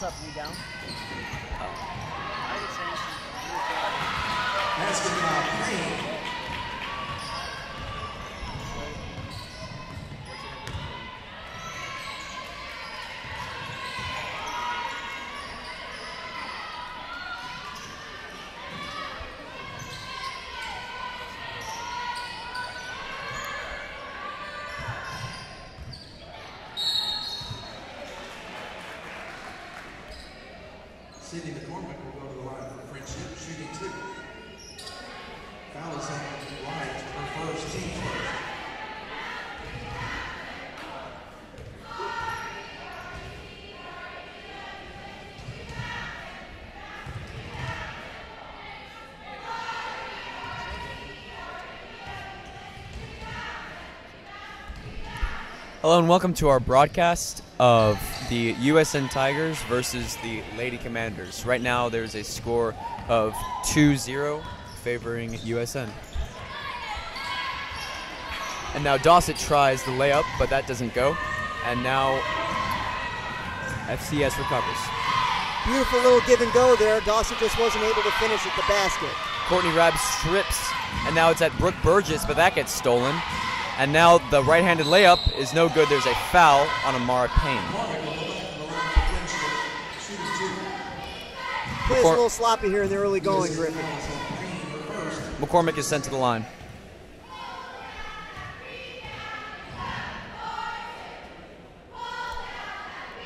What's up, you down? Basketball Green. Sydney McCormick will go to the line for Friendship, shooting 2. Foul is on the line, her first, team first. Hello and welcome to our broadcast of the USN Tigers versus the Lady Commanders. Right now there's a score of 2-0 favoring USN. And now Dossett tries the layup, but that doesn't go. And now FCS recovers. Beautiful little give and go there. Dossett just wasn't able to finish at the basket. Courtney Rabb strips, and now it's at Brooke Burgess, but that gets stolen. And now the right-handed layup is no good. There's a foul on Amara Payne. Plays a little sloppy here in the early going, Griffin. McCormick is sent to the line.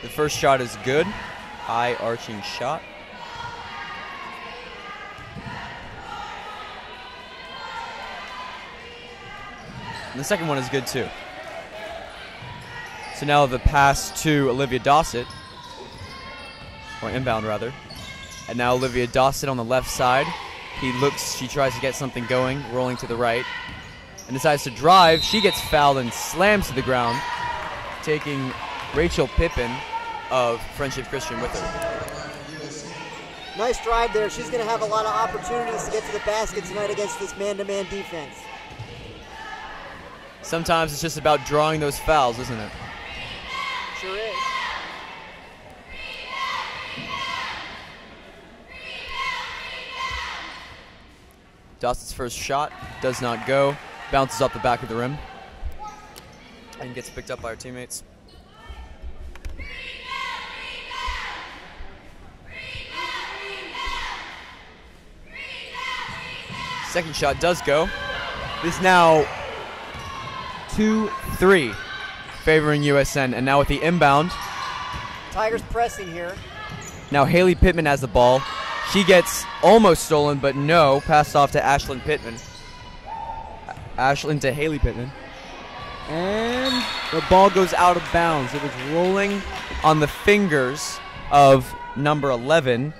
The first shot is good. High arching shot. And the second one is good too. So now the pass to Olivia Dossett, or inbound rather. And now Olivia Dossett on the left side. She tries to get something going, rolling to the right, and decides to drive. She gets fouled and slams to the ground, taking Rachel Pippin of Friendship Christian with her. Nice drive there. She's going to have a lot of opportunities to get to the basket tonight against this man-to-man defense. Sometimes it's just about drawing those fouls, isn't it? Sure is. Dossett's first shot does not go. Bounces off the back of the rim. And gets picked up by her teammates. Second shot does go. This now 2-3 favoring USN. And now with the inbound. Tigers pressing here. Now Haley Pittman has the ball. She gets almost stolen, but no. Passed off to Ashlyn Pittman. Ashlyn to Haley Pittman. And the ball goes out of bounds. It was rolling on the fingers of number 11,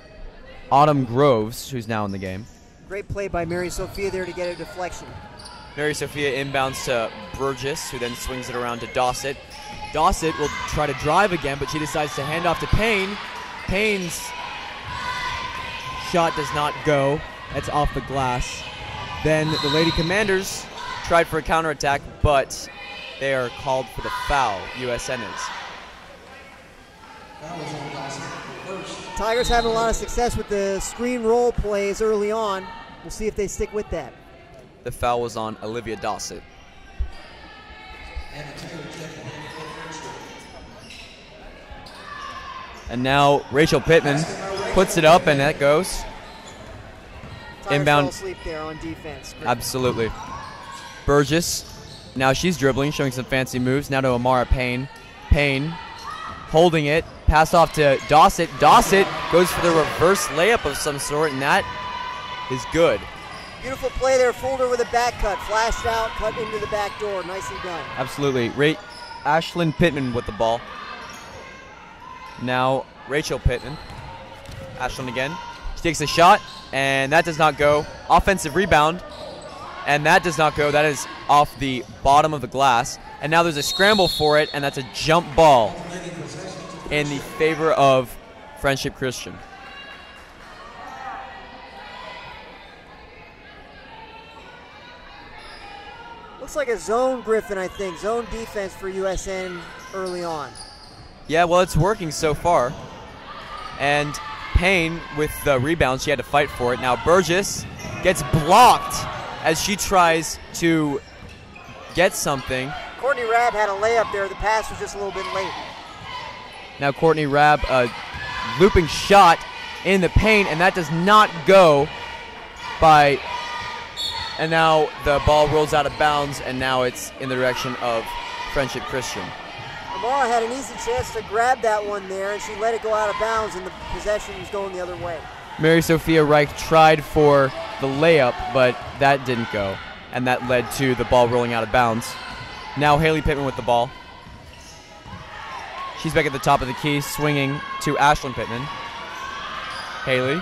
Autumn Groves, who's now in the game. Great play by Mary Sophia there to get a deflection. Mary Sophia inbounds to Burgess, who then swings it around to Dossett. Dossett will try to drive again, but she decides to hand off to Payne. Payne's shot does not go. That's off the glass. Then the Lady Commanders tried for a counterattack, but they are called for the foul. USN is. Tigers having a lot of success with the screen roll plays early on. We'll see if they stick with that. The foul was on Olivia Dossett. And now Rachel Pittman puts it up, and that goes. Tigers Inbound. fell asleep there on defense. Absolutely. Burgess, now she's dribbling, showing some fancy moves. Now to Amara Payne. Payne holding it. Pass off to Dossett. Dossett goes for the reverse layup of some sort, and that is good. Beautiful play there. Fooled her with a back cut. Flashed out, cut into the back door. Nicely done. Absolutely. Ashlyn Pittman with the ball. Now Rachel Pittman. Ashlyn again. She takes a shot, and that does not go. Offensive rebound, and that does not go. That is off the bottom of the glass. And now there's a scramble for it, and that's a jump ball in the favor of Friendship Christian. Looks like a zone, Griffin, I think. Zone defense for USN early on. Yeah, well, it's working so far. And Payne with the rebound, she had to fight for it. Now Burgess gets blocked as she tries to get something. Courtney Rabb had a layup there. The pass was just a little bit late. Now Courtney Rabb, a looping shot in the paint, and that does not go by. And now the ball rolls out of bounds, and now it's in the direction of Friendship Christian. Amara had an easy chance to grab that one there, and she let it go out of bounds, and the possession was going the other way. Mary Sophia Reich tried for the layup, but that didn't go, and that led to the ball rolling out of bounds. Now Haley Pittman with the ball. She's back at the top of the key, swinging to Ashlyn Pittman. Haley.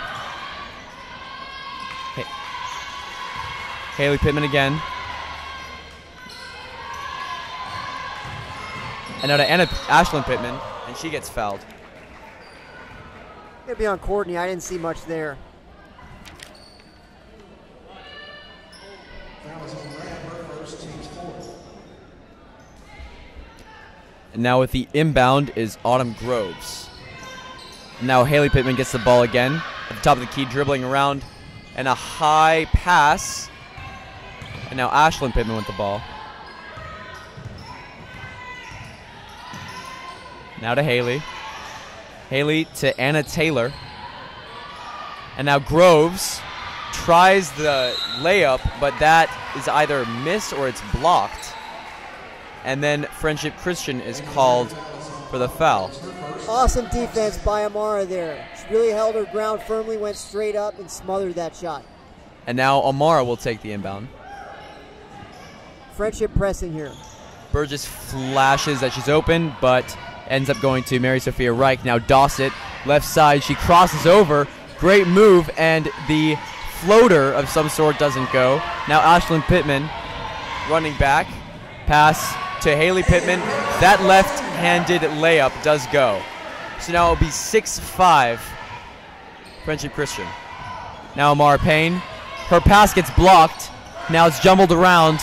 Haley Pittman again. And now to Ashlyn Pittman, and she gets fouled. Gonna be on Courtney. I didn't see much there. And now with the inbound is Autumn Groves. And now Haley Pittman gets the ball again at the top of the key, dribbling around, and a high pass. And now Ashlyn Pittman with the ball. Now to Haley. Haley to Anna Taylor. And now Groves tries the layup, but that is either missed or it's blocked. And then Friendship Christian is called for the foul. Awesome defense by Amara there. She really held her ground firmly, went straight up, and smothered that shot. And now Amara will take the inbound. Friendship pressing here. Burgess flashes that she's open, but ends up going to Mary Sophia Reich. Now Dossett, left side, she crosses over. Great move, and the floater of some sort doesn't go. Now Ashlyn Pittman running back. Pass to Haley Pittman. That left-handed layup does go. So now it'll be 6-5 Friendship Christian. Now Amara Payne. Her pass gets blocked. Now it's jumbled around,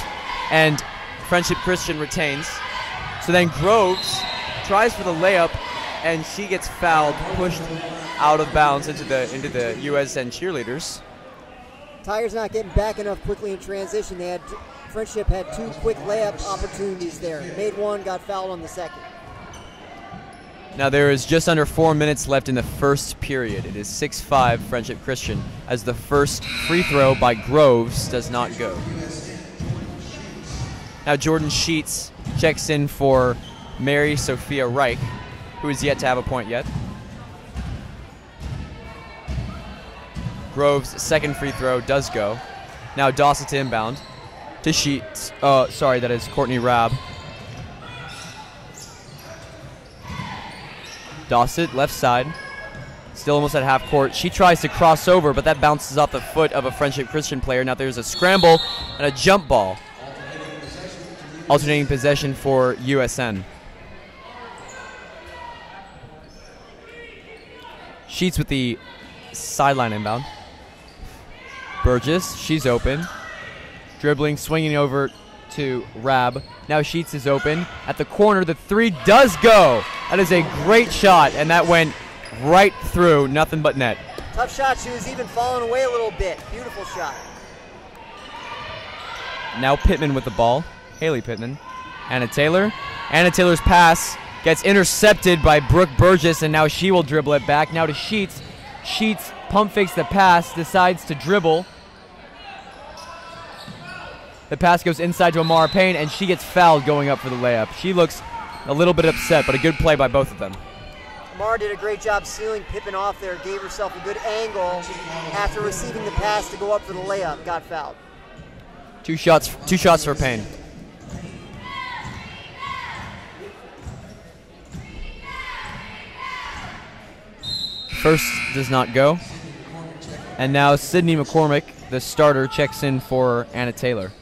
and Friendship Christian retains. So then Groves tries for the layup, and she gets fouled, pushed out of bounds into the USN cheerleaders. Tigers not getting back enough quickly in transition. Friendship had two quick layup opportunities there. Made one, got fouled on the second. Now there is just under 4 minutes left in the first period. It is 6-5 Friendship Christian, as the first free throw by Groves does not go. Now Jordan Sheets checks in for Mary Sophia Reich, who is yet to have a point yet. Groves' second free throw does go. Now Dawson to inbound to Sheets. Sorry, that is Courtney Rabb. Dossett, left side. Still almost at half court. She tries to cross over, but that bounces off the foot of a Friendship Christian player. Now there's a scramble and a jump ball. Alternating possession for USN. Sheets with the sideline inbound. Burgess, she's open. Dribbling, swinging over to Rabb. Now Sheets is open. At the corner, the three does go. That is a great shot, and that went right through, nothing but net. Tough shot. She was even falling away a little bit. Beautiful shot. Now Pittman with the ball. Haley Pittman. Anna Taylor. Anna Taylor's pass gets intercepted by Brooke Burgess, and now she will dribble it back. Now to Sheets. Sheets pump fakes the pass, decides to dribble. The pass goes inside to Amara Payne, and she gets fouled going up for the layup. She looks a little bit upset, but a good play by both of them. Amara did a great job sealing Pippin off there, gave herself a good angle after receiving the pass to go up for the layup, got fouled. Two shots for Payne. First does not go. And now Sydney McCormick, the starter, checks in for Anna Taylor.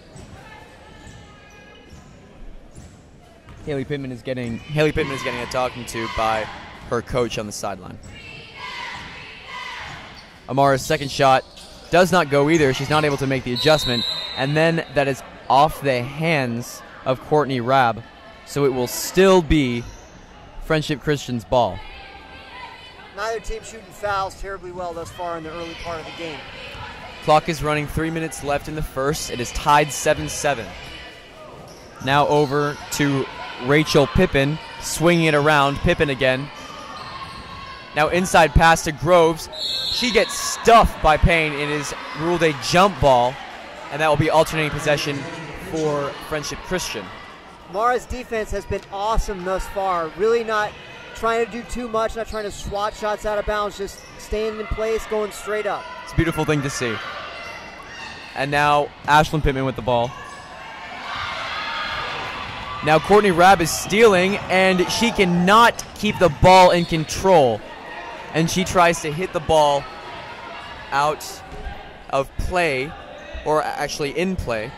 Haley Pittman is getting a talking to by her coach on the sideline. Amara's second shot does not go either. She's not able to make the adjustment. And then that is off the hands of Courtney Rabb. So it will still be Friendship Christian's ball. neither team shooting fouls terribly well thus far in the early part of the game. Clock is running, 3 minutes left in the first. It is tied 7-7. Now over to Rachel Pippin, swinging it around. Pippin again. Now inside pass to Groves. She gets stuffed by Payne. It is ruled a jump ball, and that will be alternating possession for Friendship Christian. Mara's defense has been awesome thus far. Really not trying to do too much, not trying to swat shots out of bounds, just staying in place, going straight up. It's a beautiful thing to see. And now Ashlyn Pittman with the ball. Now Courtney Rabb is stealing, and she cannot keep the ball in control. And she tries to hit the ball out of play, or actually in play,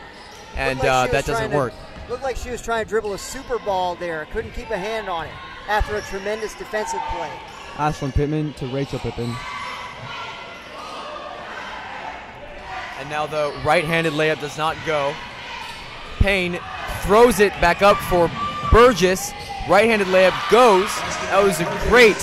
and that doesn't work. Looked like she was trying to dribble a super ball there. Couldn't keep a hand on it after a tremendous defensive play. Ashlyn Pittman to Rachel Pippin. And now the right-handed layup does not go. Payne throws it back up for Burgess. Right-handed layup goes. That was a great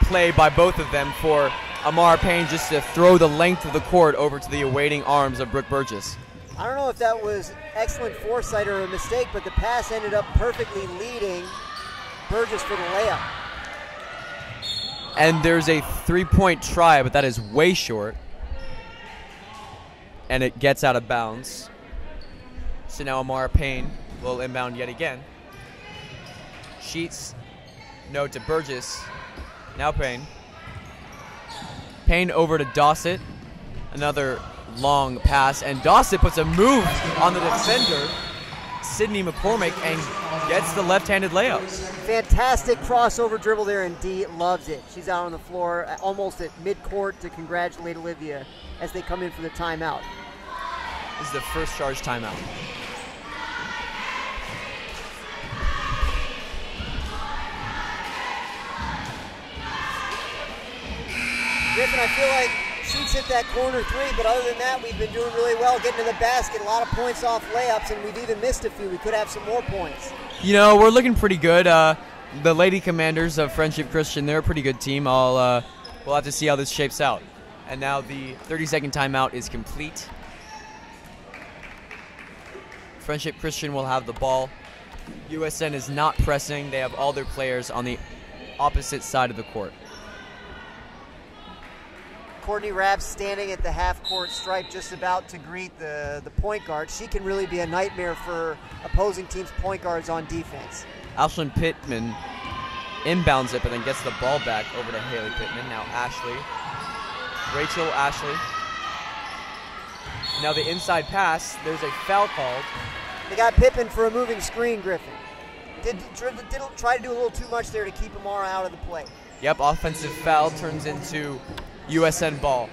play by both of them for Amara Payne just to throw the length of the court over to the awaiting arms of Brooke Burgess. I don't know if that was excellent foresight or a mistake, but the pass ended up perfectly leading Burgess for the layup. And there's a three-point try, but that is way short. And it gets out of bounds. So now Amara Payne will inbound yet again. Sheets, no to Burgess. Now Payne. Payne over to Dossett. Another long pass, and Dossett puts a move on the defender, Sydney McCormick, and gets the left-handed layup. Fantastic crossover dribble there, and Dee loves it. She's out on the floor almost at midcourt to congratulate Olivia as they come in for the timeout. This is the first charge timeout. Griffin, I feel like Sheets hit that corner three, but other than that, we've been doing really well getting to the basket. A lot of points off layups, and we've even missed a few. We could have some more points. You know, we're looking pretty good. The Lady Commanders of Friendship Christian, they're a pretty good team. We'll have to see how this shapes out. And now the 30-second timeout is complete. Friendship Christian will have the ball. USN is not pressing. They have all their players on the opposite side of the court. Courtney Rabb standing at the half-court stripe just about to greet the point guard. She can really be a nightmare for opposing teams' point guards on defense. Ashlyn Pittman inbounds it, but then gets the ball back over to Haley Pittman. Now Ashley. Rachel Ashley. Now the inside pass. There's a foul called. They got Pippin for a moving screen, Griffin. Did try to do a little too much there to keep Amara out of the play. Yep, offensive foul turns into USN ball.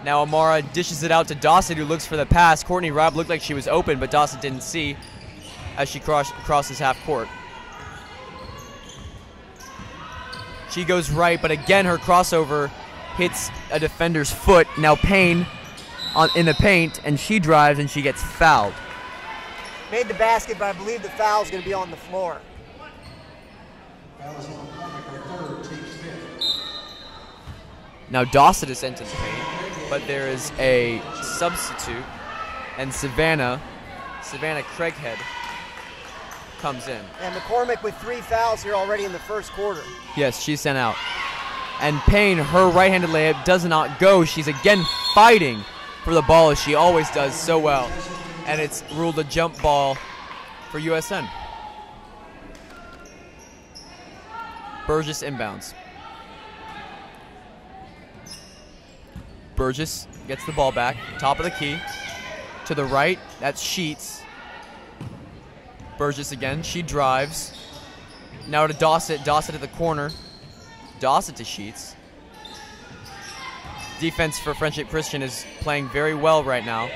Now Amara dishes it out to Dawson, who looks for the pass. Courtney Rabb looked like she was open, but Dawson didn't see as she crosses half court. She goes right, but again her crossover hits a defender's foot. Now Payne in the paint, and she drives and she gets fouled. Made the basket, but I believe the foul is going to be on the floor. Now Dawson is sent in the paint, but there is a substitute, and Savannah Craighead comes in. And McCormick with 3 fouls here already in the first quarter. Yes, she's sent out. And Payne, her right-handed layup does not go. She's again fighting for the ball, as she always does so well. And it's ruled a jump ball for USN. Burgess inbounds. Burgess gets the ball back, top of the key. To the right, that's Sheets. Burgess again, she drives. Now to Dossett, Dossett at the corner. Dossett to Sheets. Defense for Friendship Christian is playing very well right now.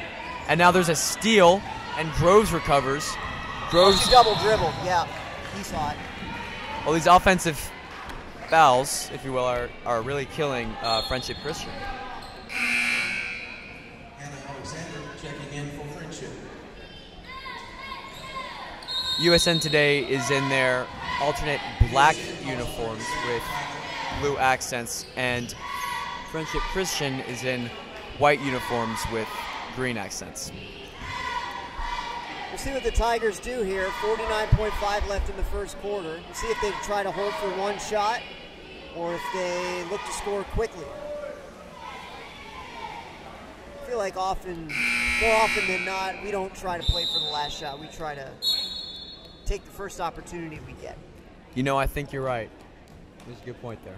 And now there's a steal, and Groves recovers. She double dribbled, yeah, he saw it. Well, these offensive fouls, if you will, are really killing Friendship Christian. Checking in for Friendship. USN today is in their alternate black uniforms with blue accents, and Friendship Christian is in white uniforms with green accents. We'll see what the Tigers do here. 49.5 left in the first quarter. We'll see if they try to hold for one shot or if they look to score quickly. I feel like more often than not, we don't try to play for the last shot. We try to take the first opportunity we get. You know, I think you're right. There's a good point there.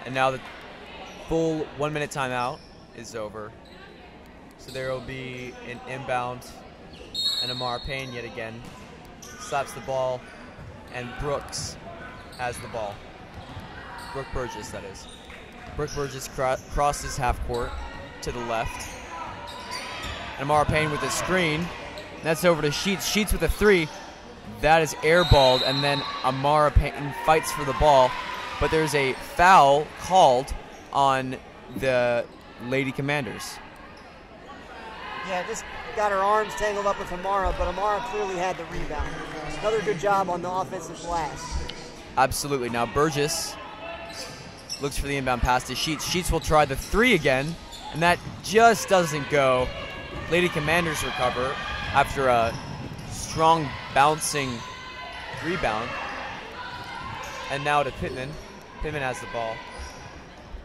And now the full 1 minute timeout is over. So there will be an inbound, and Amara Payne yet again slaps the ball, and Brooks has the ball. Brooke Burgess, that is. Brooke Burgess crosses half court to the left. And Amara Payne with a screen. That's over to Sheets. Sheets with a three. That is airballed, and then Amara Payne fights for the ball. But there's a foul called on the Lady Commanders. Yeah, just got her arms tangled up with Amara, but Amara clearly had the rebound. Another good job on the offensive glass. Absolutely. Now Burgess looks for the inbound pass to Sheets. Sheets will try the three again, and that just doesn't go. Lady Commanders recover after a strong bouncing rebound. And now to Pittman. Pittman has the ball.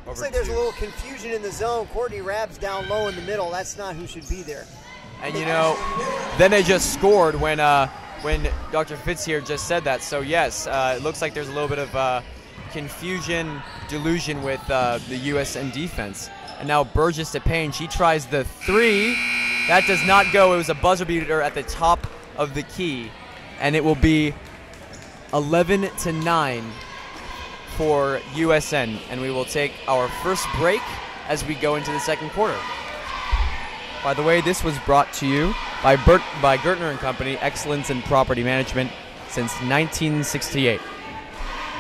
Looks like there's a little confusion in the zone. Courtney Rabb's down low in the middle. That's not who should be there. And you know, then they just scored when Dr. Fitz here just said that. So yes, it looks like there's a little bit of confusion, delusion with the USN defense. And now Burgess to Payne. She tries the three. That does not go. It was a buzzer beater at the top of the key. And it will be 11-9 for USN. And we will take our first break as we go into the second quarter. By the way, this was brought to you by Gertner & Company, excellence in property management since 1968.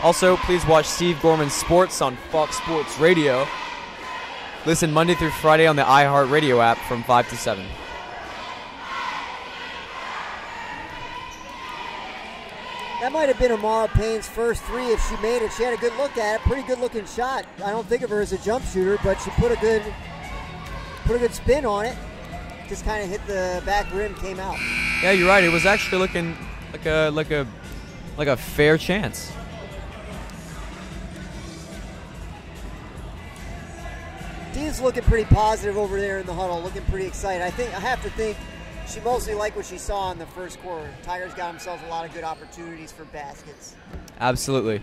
Also, please watch Steve Gorman's Sports on Fox Sports Radio. Listen Monday through Friday on the iHeartRadio app from 5 to 7. That might have been Amara Payne's first three if she made it. She had a good look at it. Pretty good looking shot. I don't think of her as a jump shooter, but she put a good spin on it. Just kind of hit the back rim, came out. Yeah, you're right. It was actually looking like a fair chance. Dee's looking pretty positive over there in the huddle, looking pretty excited. I have to think she mostly liked what she saw in the first quarter. Tigers got themselves a lot of good opportunities for baskets. Absolutely.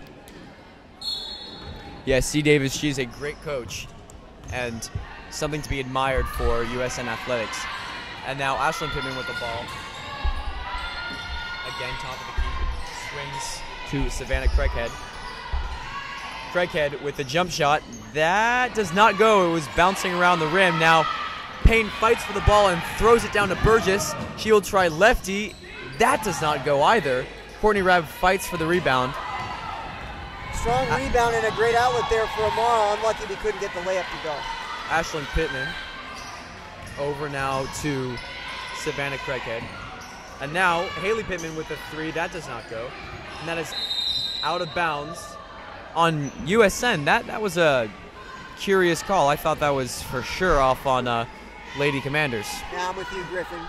Yeah, C. Davis, she's a great coach and something to be admired for USN athletics. And now Ashlyn Pittman with the ball. Again, top of the key. Swings to Savannah Craighead. Craighead with the jump shot. That does not go. It was bouncing around the rim. Now Payne fights for the ball and throws it down to Burgess. She will try lefty. That does not go either. Courtney Rabb fights for the rebound. Strong rebound and a great outlet there for Amara. Unlucky we couldn't get the layup to go. Ashlyn Pittman over now to Savannah Craighead. And now Haley Pittman with the three. That does not go. And that is out of bounds on USN. That was a curious call. I thought that was for sure off on Lady Commanders. Yeah, I'm with you, Griffin.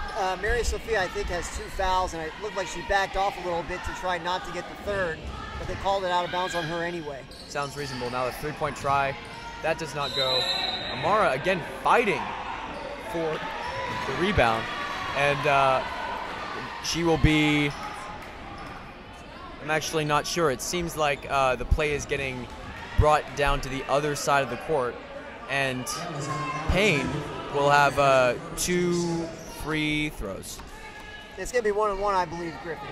Mary Sophia, I think, has 2 fouls, and it looked like she backed off a little bit to try not to get the third, but they called it out of bounds on her anyway. Sounds reasonable. Now the three-point try. That does not go. Amara, again, fighting for the rebound. And she will be... I'm actually not sure. It seems like the play is getting brought down to the other side of the court. And Payne will have 2 free throws. It's going to be 1-1, I believe, Griffin.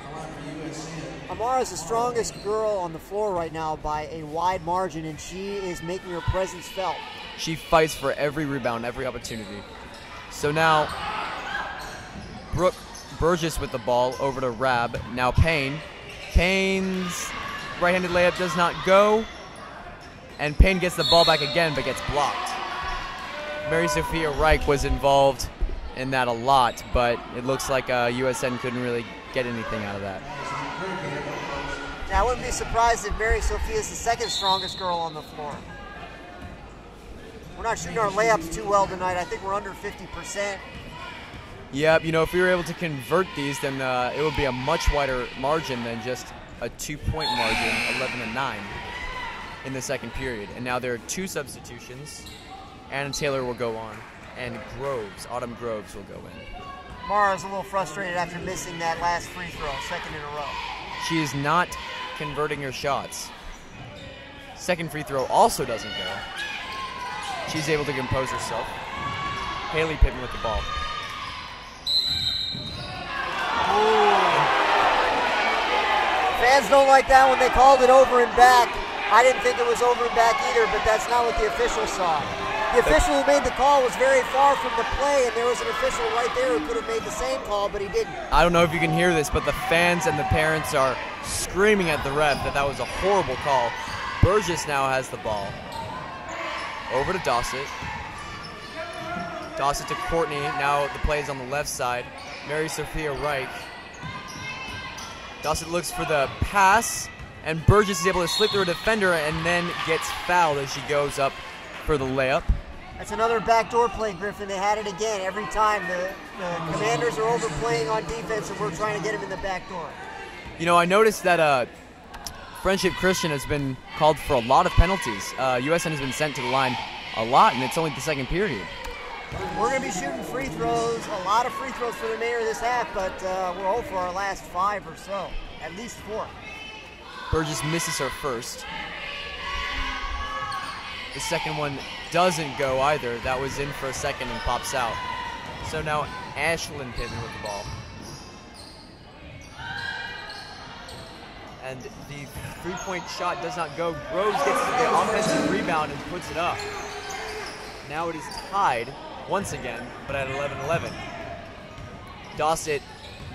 Amara's the strongest girl on the floor right now by a wide margin, and she is making her presence felt. She fights for every rebound, every opportunity. So now, Brooke Burgess with the ball over to Rabb. Now Payne. Payne's right-handed layup does not go. And Payne gets the ball back again, but gets blocked. Mary Sophia Reich was involved in that a lot, but it looks like USN couldn't really get anything out of that. Now, I wouldn't be surprised if Mary Sophia is the second strongest girl on the floor. We're not shooting our layups too well tonight. I think we're under 50%. Yep, you know, if we were able to convert these, then it would be a much wider margin than just a 2-point margin, 11-9 in the second period. And now there are 2 substitutions. Anna Taylor will go on, and Autumn Groves will go in. Mara's a little frustrated after missing that last free throw, second in a row. She is not converting her shots. Second free throw also doesn't go. She's able to compose herself. Haley Pittman with the ball. Fans don't like that when they called it over and back. I didn't think it was over and back either, but that's not what the official saw. The official who made the call was very far from the play, and there was an official right there who could have made the same call, but he didn't. I don't know if you can hear this, but the fans and the parents are screaming at the ref that was a horrible call. Burgess now has the ball. Over to Dossett. Dossett to Courtney. Now the play is on the left side. Mary Sophia Reich. Dossett looks for the pass, and Burgess is able to slip through a defender and then gets fouled as she goes up for the layup. That's another backdoor play, Griffin. They had it again every time. The Commanders are overplaying on defense, and we're trying to get them in the back door. You know, I noticed that Friendship Christian has been called for a lot of penalties. USN has been sent to the line a lot, and it's only the second period. We're going to be shooting free throws, a lot of free throws for the Mayor this half, but we're 0 for our last 5 or so, at least 4. Burgess misses her first. The second one doesn't go either. That was in for a second and pops out. So now Ashlyn Pittman with the ball. And the three-point shot does not go. Groves gets the offensive rebound and puts it up. Now it is tied once again, but at 11-11. Dossett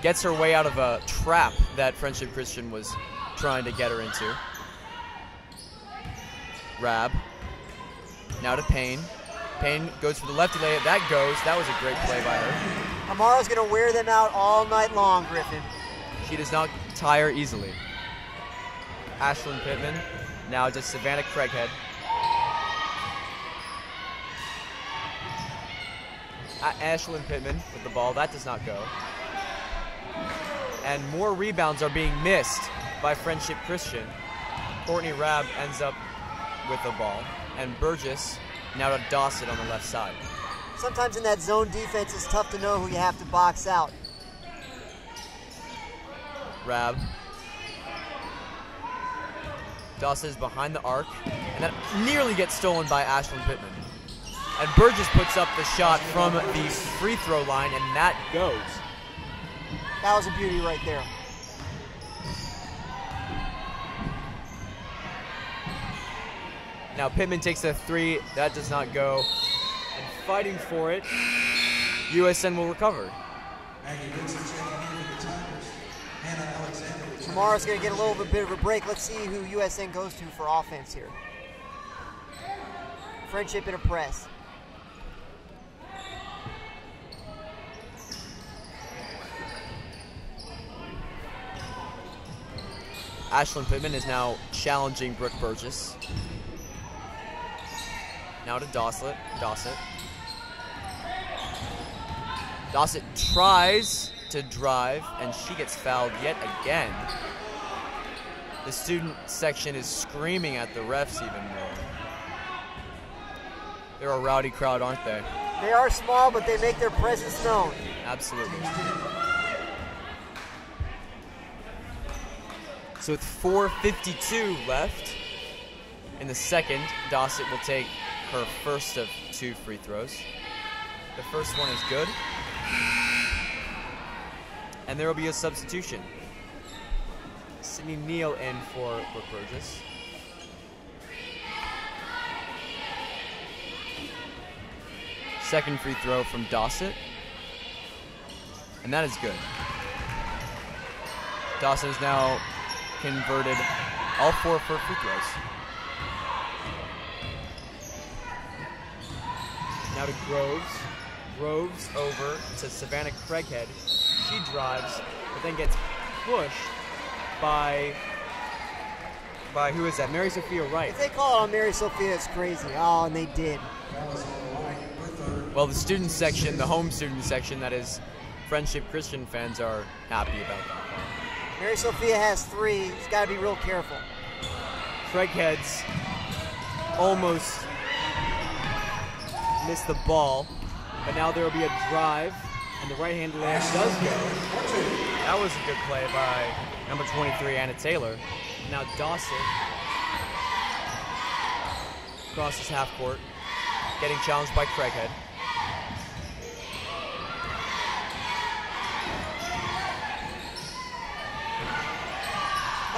gets her way out of a trap that Friendship Christian was trying to get her into. Rab. Now to Payne. Payne goes for the lefty layup. That goes. That was a great play by her. Amara's going to wear them out all night long, Griffin. She does not tire easily. Ashlyn Pittman. Now to Savannah Craighead. Ashlyn Pittman with the ball. That does not go. And more rebounds are being missed by Friendship Christian. Courtney Rabb ends up with the ball. And Burgess now to Dossett on the left side. Sometimes in that zone defense, it's tough to know who you have to box out. Rabb. Dossett is behind the arc. And that nearly gets stolen by Ashlyn Pittman. And Burgess puts up the shot from the free throw line, and that goes. That was a beauty right there. Now Pittman takes a three. That does not go. And fighting for it, USN will recover. Tomorrow's going to get a little bit of a break. Let's see who USN goes to for offense here. Friendship in a press. Ashlyn Pittman is now challenging Brooke Burgess. Now to Dossett. Dossett tries to drive, and she gets fouled yet again. The student section is screaming at the refs even more. They're a rowdy crowd, aren't they? They are small, but they make their presence known. Absolutely. So with 4:52 left in the second, Dossett will take her first of 2 free throws. The first one is good. And there will be a substitution. Sydney Neal in for Brooke Burgess. Second free throw from Dossett. And that is good. Dossett is now converted all 4 for free throws. Now to Groves. Groves over to Savannah Craighead. She drives, but then gets pushed by by, who is that? Mary Sophia Wright. If they call it on Mary Sophia, it's crazy. Oh, and they did. Well, the student section, the home student section, that is Friendship Christian fans are happy about that. Mary Sophia has 3. He's got to be real careful. Craigheads almost missed the ball, but now there will be a drive, and the right-hand layup does go. That was a good play by number 23, Anna Taylor. Now Dawson crosses half court, getting challenged by Craighead.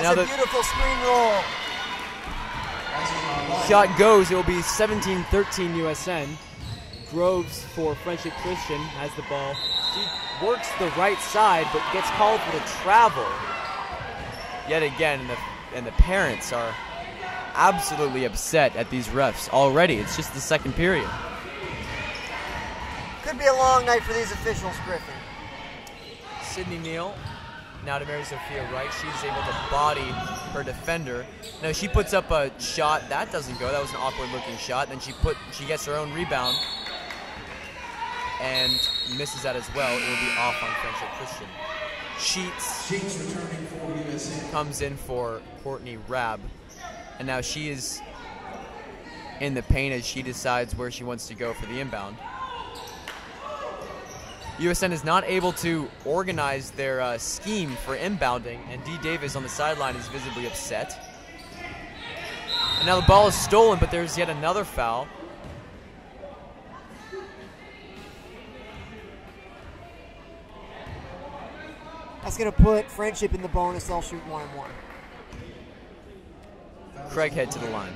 That's a beautiful screen roll. Shot goes. It will be 17-13 USN. Groves for Friendship Christian has the ball. She works the right side, but gets called for the travel. Yet again, and the parents are absolutely upset at these refs already. It's just the second period. Could be a long night for these officials, Griffin. Sydney Neal, now to Mary Sophia Wright. She's able to body her defender. Now she puts up a shot. That doesn't go. That was an awkward-looking shot. Then she gets her own rebound and misses that as well. It will be off on Friendship Christian. Sheets returning for USN. comes in for Courtney Rabb, and now she is in the paint as she decides where she wants to go for the inbound. USN is not able to organize their scheme for inbounding, and Dee Davis on the sideline is visibly upset. And now the ball is stolen, but there's yet another foul. That's going to put Friendship in the bonus. They'll shoot 1-1. Craighead to the line.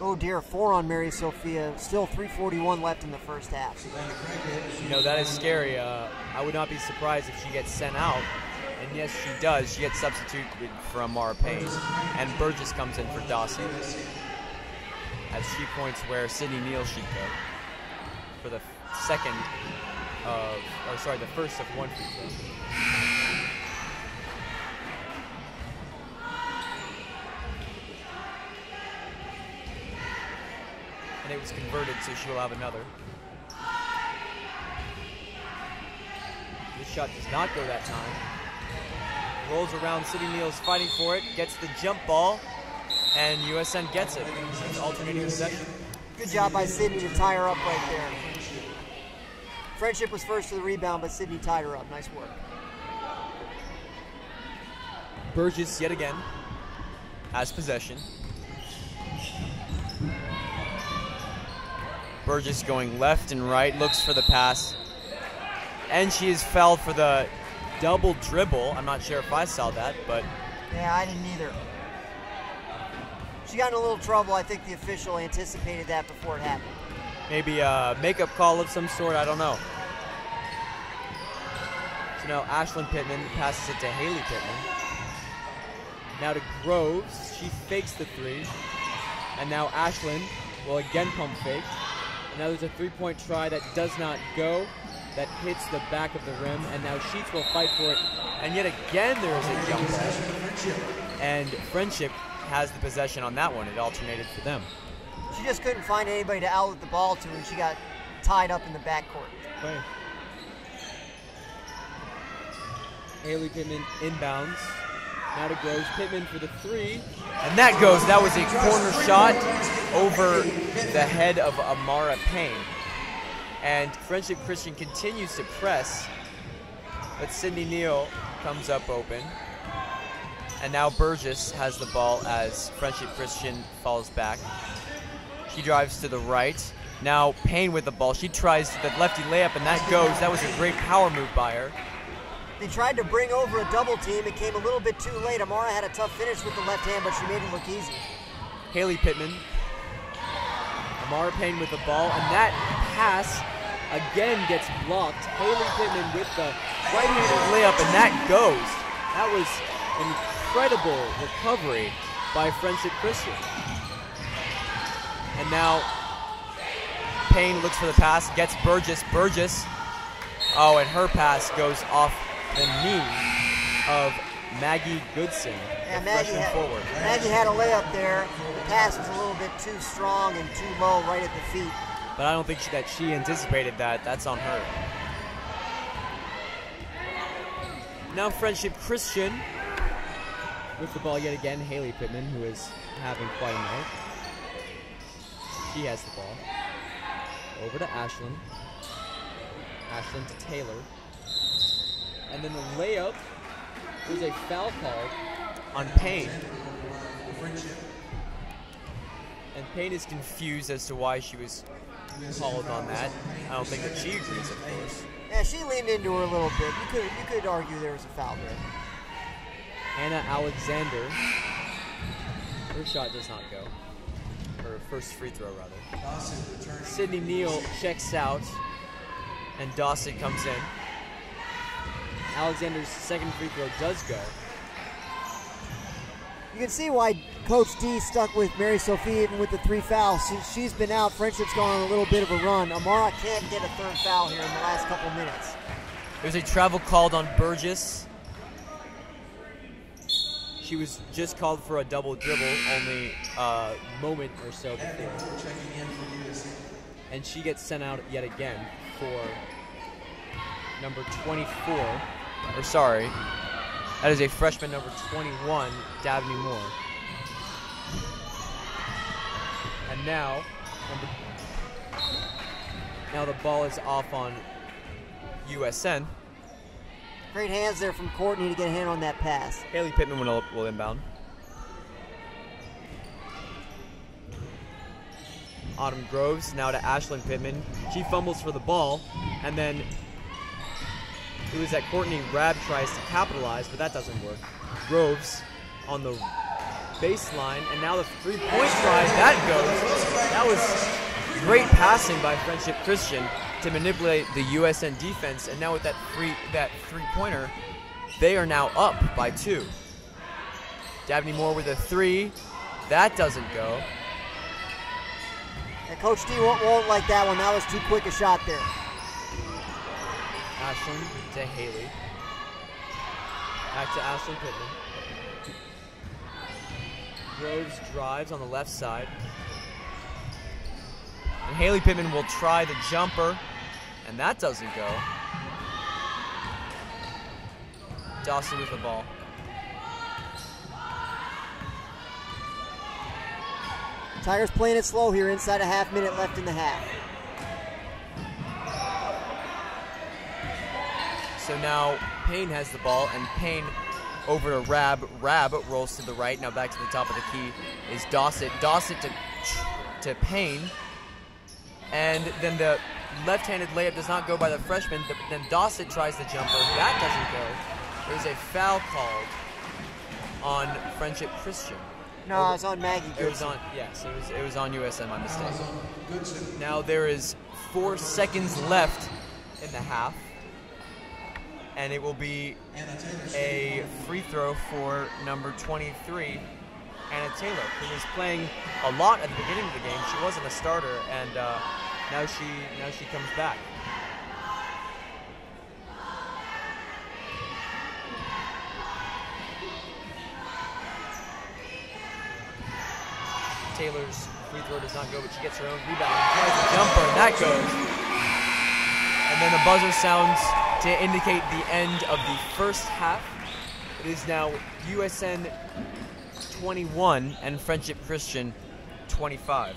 Oh dear, 4 on Mary Sophia. Still 3:41 left in the first half. You know, that is scary. I would not be surprised if she gets sent out. And yes, she does. She gets substituted for Amara Payne. And Burgess comes in for Dawson. As she points where Sydney Neal should go for the first of one free throw. And it was converted, so she will have another. This shot does not go that time. Rolls around, Sydney Neal's fighting for it, gets the jump ball, and USN gets it. It's alternating possession. Good job by Sydney to tie her up right there. Friendship was first to the rebound, but Sydney tied her up. Nice work. Burgess, yet again, has possession. Burgess going left and right, looks for the pass. And she is fouled for the double dribble. I'm not sure if I saw that, but... Yeah, I didn't either. She got in a little trouble. I think the official anticipated that before it happened. Maybe a makeup call of some sort, I don't know. So now Ashlyn Pittman passes it to Haley Pittman. Now to Groves, she fakes the three. And now Ashlyn will again pump fake. And now there's a three-point try that does not go. That hits the back of the rim, and now Sheets will fight for it. And yet again there is a jump ball. And Friendship has the possession on that one. It alternated for them. She just couldn't find anybody to outlet the ball to, and she got tied up in the backcourt. Okay. Haley Pittman inbounds. Now to Groves. Pittman for the three. And that goes. That was a corner shot over the head of Amara Payne. And Friendship Christian continues to press, but Sydney Neal comes up open. And now Burgess has the ball as Friendship Christian falls back. She drives to the right. Now Payne with the ball. She tries the lefty layup, and that goes. That was a great power move by her. They tried to bring over a double team. It came a little bit too late. Amara had a tough finish with the left hand, but she made it look easy. Haley Pittman. Amara Payne with the ball, and that pass again gets blocked. Haley Pittman with the right-handed layup, and that goes. That was an incredible recovery by Friendship Christian. And now Payne looks for the pass, gets Burgess. Burgess, oh, and her pass goes off the knee of Maggie Goodson, Yeah, the Maggie freshman forward. Maggie had a layup there. The pass was a little bit too strong and too low right at the feet. But I don't think that she anticipated that. That's on her. Now Friendship Christian. With the ball yet again, Haley Pittman, who is having quite a night. She has the ball. Over to Ashlyn. Ashlyn to Taylor. And then the layup. There's a foul called On Payne. And Payne is confused as to why she was called on that. I don't think that she agrees, of course. Yeah, she leaned into her a little bit. You could argue there was a foul there. Hannah Alexander. Her shot does not go. Her first free throw, rather. Sydney Neal checks out, and Dawson comes in. Alexander's second free throw does go. You can see why Coach D stuck with Mary Sophia even with the 3 fouls. She's been out. Friendship's gone on a little bit of a run. Amara can't get a 3rd foul here in the last couple minutes. There's a travel called on Burgess. She was just called for a double dribble only a moment or so before. And she gets sent out yet again for number 24. Or sorry, that is a freshman number 21, Dabney Moore. And now the ball is off on USN. Great hands there from Courtney to get a hand on that pass. Haley Pittman will inbound. Autumn Groves now to Ashlyn Pittman. She fumbles for the ball, and then it was that Courtney Rabb tries to capitalize, but that doesn't work. Groves on the baseline, and now the 3-point try, that goes. That was great passing by Friendship Christian to manipulate the USN defense, and now with that 3-pointer, they are now up by 2. Dabney Moore with a 3. That doesn't go. And Coach D won't like that one. That was too quick a shot there. Ashlyn to Haley. Back to Ashlyn Pittman. Groves drives on the left side. And Haley Pittman will try the jumper, and that doesn't go. Dawson with the ball. Tigers playing it slow here inside a half minute left in the half. So now Payne has the ball, and Payne over to Rabb. Rabb rolls to the right. Now back to the top of the key is Dawson. Dawson to Payne. And then the left-handed layup does not go by the freshman. Then Dawson tries the jumper. That doesn't go. There's a foul called on Friendship Christian. No, it's on Maggie Goodson. It was on, yes, it was on USN, my mistake. Now there is 4 seconds left in the half, and it will be a free throw for number 23, Anna Taylor, who was playing a lot at the beginning of the game. She wasn't a starter, and now she comes back. Taylor's free throw does not go, but she gets her own rebound. Tries a jumper, and that goes. And then the buzzer sounds to indicate the end of the first half. It is now USN 21 and Friendship Christian 25.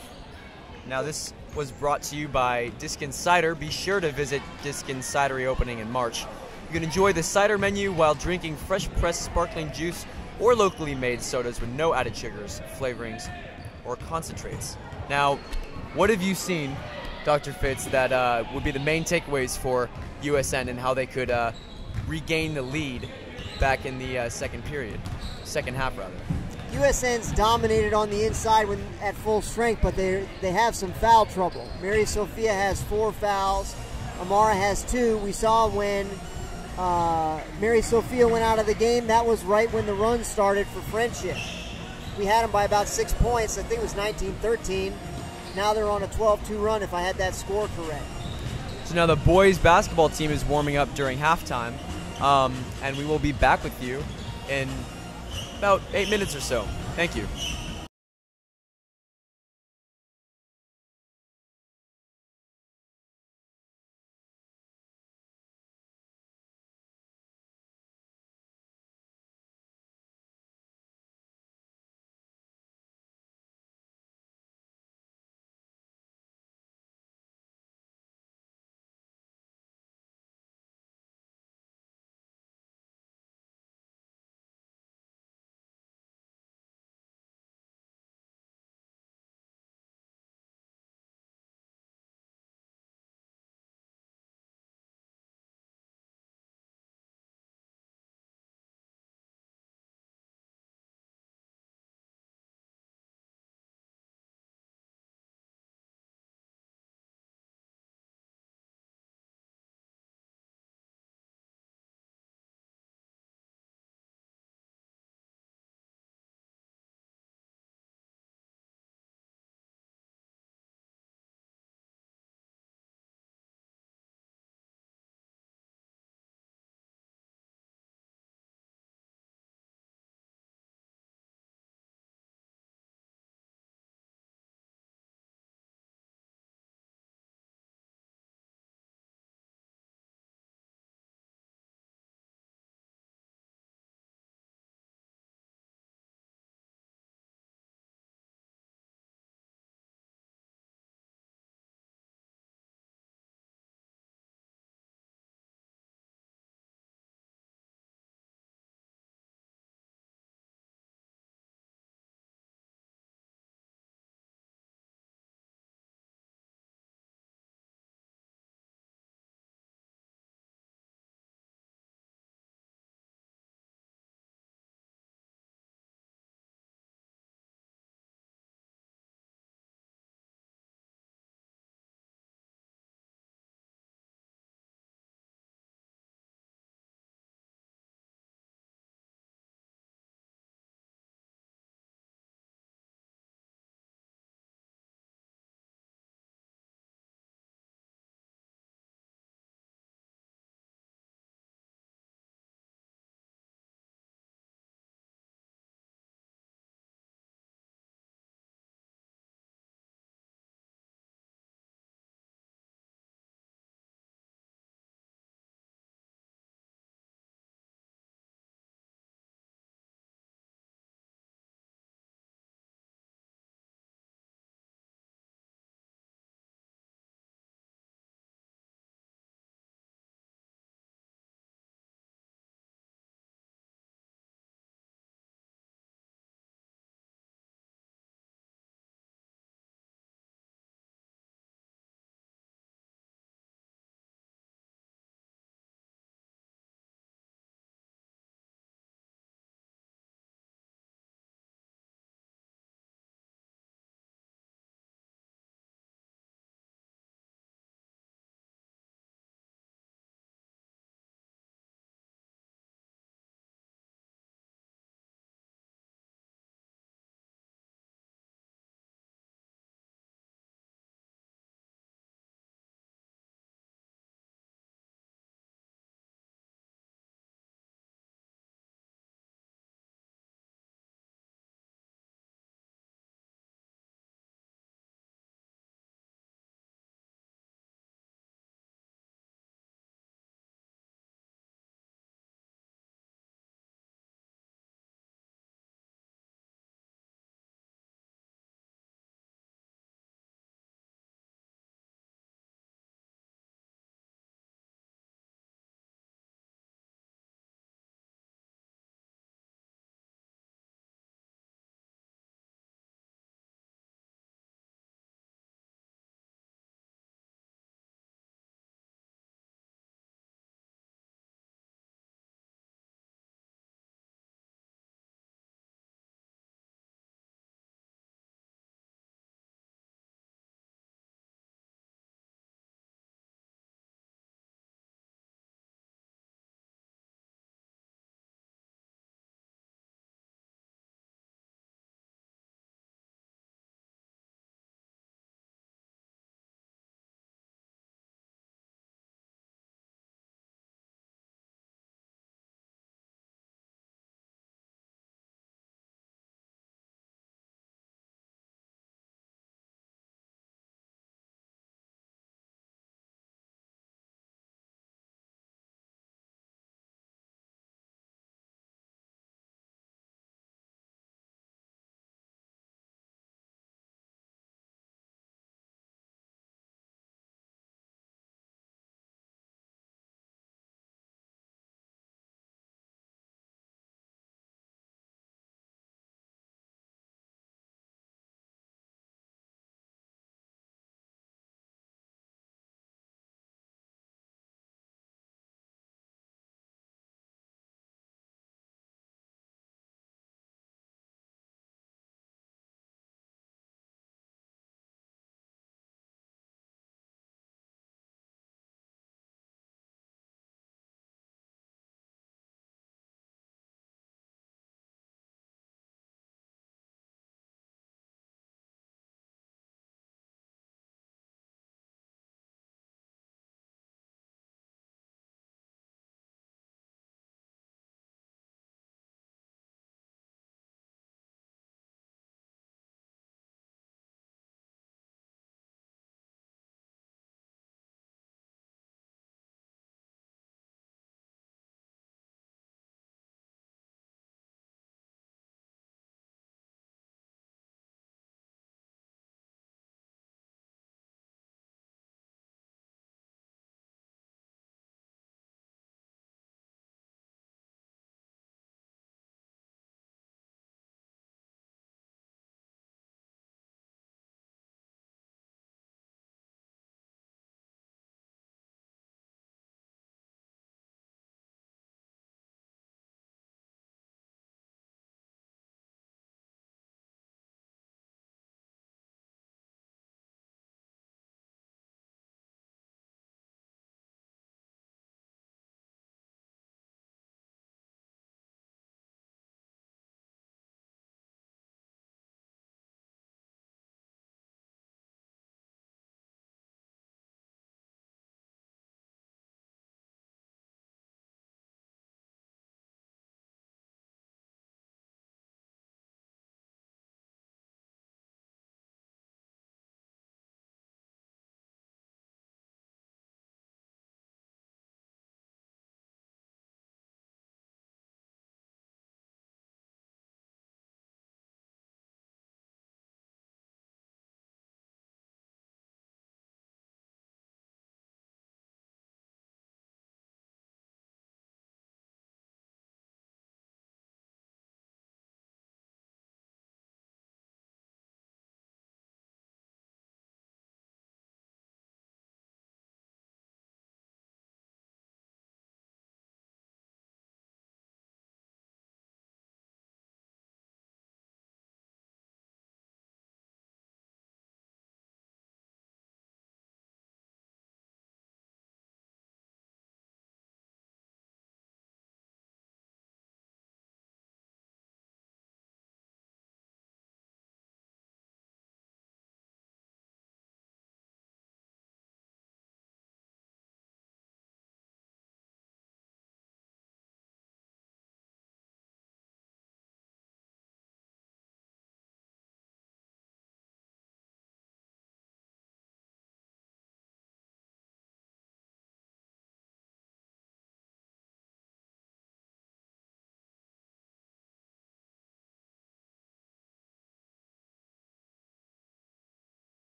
Now this was brought to you by Diskin Cider. Be sure to visit Diskin Cidery opening in March. You can enjoy the cider menu while drinking fresh pressed sparkling juice or locally made sodas with no added sugars, flavorings, or concentrates. Now, what have you seen, Dr. Fitz, that would be the main takeaways for USN and how they could regain the lead back in the second half rather? USN's dominated on the inside when at full strength, but they have some foul trouble. Mary Sophia has 4 fouls. Amara has 2. We saw when Mary Sophia went out of the game, that was right when the run started for Friendship. We had them by about 6 points. I think it was 19-13. Now they're on a 12-2 run, if I had that score correct. So now the boys basketball team is warming up during halftime, and we will be back with you in about 8 minutes or so. Thank you.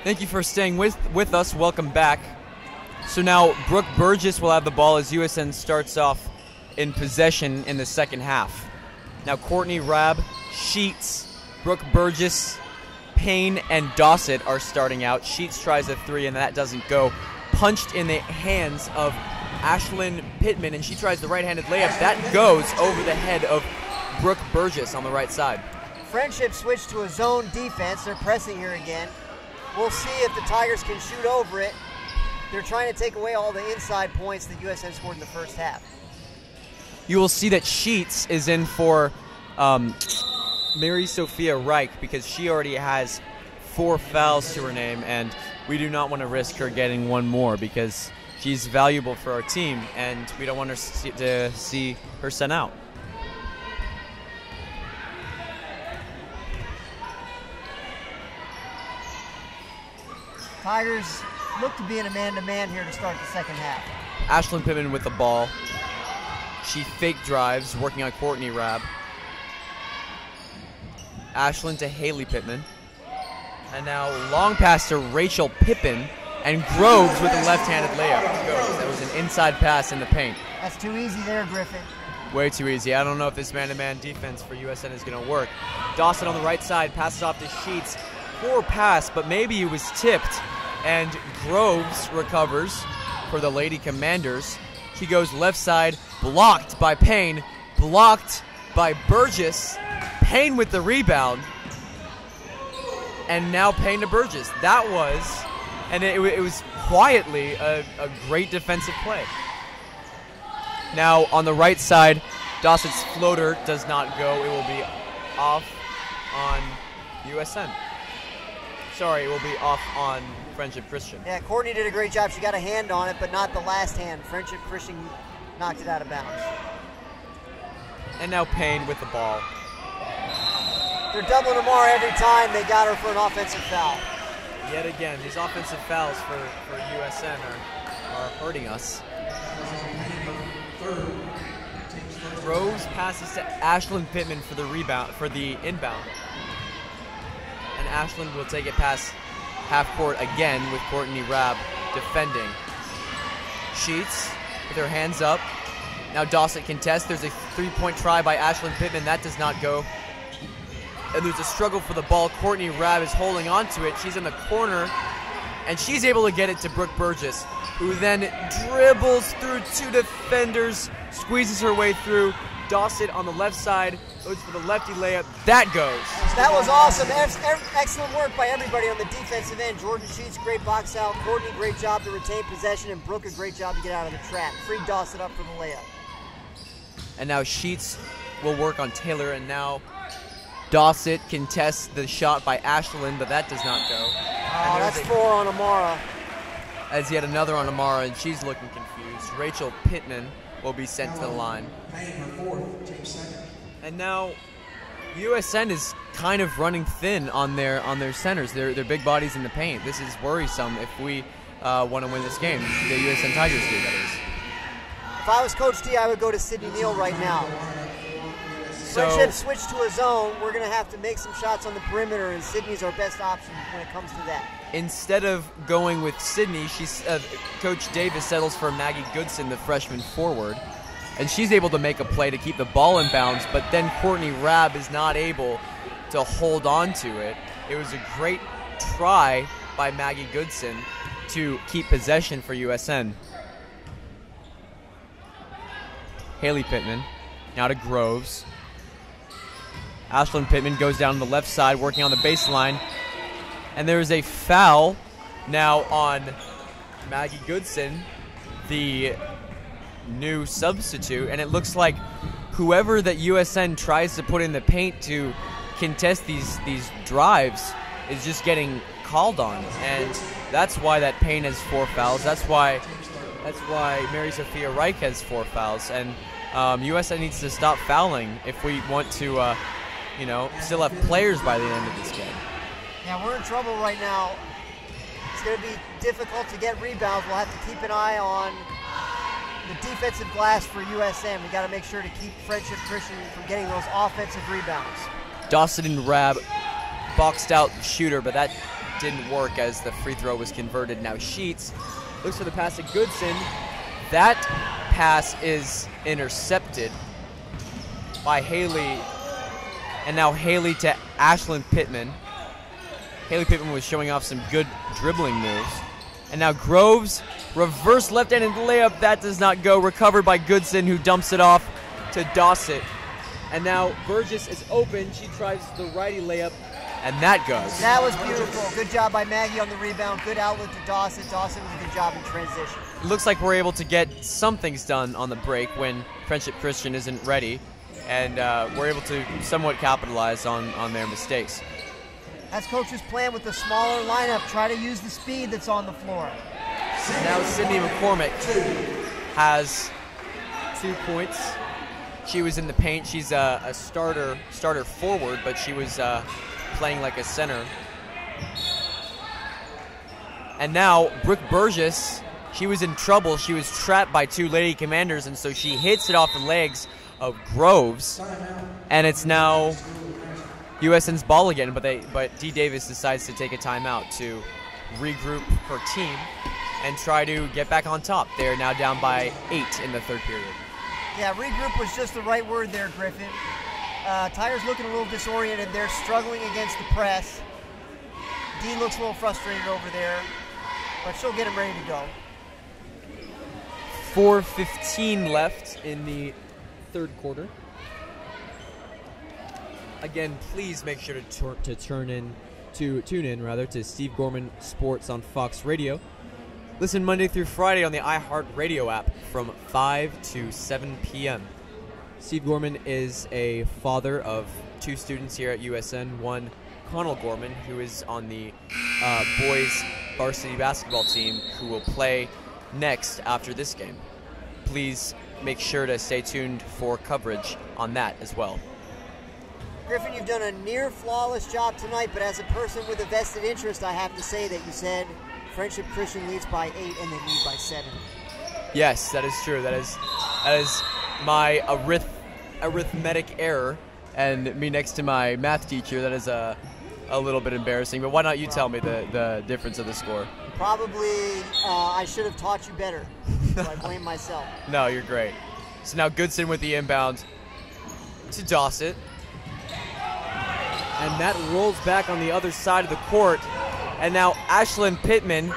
Thank you for staying with us. Welcome back. So now Brooke Burgess will have the ball as USN starts off in possession in the second half. Now Courtney Rabb, Sheets, Brooke Burgess, Payne, and Dossett are starting out. Sheets tries a three, and that doesn't go. Punched in the hands of Ashlyn Pittman, and she tries the right-handed layup. That goes over the head of Brooke Burgess on the right side. Friendship switched to a zone defense. They're pressing here again. We'll see if the Tigers can shoot over it. They're trying to take away all the inside points that USN scored in the first half. You will see that Sheets is in for Mary Sophia Reich because she already has 4 fouls to her name, and we do not want to risk her getting one more because she's valuable for our team, and we don't want her to see her sent out. Tigers look to be in a man-to-man here to start the second half. Ashlyn Pittman with the ball. She fake drives, working on Courtney Rabb. Ashlyn to Haley Pittman. And now long pass to Rachel Pippin, and Groves with a left-handed layup. That was an inside pass in the paint. That's too easy there, Griffin. Way too easy. I don't know if this man-to-man defense for USN is going to work. Dawson on the right side, passes off to Sheets. Poor pass, but maybe it was tipped. And Groves recovers for the Lady Commanders. She goes left side, blocked by Payne, blocked by Burgess. Payne with the rebound. And now Payne to Burgess. That was, and it was quietly a great defensive play. Now on the right side, Dawson's floater does not go. It will be off on USN. Sorry, it will be off on Friendship Christian. Yeah, Courtney did a great job. She got a hand on it, but not the last hand. Friendship Christian knocked it out of bounds. And now Payne with the ball. They're doubling Amara every time they got her for an offensive foul. Yet again, these offensive fouls for USN are hurting us. Rose passes to Ashlyn Pittman for the rebound, for the inbound. And Ashlyn will take it past half court again with Courtney Rabb defending. Sheets with her hands up. Now Dossett contests. There's a three-point try by Ashlyn Pittman. That does not go. And there's a struggle for the ball. Courtney Rabb is holding on to it. She's in the corner, and she's able to get it to Brooke Burgess, who then dribbles through 2 defenders, squeezes her way through. Dossett on the left side goes for the lefty layup. That goes. That was awesome. Excellent work by everybody on the defensive end. Jordan Sheets, great box out. Courtney, great job to retain possession. And Brooke, a great job to get out of the trap. Free Dossett up for the layup. And now Sheets will work on Taylor, and now Dossett contests the shot by Ashlyn, but that does not go. Oh, that's 4 on Amara. As yet another on Amara, and she's looking confused. Rachel Pittman will be sent to the line. And now USN is kind of running thin on their centers. They're big bodies in the paint. This is worrisome if we want to win this game. The USN Tigers do, that is. If I was Coach D, I would go to Sydney Neal right now. So, Friendship switched to a zone. We're going to have to make some shots on the perimeter, and Sydney's our best option when it comes to that. instead of going with Sydney, Coach Davis settles for Maggie Goodson, the freshman forward. And she's able to make a play to keep the ball in bounds, but then Courtney Rabb is not able to hold on to it. It was a great try by Maggie Goodson to keep possession for USN. Haley Pittman, now to Groves. Ashlyn Pittman goes down the left side, working on the baseline. And there is a foul now on Maggie Goodson, the new substitute. And it looks like whoever that USN tries to put in the paint to contest these drives is just getting called on. And that's why that Payne has 4 fouls. That's why Mary Sophia Reich has 4 fouls. And USN needs to stop fouling if we want to, still have players by the end of this game. Yeah, we're in trouble right now. It's going to be difficult to get rebounds. We'll have to keep an eye on the defensive glass for USN. We got to make sure to keep Friendship Christian from getting those offensive rebounds. Dawson and Rabb boxed out the shooter, but that didn't work as the free throw was converted. Now Sheets Looks for the pass to Goodson. That pass is intercepted by Haley, and now Haley to Ashlyn Pittman. Haley Pittman was showing off some good dribbling moves. And now Groves, reverse left-handed layup, that does not go. Recovered by Goodson, who dumps it off to Dossett. And now Burgess is open. She tries the righty layup. And that goes. That was beautiful. Good job by Maggie on the rebound. Good outlet to Dawson. Dawson was a good job in transition. It looks like we're able to get some things done on the break when Friendship Christian isn't ready. And we're able to somewhat capitalize on their mistakes. That's coach's plan with the smaller lineup. Try to use the speed that's on the floor. Now Sydney McCormick has 2 points. She was in the paint. She's a starter forward, but she was playing like a center. And now Brooke Burgess, she was in trouble. She was trapped by 2 Lady Commanders, and so she hits it off the legs of Groves, and it's now USN's ball again. But D. Davis decides to take a timeout to regroup her team and try to get back on top. They're now down by 8 in the third period. Yeah, regroup was just the right word there, Griffin. Tiger's looking a little disoriented. They're struggling against the press. Dee looks a little frustrated over there, but she'll get him ready to go. 4:15 left in the third quarter. Again, please make sure to tune in to Steve Gorman Sports on Fox Radio. Listen Monday through Friday on the iHeartRadio app from 5 to 7 p.m. Steve Gorman is a father of 2 students here at USN. One, Connell Gorman, who is on the boys varsity basketball team, who will play next after this game. Please make sure to stay tuned for coverage on that as well. Griffin, you've done a near flawless job tonight, but as a person with a vested interest, I have to say that you said Friendship Christian leads by 8 and they lead by 7. Yes, that is true. That is my arithmetic error, and me next to my math teacher. That is a little bit embarrassing. But why not you tell me the difference of the score? Probably I should have taught you better, so I blame myself. No, you're great. So now Goodson with the inbound to Dossett. And that rolls back on the other side of the court. And now Ashlyn Pittman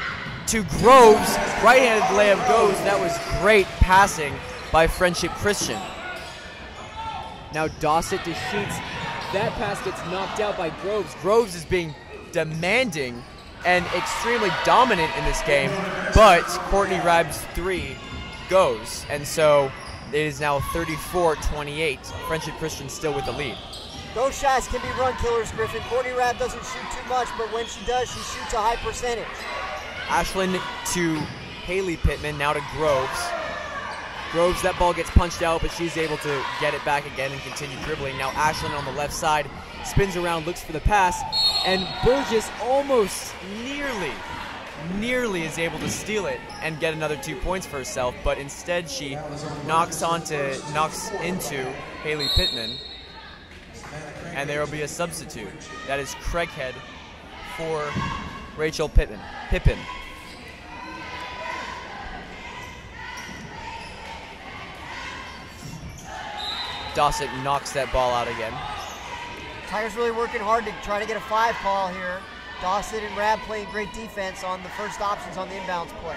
to Groves. Right-handed layup goes. That was great passing by Friendship Christian. Now Dossett to Sheets. That pass gets knocked out by Groves. Groves is being demanding and extremely dominant in this game, but Courtney Rab's 3 goes. And so it is now 34-28. Friendship Christian still with the lead. Those shots can be run killers, Griffin. Courtney Rabb doesn't shoot too much, but when she does, she shoots a high percentage. Ashlyn to Haley Pittman, now to Groves. Groves, that ball gets punched out, but she's able to get it back again and continue dribbling. Now Ashlyn on the left side spins around, looks for the pass, and Burgess almost nearly is able to steal it and get another 2 points for herself, but instead she knocks into Haley Pittman. And there will be a substitute. That is Craighead for Rachel Pippin. Dossett knocks that ball out again. Tigers really working hard to try to get a 5 call here. Dossett and Rabb playing great defense on the first options on the inbounds play.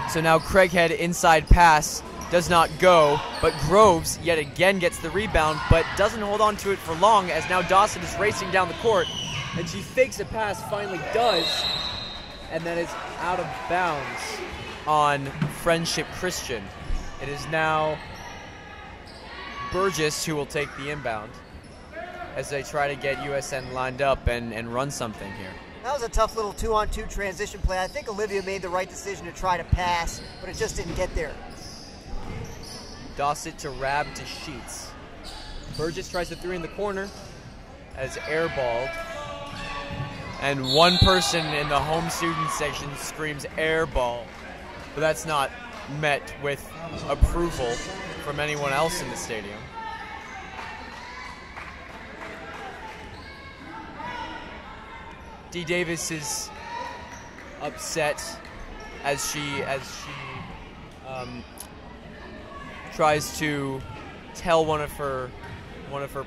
So now Craighead inside pass does not go, but Groves yet again gets the rebound, but doesn't hold on to it for long, as now Dossett is racing down the court. And she fakes a pass, finally does, and that is out of bounds on Friendship Christian. It is now Burgess who will take the inbound as they try to get USN lined up and run something here. That was a tough little 2-on-2 transition play. I think Olivia made the right decision to try to pass, but it just didn't get there. Dossett to Rabb to Sheets. Burgess tries the 3 in the corner. As airballed. And one person in the home student section screams airball. But that's not met with approval from anyone else in the stadium. D. Davis is upset as she tries to tell one of her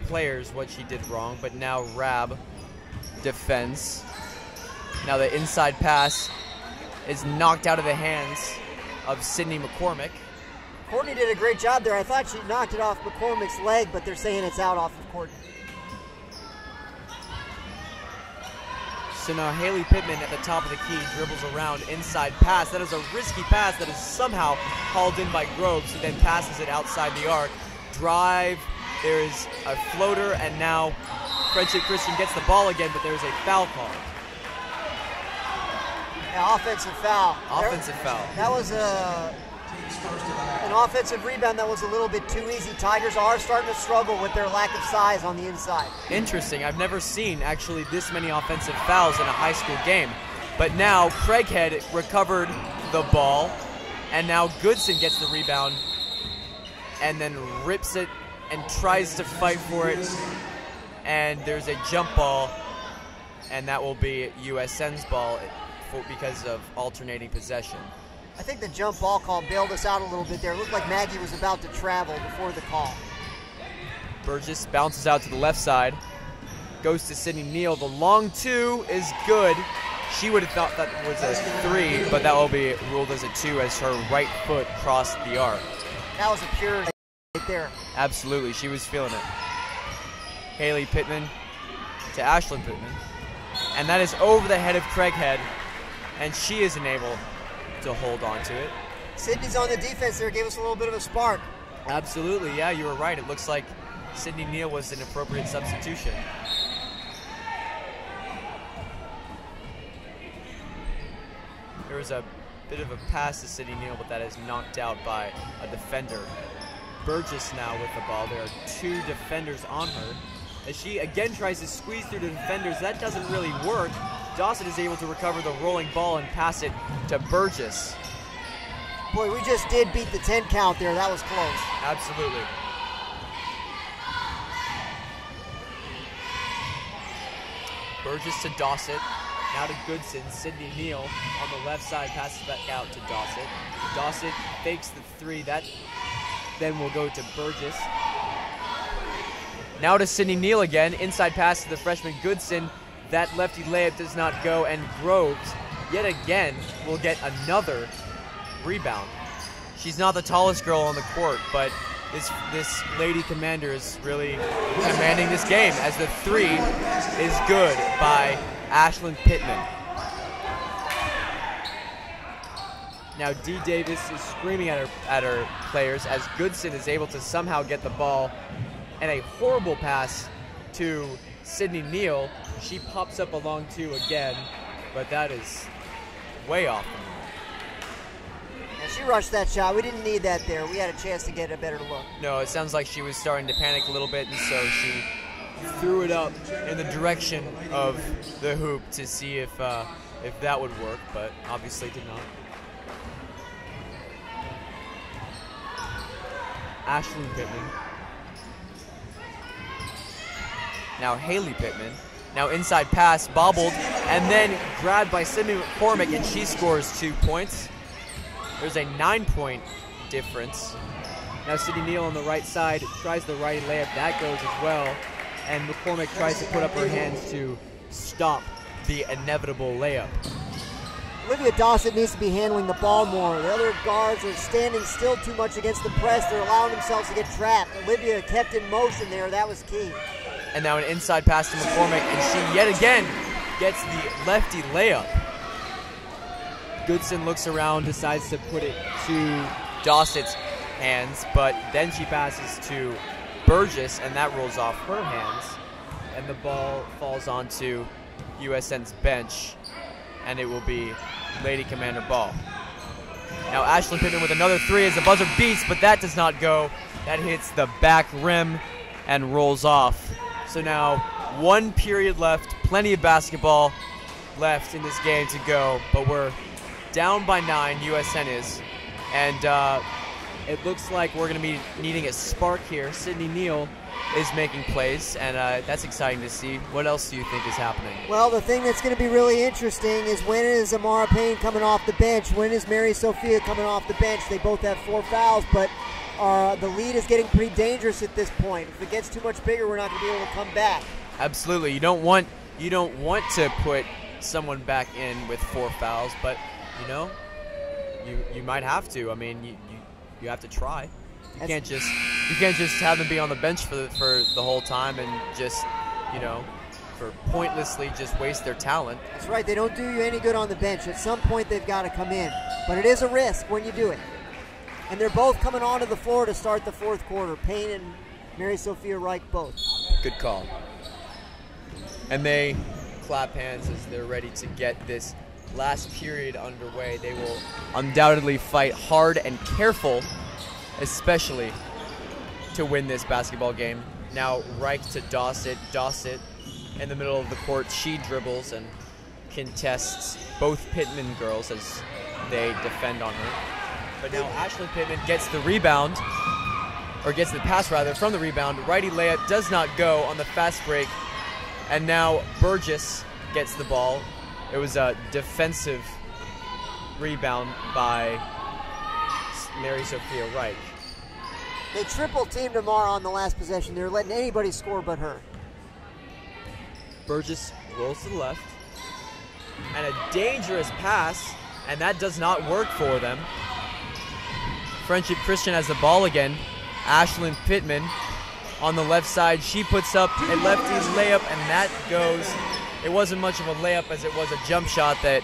players what she did wrong, but now Rab defends. Now the inside pass is knocked out of the hands of Sydney McCormick. Courtney did a great job there. I thought she knocked it off McCormick's leg, but they're saying it's out off of Courtney. So now Haley Pittman at the top of the key dribbles around, inside pass. That is a risky pass that is somehow hauled in by Groves, who then passes it outside the arc. Drive, there is a floater, and now Friendship Christian gets the ball again, but there is a foul call. Yeah, offensive foul. Offensive foul. That was an offensive rebound that was a little bit too easy. Tigers are starting to struggle with their lack of size on the inside. Interesting. I've never seen actually this many offensive fouls in a high school game. But now Craighead recovered the ball, and now Goodson gets the rebound and then rips it and tries to fight for it. And there's a jump ball, and that will be USN's ball because of alternating possession. I think the jump ball call bailed us out a little bit there. It looked like Maggie was about to travel before the call. Burgess bounces out to the left side, goes to Sydney Neal. The long two is good. She would have thought that was a 3, but that will be ruled as a 2 as her right foot crossed the arc. That was a pure right there. Absolutely, she was feeling it. Haley Pittman to Ashlyn Pittman. And that is over the head of Craighead, and she isn't able to hold on to it. Sydney's on the defense there, gave us a little bit of a spark. Absolutely, yeah, you were right. It looks like Sydney Neal was an appropriate substitution. There was a bit of a pass to Sydney Neal, but that is knocked out by a defender. Burgess now with the ball. There are 2 defenders on her. As she again tries to squeeze through the defenders, that doesn't really work. Dawson is able to recover the rolling ball and pass it to Burgess. Boy, we just did beat the 10 count there. That was close. Absolutely. Burgess to Dawson. Now to Goodson. Sydney Neal on the left side passes back out to Dawson. Dawson fakes the 3. That then will go to Burgess. Now to Sydney Neal again. Inside pass to the freshman Goodson. That lefty layup does not go, and Groves, yet again, will get another rebound. She's not the tallest girl on the court, but this lady commander is really commanding this game, as the 3 is good by Ashlyn Pittman. Now D. Davis is screaming at her players as Goodson is able to somehow get the ball, and a horrible pass to Sydney Neal. She pops up a long 2 again, but that is way off. Yeah, she rushed that shot. We didn't need that there. We had a chance to get a better look. No, it sounds like she was starting to panic a little bit, and so she threw it up in the direction of the hoop to see if that would work, but obviously did not. Ashlyn Pittman. Now Haley Pittman. Now inside pass, bobbled, and then grabbed by Sydney McCormick, and she scores 2 points. There's a 9-point difference. Now Sydney Neal on the right side tries the righty layup. That goes as well. And McCormick tries to put up her hands to stop the inevitable layup. Olivia Dawson needs to be handling the ball more. The other guards are standing still too much against the press. They're allowing themselves to get trapped. Olivia kept in motion there. That was key. And now an inside pass to McCormick, and she yet again gets the lefty layup. Goodson looks around, decides to put it to Dawson's hands, but then she passes to Burgess, and that rolls off her hands, and the ball falls onto USN's bench, and it will be Lady Commander ball. Now Ashlyn Pittman with another 3 as the buzzer beats, but that does not go. That hits the back rim and rolls off. So now 1 period left, plenty of basketball left in this game to go, but we're down by 9, USN is. And it looks like we're going to be needing a spark here. Sydney Neal is making plays, and that's exciting to see. What else do you think is happening? Well, the thing that's going to be really interesting is when is Amara Payne coming off the bench? When is Mary Sophia coming off the bench? They both have 4 fouls, but the lead is getting pretty dangerous at this point. If it gets too much bigger, we're not going to be able to come back. Absolutely. You don't want to put someone back in with 4 fouls, but you might have to. I mean, you have to try. You can't just have them be on the bench for the whole time and just for pointlessly just waste their talent. That's right. They don't do you any good on the bench. At some point, they've got to come in, but it is a risk when you do it. And they're both coming onto the floor to start the 4th quarter. Payne and Mary Sophia Reich both. Good call. And they clap hands as they're ready to get this last period underway. They will undoubtedly fight hard and careful, especially to win this basketball game. Now Reich to Dossett. Dossett in the middle of the court. She dribbles and contests both Pittman girls as they defend on her. But now Ashlyn Pittman gets the rebound, or gets the pass rather, from the rebound. Righty layup does not go on the fast break. And now Burgess gets the ball. It was a defensive rebound by Mary Sophia Reich. They triple-teamed Amara on the last possession. They're letting anybody score but her. Burgess rolls to the left. And a dangerous pass, and that does not work for them. Friendship Christian has the ball again. Ashlyn Pittman on the left side. She puts up a lefty layup, and that goes. It wasn't much of a layup as it was a jump shot that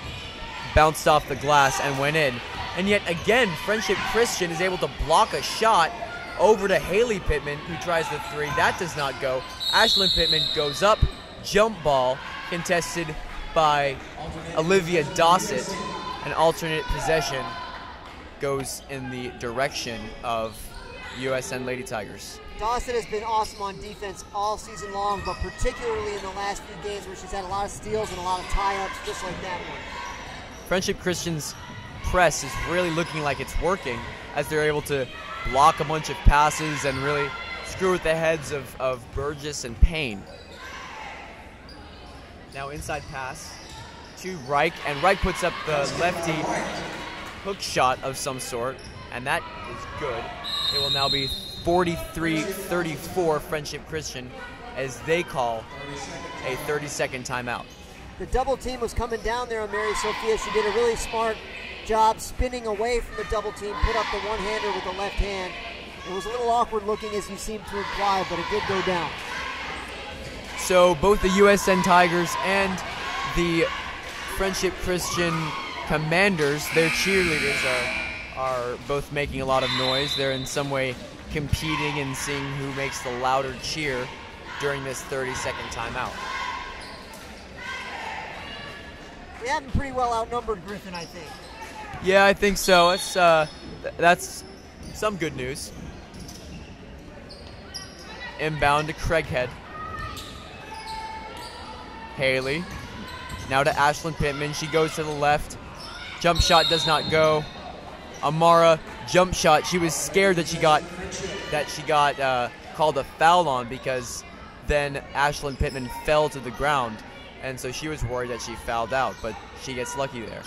bounced off the glass and went in. And yet again, Friendship Christian is able to block a shot over to Haley Pittman, who tries the 3. That does not go. Ashlyn Pittman goes up, jump ball, contested by Olivia Dossett. An alternate possession goes in the direction of USN Lady Tigers. Dossett has been awesome on defense all season long, but particularly in the last few games where she's had a lot of steals and a lot of tie-ups, just like that one. Friendship Christian's press is really looking like it's working as they're able to block a bunch of passes and really screw with the heads of Burgess and Payne. Now inside pass to Reich, and Reich puts up the lefty hook shot of some sort, and that is good. It will now be 43-34 Friendship Christian as they call a 30-second timeout. The double team was coming down there on Mary Sophia. She did a really smart job spinning away from the double team, put up the one-hander with the left hand. It was a little awkward looking, as you seem to imply, but it did go down. So both the USN Tigers and the Friendship Christian Commanders, their cheerleaders, are both making a lot of noise. They're in some way competing and seeing who makes the louder cheer during this 30-second timeout. We have them pretty well outnumbered, Griffin, I think. Yeah, I think so. That's some good news. Inbound to Craighead. Haley. Now to Ashlyn Pittman. She goes to the left. Jump shot does not go. Amara, jump shot. She was scared that she got called a foul on, because then Ashlyn Pittman fell to the ground, and so she was worried that she fouled out, but she gets lucky there.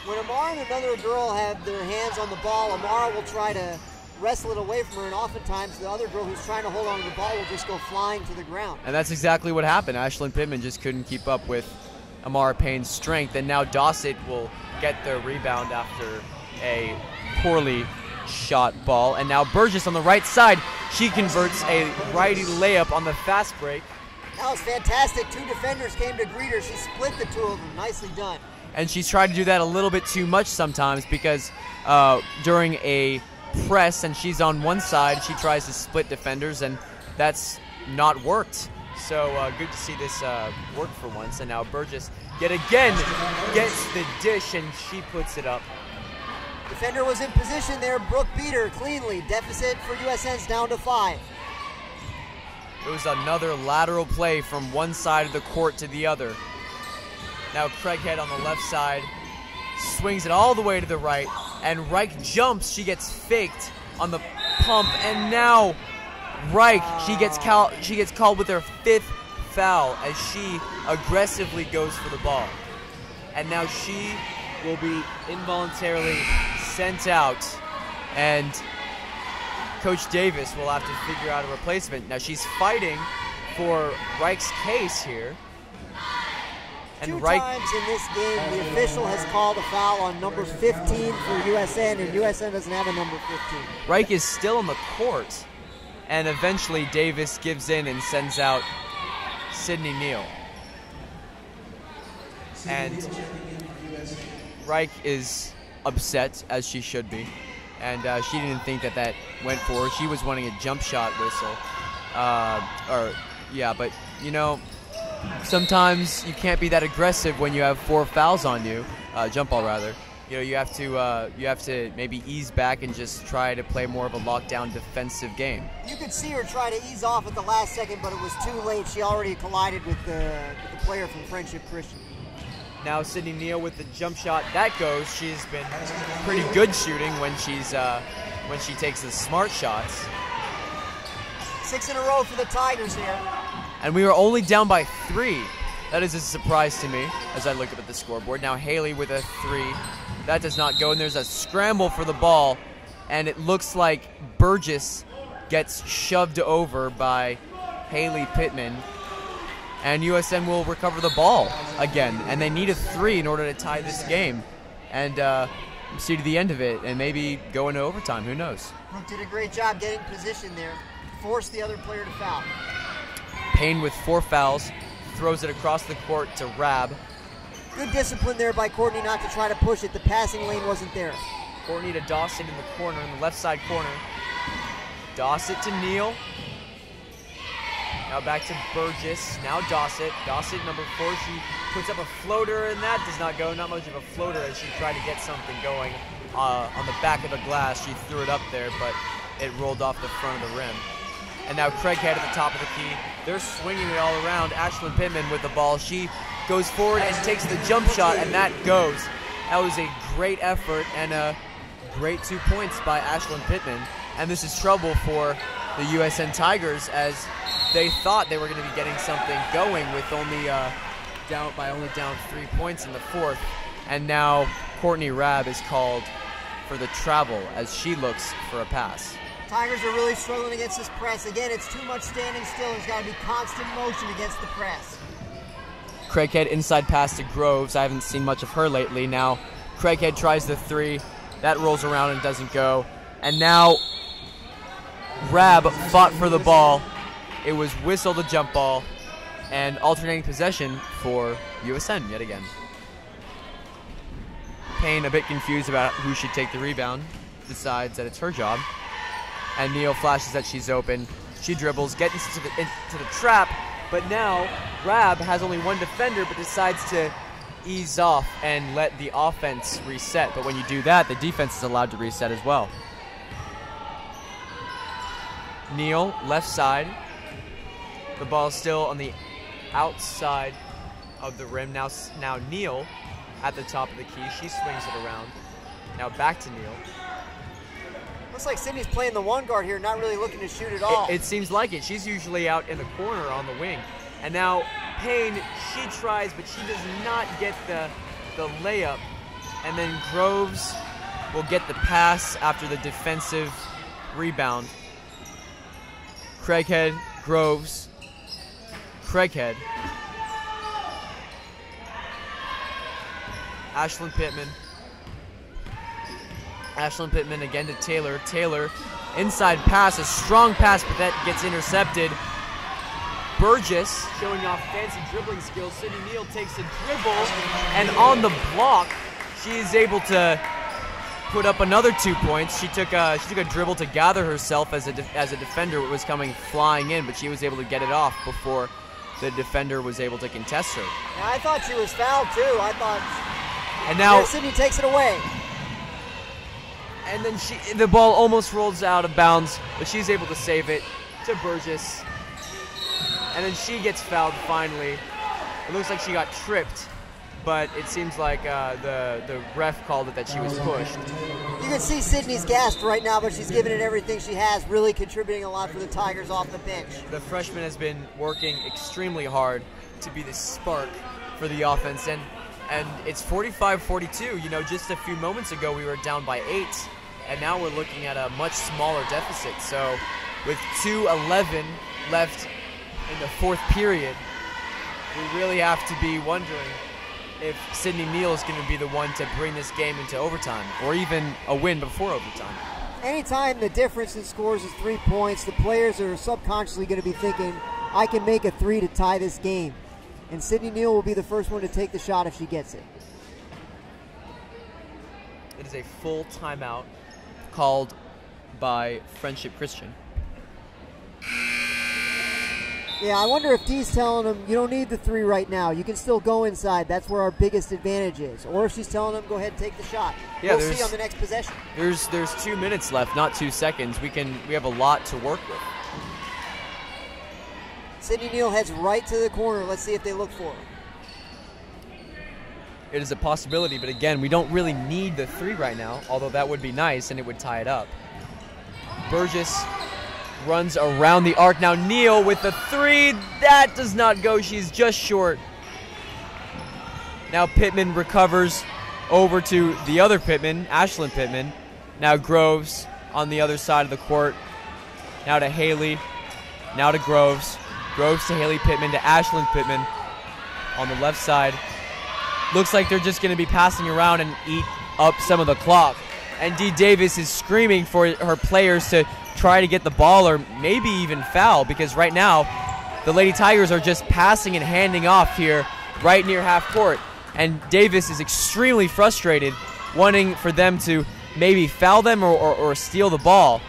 When Amara and another girl have their hands on the ball, Amara will try to wrestle it away from her, and oftentimes the other girl who's trying to hold on to the ball will just go flying to the ground. And that's exactly what happened. Ashlyn Pittman just couldn't keep up with Amara Payne's strength, and now Dossett will get the rebound after a poorly shot ball. And now Burgess on the right side. She converts a righty layup on the fast break. That was fantastic. 2 defenders came to greet her. She split the 2 of them. Nicely done. And she's tried to do that a little bit too much sometimes, because during a press and she's on one side, she tries to split defenders, and that's not worked. So good to see this work for once. And now Burgess yet again gets the dish, and she puts it up. Defender was in position there. Brooke beat her cleanly. Deficit for USN's down to 5. It was another lateral play from one side of the court to the other. Now Craighead on the left side swings it all the way to the right, and Reich jumps. She gets faked on the pump, and now Reich, she gets called with her 5th foul as she aggressively goes for the ball. And now she will be involuntarily sent out, and Coach Davis will have to figure out a replacement. Now she's fighting for Reich's case here. And Two times in this game, the official has called a foul on number 15 for USN, and USN doesn't have a number 15. Reich is still on the court, and eventually Davis gives in and sends out Sydney Neal. And Reich is upset, as she should be, and she didn't think that went for her. She was wanting a jump shot whistle. But you know, sometimes you can't be that aggressive when you have 4 fouls on you, jump ball rather. You know, you have to maybe ease back and just try to play more of a lockdown defensive game. You could see her try to ease off at the last second, but it was too late. She already collided with the player from Friendship Christian. Now Sydney Neal with the jump shot, that goes. She's been pretty good shooting when she takes the smart shots. 6 in a row for the Tigers here. And we are only down by 3. That is a surprise to me as I look up at the scoreboard. Now Haley with a 3. That does not go, and there's a scramble for the ball, and it looks like Burgess gets shoved over by Haley Pittman. And USN will recover the ball again, and they need a 3 in order to tie this game and see to the end of it and maybe go into overtime. Who knows? Brooke did a great job getting position there. Forced the other player to foul. Payne with 4 fouls, throws it across the court to Rab. Good discipline there by Courtney not to try to push it. The passing lane wasn't there. Courtney to Dawson in the corner, in the left side corner. Dawson to Neal. Now back to Burgess. Now Dawson. Dawson, number 4. She puts up a floater, and that does not go. Not much of a floater as she tried to get something going on the back of the glass. She threw it up there, but it rolled off the front of the rim. And now Craighead at the top of the key. They're swinging it all around. Ashlyn Pittman with the ball. She goes forward and takes the jump shot, and that goes. That was a great effort and a great 2 points by Ashlyn Pittman. And this is trouble for the USN Tigers as they thought they were going to be getting something going with only down 3 points in the 4th. And now Courtney Rabb is called for the travel as she looks for a pass. Tigers are really struggling against this press. Again, it's too much standing still. There's got to be constant motion against the press. Craighead inside pass to Groves. I haven't seen much of her lately. Now Craighead tries the 3. That rolls around and doesn't go. And now Rab fought for the ball. It was whistled a jump ball and alternating possession for USN yet again. Payne a bit confused about who should take the rebound. Decides that it's her job. And Neal flashes that she's open. She dribbles, gets into the trap, but now Rab has only 1 defender but decides to ease off and let the offense reset. But when you do that, the defense is allowed to reset as well. Neal, left side. The ball is still on the outside of the rim. Now Neal at the top of the key. She swings it around. Now back to Neal. Looks like Sydney's playing the 1 guard here, not really looking to shoot at all. It seems like it. She's usually out in the corner on the wing. And now Payne, she tries, but she does not get the layup. And then Groves will get the pass after the defensive rebound. Craighead, Groves, Craighead. Ashlyn Pittman. Ashlyn Pittman again to Taylor. Taylor, inside pass, a strong pass, but that gets intercepted. Burgess showing off fancy dribbling skills. Sydney Neal takes a dribble, and on the block, she is able to put up another 2 points. She took a dribble to gather herself as a defender was coming flying in, but she was able to get it off before the defender was able to contest her. Yeah, I thought she was fouled too. And now Sydney takes it away. And then the ball almost rolls out of bounds, but she's able to save it to Burgess. And then she gets fouled finally. It looks like she got tripped but it seems like the ref called it that she was pushed. You can see Sydney's gassed right now, but she's giving it everything she has, really contributing a lot for the Tigers off the bench. The freshman has been working extremely hard to be the spark for the offense, and it's 45-42. You know, just a few moments ago we were down by 8, and now we're looking at a much smaller deficit. So with 2:11 left in the fourth period, we really have to be wondering if Sydney Neal is going to be the one to bring this game into overtime, or even a win before overtime. Anytime the difference in scores is 3 points, the players are subconsciously going to be thinking, I can make a 3 to tie this game. And Sydney Neal will be the first one to take the shot if she gets it. It is a full timeout called by Friendship Christian. Yeah, I wonder if Dee's telling them, you don't need the 3 right now. You can still go inside. That's where our biggest advantage is. Or if she's telling them, go ahead and take the shot. Yeah, we'll see on the next possession. There's 2 minutes left, not 2 seconds. We have a lot to work with. Sydney Neal heads right to the corner. Let's see if they look for her. It is a possibility, but again, we don't really need the 3 right now, although that would be nice and it would tie it up. Burgess runs around the arc. Now Neal with the 3. That does not go. She's just short. Now Pittman recovers over to the other Pittman, Ashlyn Pittman. Now Groves on the other side of the court. Now to Haley. Now to Groves. Groves to Haley Pittman to Ashlyn Pittman on the left side. Looks like they're just going to be passing around and eat up some of the clock. And Dee Davis is screaming for her players to try to get the ball or maybe even foul, because right now the Lady Tigers are just passing and handing off here right near half court. And Davis is extremely frustrated, wanting for them to maybe foul them or steal the ball.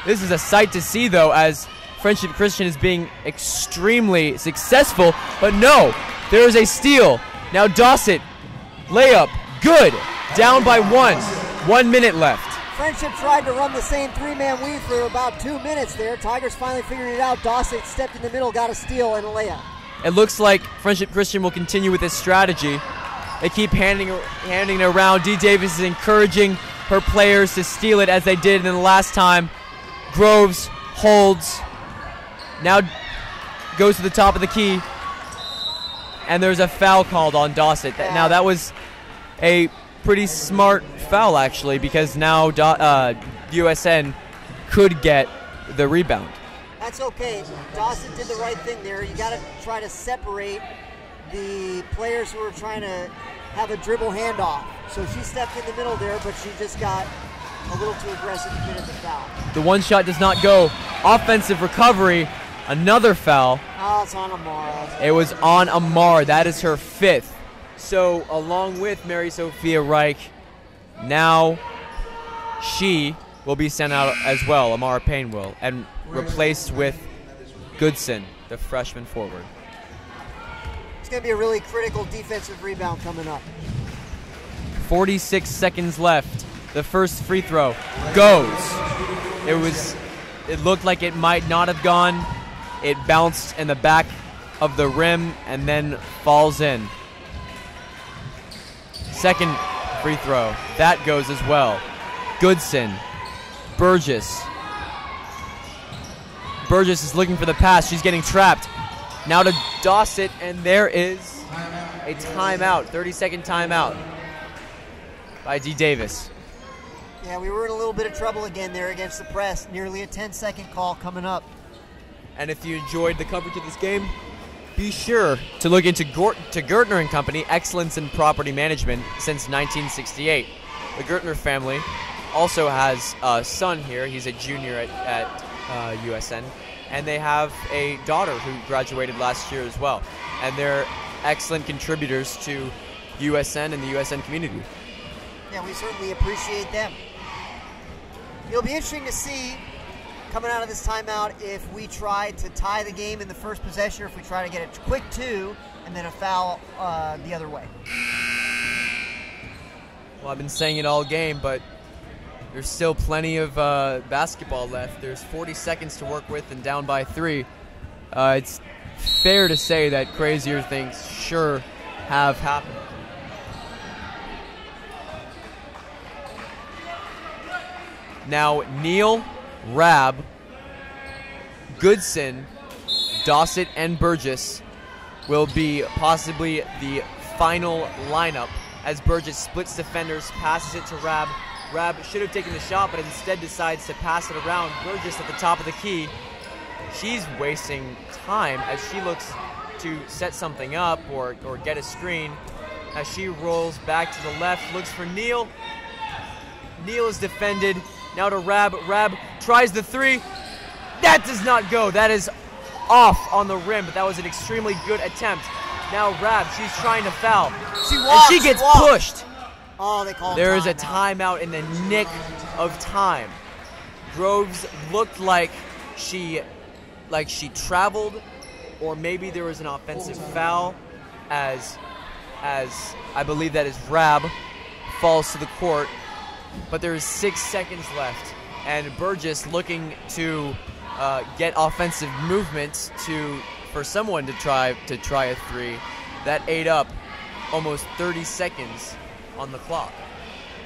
This is a sight to see, though, as Friendship Christian is being extremely successful. But no, there is a steal. Now Dossett, layup, good. Down by 1. 1 minute left. Friendship tried to run the same 3-man weave for about 2 minutes there. Tigers finally figured it out. Dossett stepped in the middle, got a steal and a layup. It looks like Friendship Christian will continue with this strategy. They keep handing it around. Dee Davis is encouraging her players to steal it as they did in the last time. Groves holds. Now goes to the top of the key. And there's a foul called on Dossett. Now that was a pretty smart foul, actually, because now USN could get the rebound. That's okay. Dossett did the right thing there. You got to try to separate the players who are trying to have a dribble handoff. So she stepped in the middle there, but she just got a little too aggressive to get the foul. The one shot does not go. Offensive recovery. Another foul. Oh, it's on Amara. It was on Amar. That is her 5th. So, along with Mary Sophia Reich, now she will be sent out as well, Amara Payne will, and replaced with Goodson, the freshman forward. It's going to be a really critical defensive rebound coming up. 46 seconds left. The first free throw goes. It looked like it might not have gone. It bounced in the back of the rim and then falls in. Second free throw. That goes as well. Goodson. Burgess. Burgess is looking for the pass. She's getting trapped. Now to Dossett, and there is a timeout. 30-second timeout by Dee Davis. Yeah, we were in a little bit of trouble again there against the press. Nearly a 10-second call coming up. And if you enjoyed the coverage of this game, be sure to look into Gertner and Company, excellence in property management since 1968. The Gertner family also has a son here. He's a junior at USN. And they have a daughter who graduated last year as well. And they're excellent contributors to USN and the USN community. Yeah, we certainly appreciate them. It'll be interesting to see, coming out of this timeout, if we try to tie the game in the first possession, or if we try to get a quick 2 and then a foul the other way. Well, I've been saying it all game, but there's still plenty of basketball left. There's 40 seconds to work with and down by 3. It's fair to say that crazier things sure have happened. Now Neal, Rab, Goodson, Dossett, and Burgess will be possibly the final lineup as Burgess splits defenders, passes it to Rab. Rab should have taken the shot, but instead decides to pass it around. Burgess at the top of the key. She's wasting time as she looks to set something up or get a screen. As she rolls back to the left, looks for Neal. Neal is defended. Now to Rab. Rab tries the three. That does not go. That is off on the rim, but that was an extremely good attempt. Now Rab, she's trying to foul. She walks, and she gets walks. pushed. Oh, they called There is a timeout. timeout in the nick of time. Groves looked like she traveled, or maybe there was an offensive foul as I believe that is Rab falls to the court, but there is 6 seconds left, and Burgess looking to get offensive movement for someone to try a three. That ate up almost 30 seconds on the clock.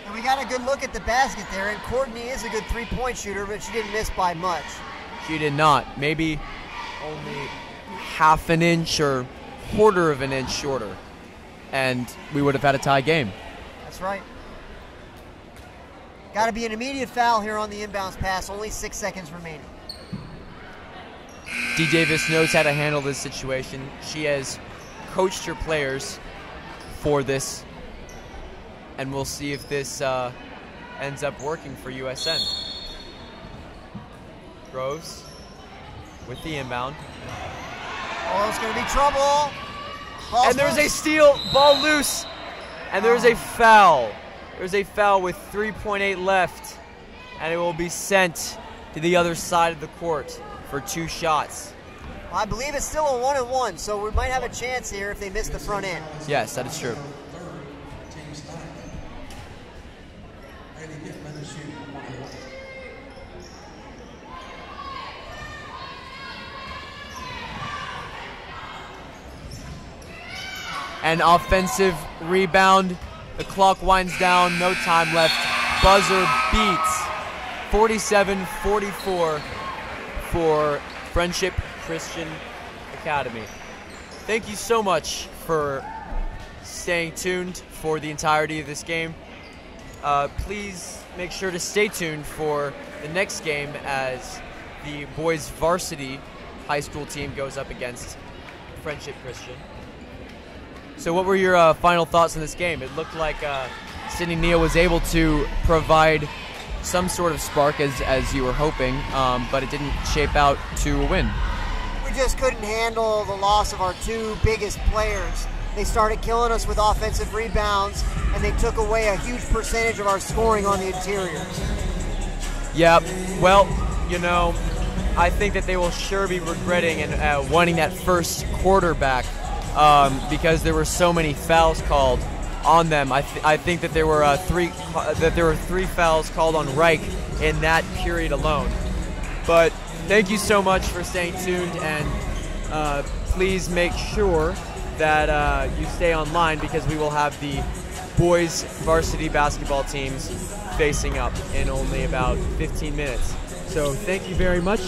And we got a good look at the basket there, and Courtney is a good three-point shooter, but she didn't miss by much. She did not. Maybe only half an inch or quarter of an inch shorter, and we would have had a tie game. That's right. Got to be an immediate foul here on the inbounds pass. Only 6 seconds remaining. Dee Davis knows how to handle this situation. She has coached her players for this, and we'll see if this ends up working for USN. Groves with the inbound. Oh, it's going to be trouble. Ball's And there's loose. a steal, ball loose, and there's a foul. There's a foul with 3.8 left, and it will be sent to the other side of the court for 2 shots. I believe it's still a 1-and-1, so we might have a chance here if they miss the front end. Yes, that is true. Team's time. Haley Pittman is shooting 1-1. An offensive rebound. The clock winds down. No time left. Buzzer beats 47-44 for Friendship Christian Academy. Thank you so much for staying tuned for the entirety of this game. Please make sure to stay tuned for the next game as the boys varsity high school team goes up against Friendship Christian. So what were your final thoughts on this game? It looked like Sydney Neal was able to provide some sort of spark as you were hoping, but it didn't shape out to a win. We just couldn't handle the loss of our 2 biggest players. They started killing us with offensive rebounds, and they took away a huge percentage of our scoring on the interior. Yeah, well, you know, I think that they will sure be regretting and wanting that first quarter back because there were so many fouls called on them. I think that there were 3 fouls called on Reich in that period alone. But thank you so much for staying tuned, and please make sure that you stay online because we will have the boys varsity basketball teams facing up in only about 15 minutes. So thank you very much.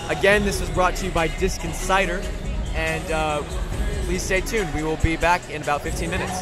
Again, this was brought to you by Disc and Cider, and please stay tuned. We will be back in about 15 minutes.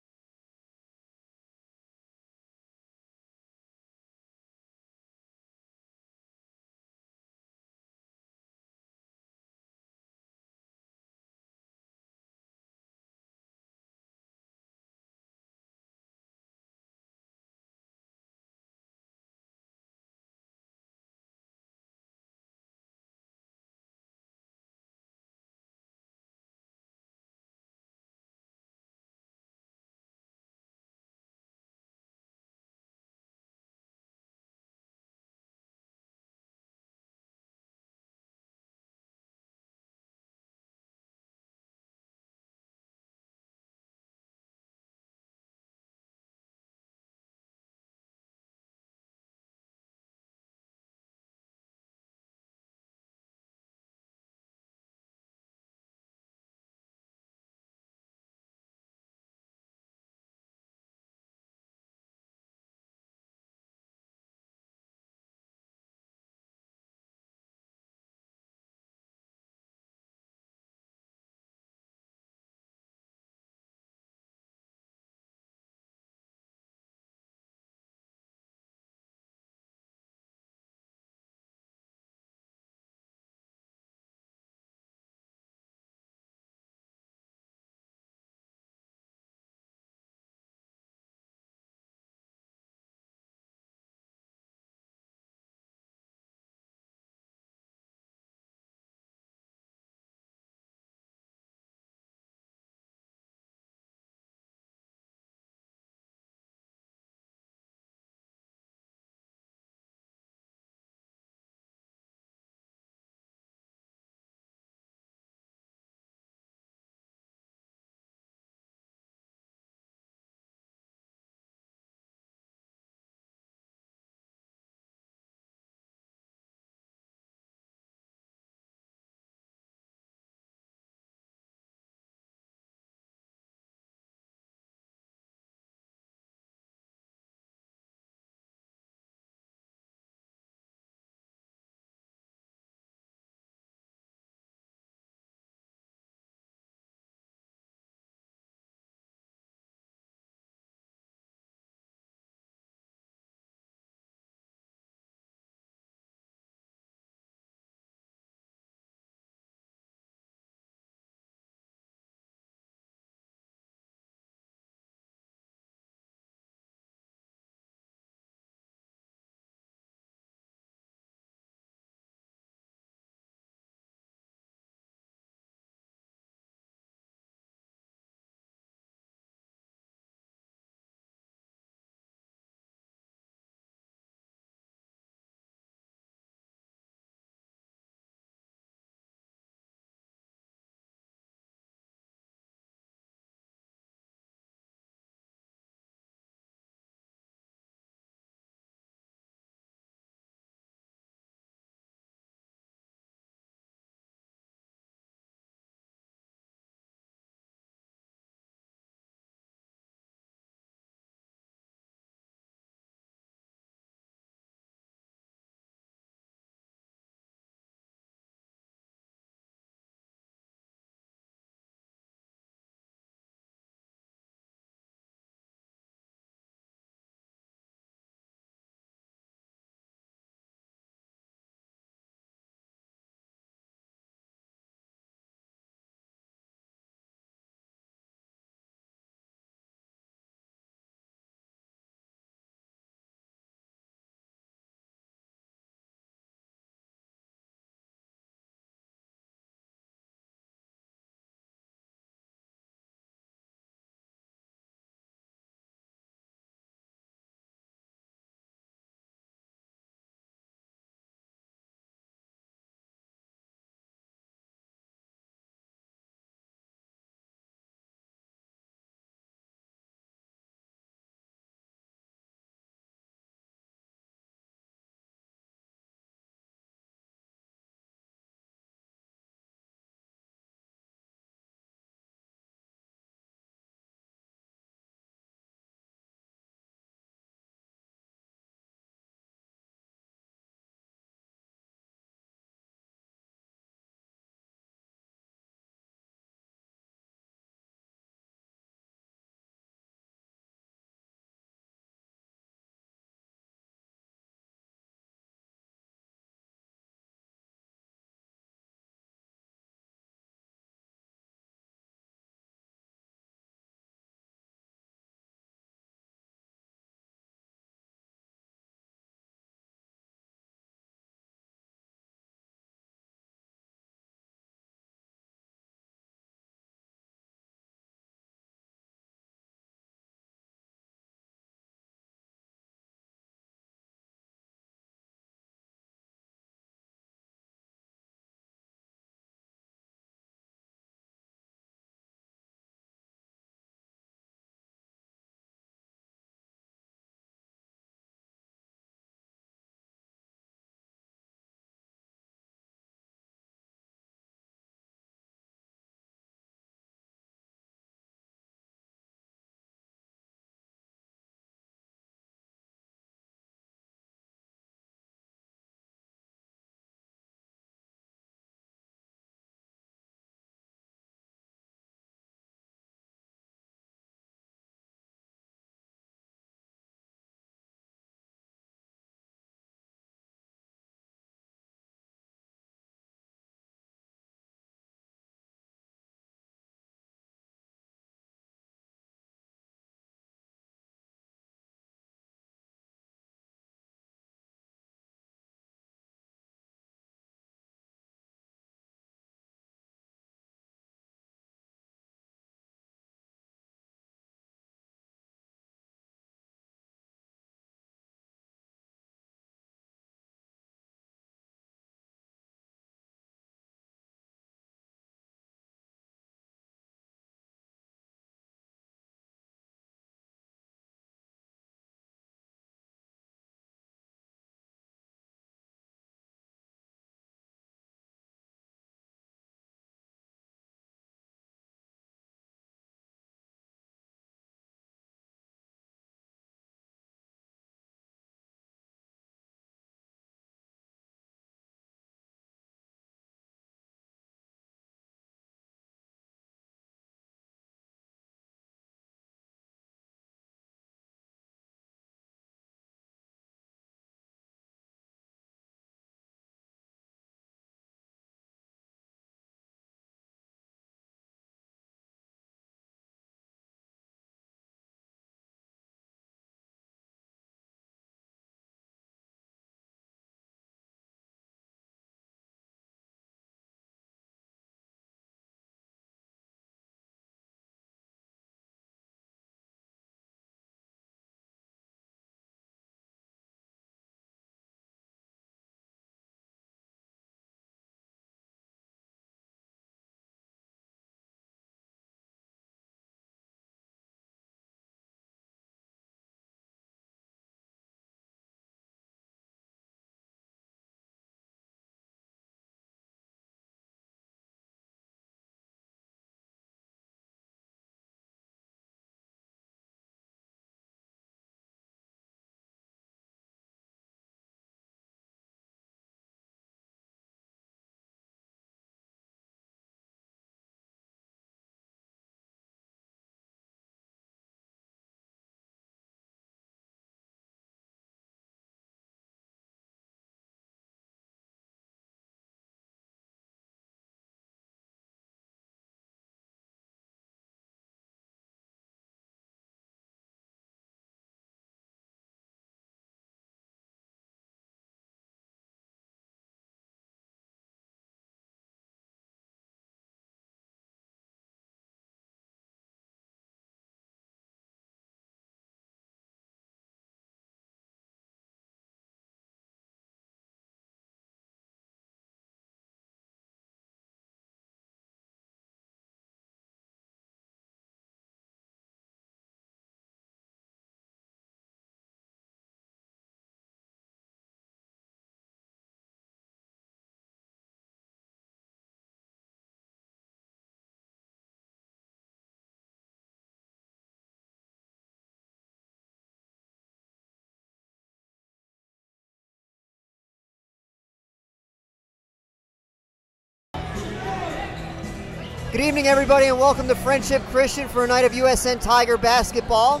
Good evening, everybody, and welcome to Friendship Christian for a night of USN Tiger basketball.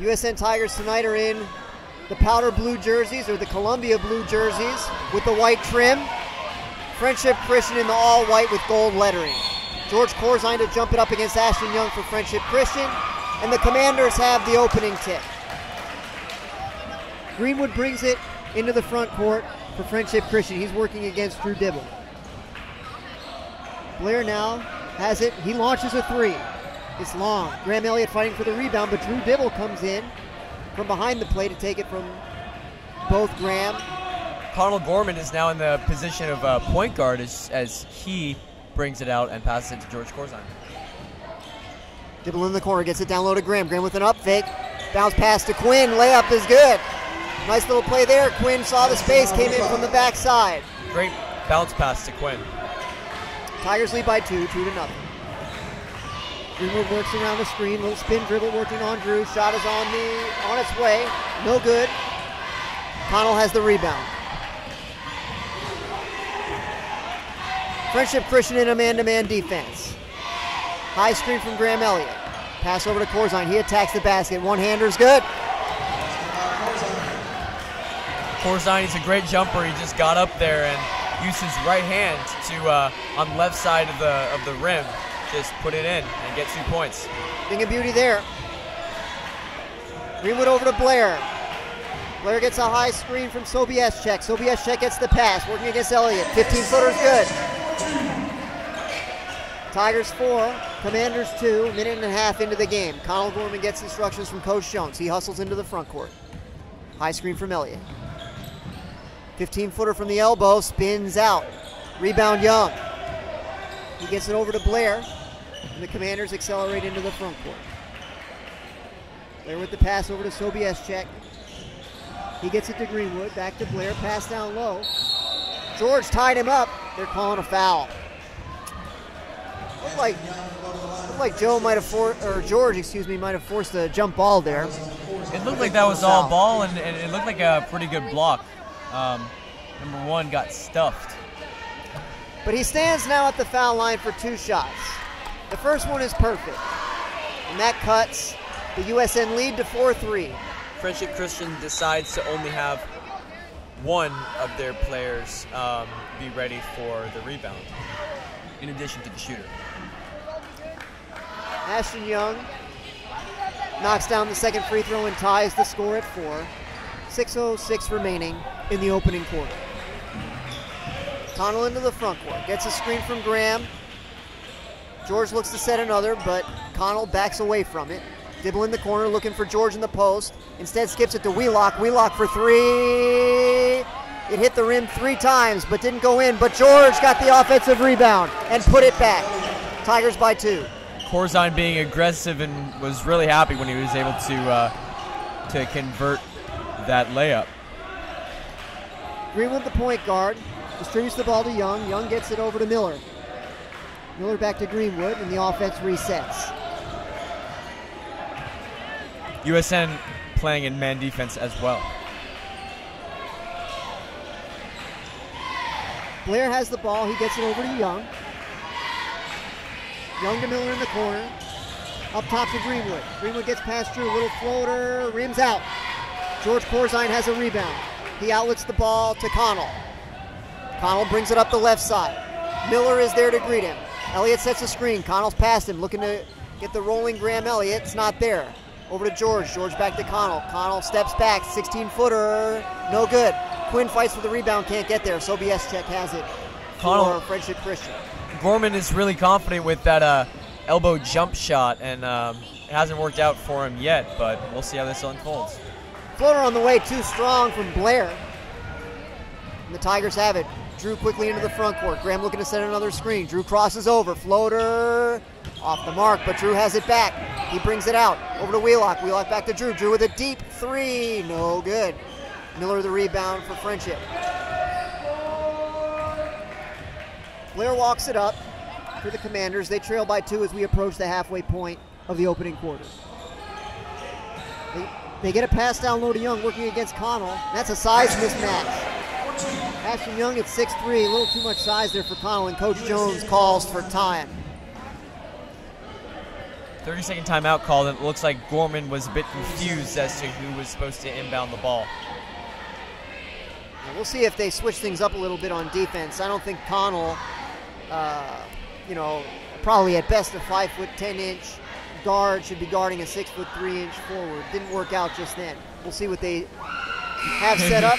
USN Tigers tonight are in the powder blue jerseys, or the Columbia blue jerseys, with the white trim. Friendship Christian in the all white with gold lettering. George Corzine to jump it up against Ashton Young for Friendship Christian, and the Commanders have the opening tip. Greenwood brings it into the front court for Friendship Christian. He's working against Drew Dibble. Blair now has it. He launches a three. It's long. Graham Elliott fighting for the rebound, but Drew Dibble comes in from behind the play to take it from both Graham. Connell Gorman is now in the position of point guard as he brings it out and passes it to George Corzine. Dibble in the corner, gets it down low to Graham. Graham with an up fake. Bounce pass to Quinn. Layup is good. Nice little play there. Quinn saw the space, came in from the backside. Great bounce pass to Quinn. Tigers lead by 2-0. Greenwood works around the screen, little spin dribble working on Drew. Shot is on its way, no good. Connell has the rebound. Friendship Christian in a man-to-man defense. High screen from Graham Elliott. Pass over to Corzine. He attacks the basket. One-hander's good. Corzine is a great jumper. He just got up there and used his right hand to on the left side of the rim, just put it in and get 2 points. Thing of beauty there. Greenwood over to Blair. Blair gets a high screen from Sobieschek. Sobieschek gets the pass, working against Elliott. 15-footer's good. Tigers 4, Commanders 2, minute and a half into the game. Connell Gorman gets instructions from Coach Jones. He hustles into the front court. High screen from Elliott. 15-footer from the elbow, spins out. Rebound Young. He gets it over to Blair, and the Commanders accelerate into the front court. Blair with the pass over to Sobieschek. He gets it to Greenwood, back to Blair, pass down low. George tied him up. They're calling a foul. Looked like Joe might have George might have forced a jump ball there. It looked like that was all ball, and it looked like a pretty good block. Number 1 got stuffed. But he stands now at the foul line for 2 shots. The first one is perfect, and that cuts the USN lead to 4-3. Friendship Christian decides to only have one of their players be ready for the rebound, in addition to the shooter. Ashton Young knocks down the second free throw and ties the score at 4. 6:06 remaining in the opening quarter. Connell into the front court, gets a screen from Graham. George looks to set another, but Connell backs away from it. Dibble in the corner, looking for George in the post. Instead skips it to Wheelock. Wheelock for 3. It hit the rim 3 times, but didn't go in. But George got the offensive rebound and put it back. Tigers by 2. Corzine being aggressive and was really happy when he was able to convert that layup. Greenwood, the point guard, distributes the ball to Young. Young gets it over to Miller. Miller back to Greenwood, and the offense resets. USN playing in man defense as well. Blair has the ball. He gets it over to Young. Young to Miller in the corner. Up top to Greenwood. Greenwood gets past Drew. Little floater. Rims out. George Corzine has a rebound. He outlets the ball to Connell. Connell brings it up the left side. Miller is there to greet him. Elliott sets a screen. Connell's past him, looking to get the rolling Graham Elliott. It's not there. Over to George. George back to Connell. Connell steps back. 16-footer. No good. Quinn fights for the rebound. Can't get there. Sobieschek has it for Friendship Christian. Gorman is really confident with that elbow jump shot, and it hasn't worked out for him yet, but we'll see how this unfolds. Floater on the way, too strong from Blair. And the Tigers have it. Drew quickly into the front court. Graham looking to set another screen. Drew crosses over. Floater off the mark, but Drew has it back. He brings it out. Over to Wheelock. Wheelock back to Drew. Drew with a deep 3. No good. Miller the rebound for Friendship. Blair walks it up for the Commanders. They trail by 2 as we approach the halfway point of the opening quarter. They get a pass down low to Young, working against Connell. That's a size mismatch. Ashton Young at 6'3", a little too much size there for Connell, and Coach Jones calls for time. 30-second timeout called, and it looks like Gorman was a bit confused as to who was supposed to inbound the ball. We'll see if they switch things up a little bit on defense. I don't think Connell, probably at best a 5'10" guard should be guarding a 6'3" forward. Didn't work out just then. We'll see what they have set up.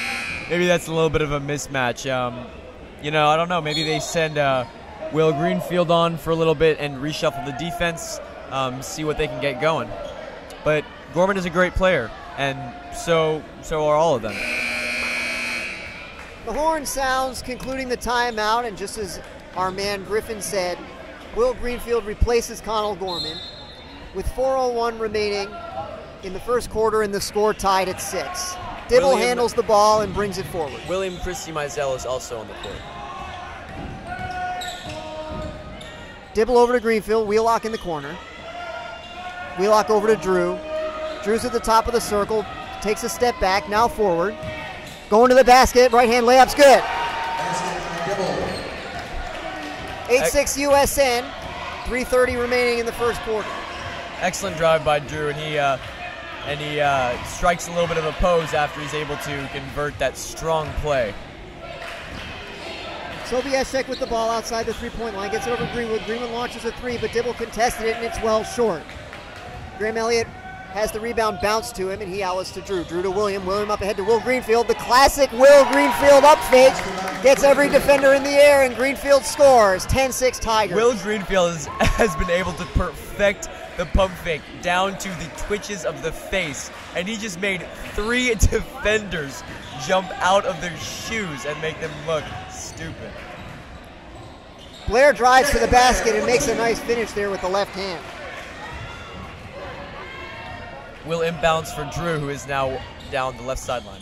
Maybe that's a little bit of a mismatch. I don't know. Maybe they send Will Greenfield on for a little bit and reshuffle the defense, see what they can get going. But Gorman is a great player, and so are all of them. The horn sounds, concluding the timeout, and just as our man Griffin said, Will Greenfield replaces Connell Gorman with 4:01 remaining in the first quarter and the score tied at 6. Dibble handles the ball and brings it forward. William Christie Mizell is also on the court. Dibble over to Greenfield, Wheelock in the corner. Wheelock over to Drew. Drew's at the top of the circle, takes a step back, now forward. Going to the basket, right-hand layup's good. 8-6 USN, 3:30 remaining in the first quarter. Excellent drive by Drew, and he strikes a little bit of a pose after he's able to convert that strong play. Sobieszek with the ball outside the three-point line, gets it over Greenwood. Greenwood launches a three, but Dibble contested it, and it's well short. Graham Elliott has the rebound bounce to him, and he outlets to Drew. Drew to William. William up ahead to Will Greenfield. The classic Will Greenfield up fake. Gets every defender in the air, and Greenfield scores. 10-6 Tigers. Will Greenfield has been able to perfect the pump fake down to the twitches of the face, and he just made 3 defenders jump out of their shoes and make them look stupid. Blair drives to the basket and makes a nice finish there with the left hand. Will inbounds for Drew, who is now down the left sideline.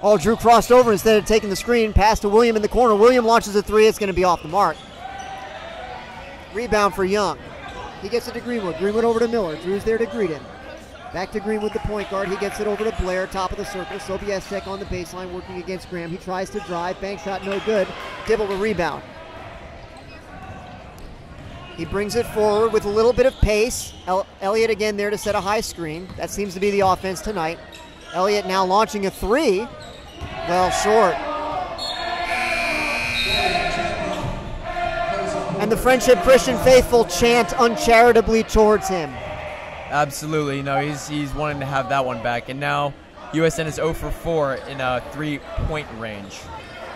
Oh, Drew crossed over instead of taking the screen. Pass to William in the corner. William launches a three. It's going to be off the mark. Rebound for Young. He gets it to Greenwood. Greenwood over to Miller. Drew's there to greet him. Back to Greenwood, the point guard. He gets it over to Blair, top of the circle. Sobieszek on the baseline, working against Graham. He tries to drive. Bank shot, no good. Dibble to rebound. He brings it forward with a little bit of pace. Elliott again there to set a high screen. That seems to be the offense tonight. Elliott now launching a three. Well short. And the Friendship Christian faithful chant uncharitably towards him. Absolutely. He's wanting to have that one back. And now USN is 0 for 4 in a three-point range.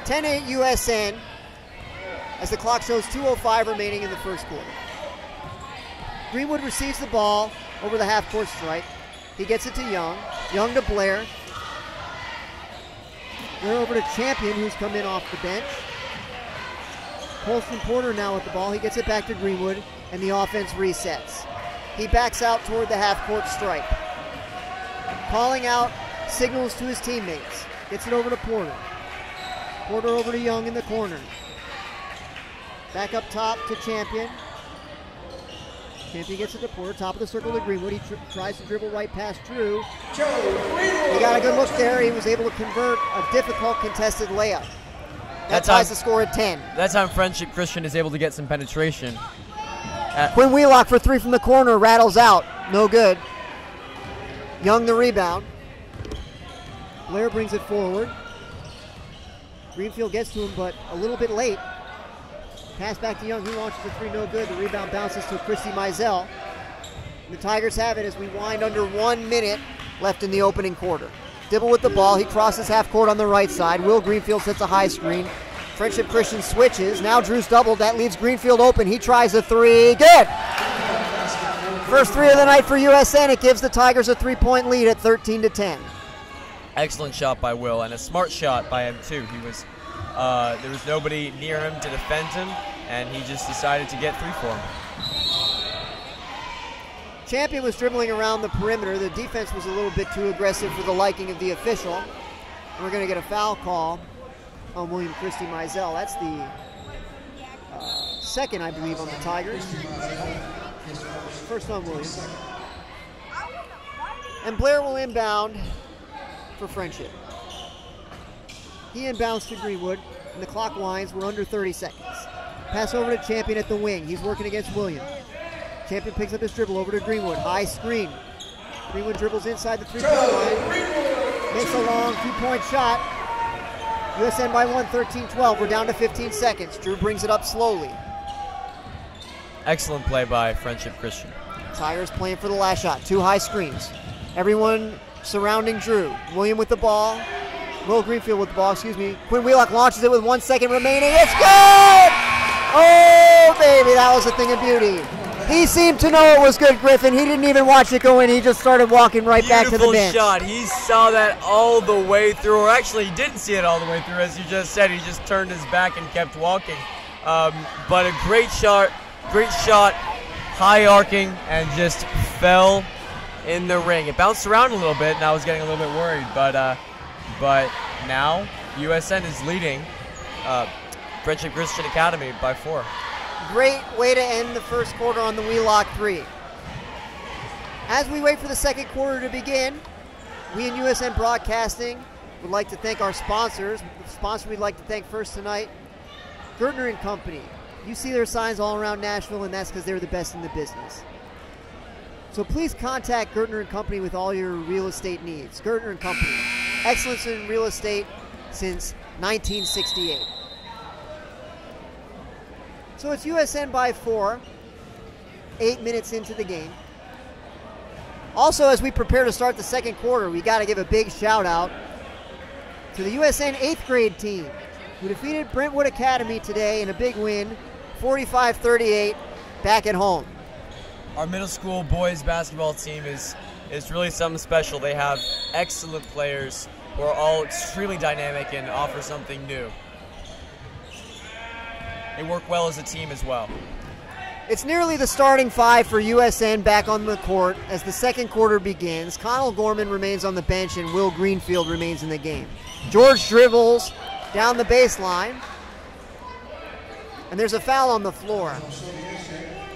10-8 USN. As the clock shows 2:05 remaining in the first quarter. Greenwood receives the ball over the half-court stripe. He gets it to Young. Young to Blair. Blair over to Champion, who's come in off the bench. Colston Porter now with the ball. He gets it back to Greenwood, and the offense resets. He backs out toward the half-court stripe. Calling out signals to his teammates. Gets it over to Porter. Porter over to Young in the corner. Back up top to Champion. Champion gets it to Porter, top of the circle to Greenwood. He tries to dribble right past Drew. He got a good look there. He was able to convert a difficult contested layup. That ties the score at 10. That time Friendship Christian is able to get some penetration. Quinn Wheelock for three from the corner, rattles out. No good. Young the rebound. Blair brings it forward. Greenfield gets to him, but a little bit late. Pass back to Young. He launches a three, no good. The rebound bounces to Christie Mizell. The Tigers have it as we wind under 1 minute left in the opening quarter. Dibble with the ball. He crosses half court on the right side. Will Greenfield sets a high screen. Friendship Christian switches. Now Drew's doubled. That leaves Greenfield open. He tries a three. Good! First three of the night for USN. It gives the Tigers a 3-point lead at 13-10. Excellent shot by Will, and a smart shot by him too. There was nobody near him to defend him, and he just decided to get three for him. Champion was dribbling around the perimeter. The defense was a little bit too aggressive for the liking of the official. We're going to get a foul call on William Christie Mizell. That's the second, I believe, on the Tigers. First on Williams. And Blair will inbound for Friendship. He inbounds to Greenwood, and the clock winds. We're under 30 seconds. Pass over to Champion at the wing. He's working against William. Champion picks up his dribble over to Greenwood. High screen. Greenwood dribbles inside the three-point line. Makes a long two-point shot. USN by 1, 13-12. We're down to 15 seconds. Drew brings it up slowly. Excellent play by Friendship Christian. Tigers playing for the last shot. 2 high screens. Everyone surrounding Drew. William with the ball. Will Greenfield with the ball, excuse me. Quinn Wheelock launches it with 1 second remaining. It's good! Oh, baby, that was a thing of beauty. He seemed to know it was good, Griffin. He didn't even watch it go in. He just started walking right back to the bench. Beautiful shot. He saw that all the way through. Or actually, he didn't see it all the way through, as you just said. He just turned his back and kept walking. But a great shot, high arcing, and just fell in the ring. It bounced around a little bit, and I was getting a little bit worried. But now USN is leading Friendship Christian Academy by 4. Great way to end the first quarter on the Wheelock 3. As we wait for the second quarter to begin, we in USN Broadcasting would like to thank our sponsors. The sponsor we'd like to thank first tonight, Gertner & Company. You see their signs all around Nashville, and that's because they're the best in the business. So please contact Gertner & Company with all your real estate needs. Gertner & Company, excellence in real estate since 1968. So it's USN by 4, 8 minutes into the game. Also, as we prepare to start the second quarter, we got to give a big shout out to the USN 8th grade team who defeated Brentwood Academy today in a big win, 45-38, back at home. Our middle school boys basketball team is really something special. They have excellent players who are all extremely dynamic and offer something new. They work well as a team as well. It's nearly the starting 5 for USN back on the court as the second quarter begins. Connell Gorman remains on the bench and Will Greenfield remains in the game. George dribbles down the baseline, and there's a foul on the floor.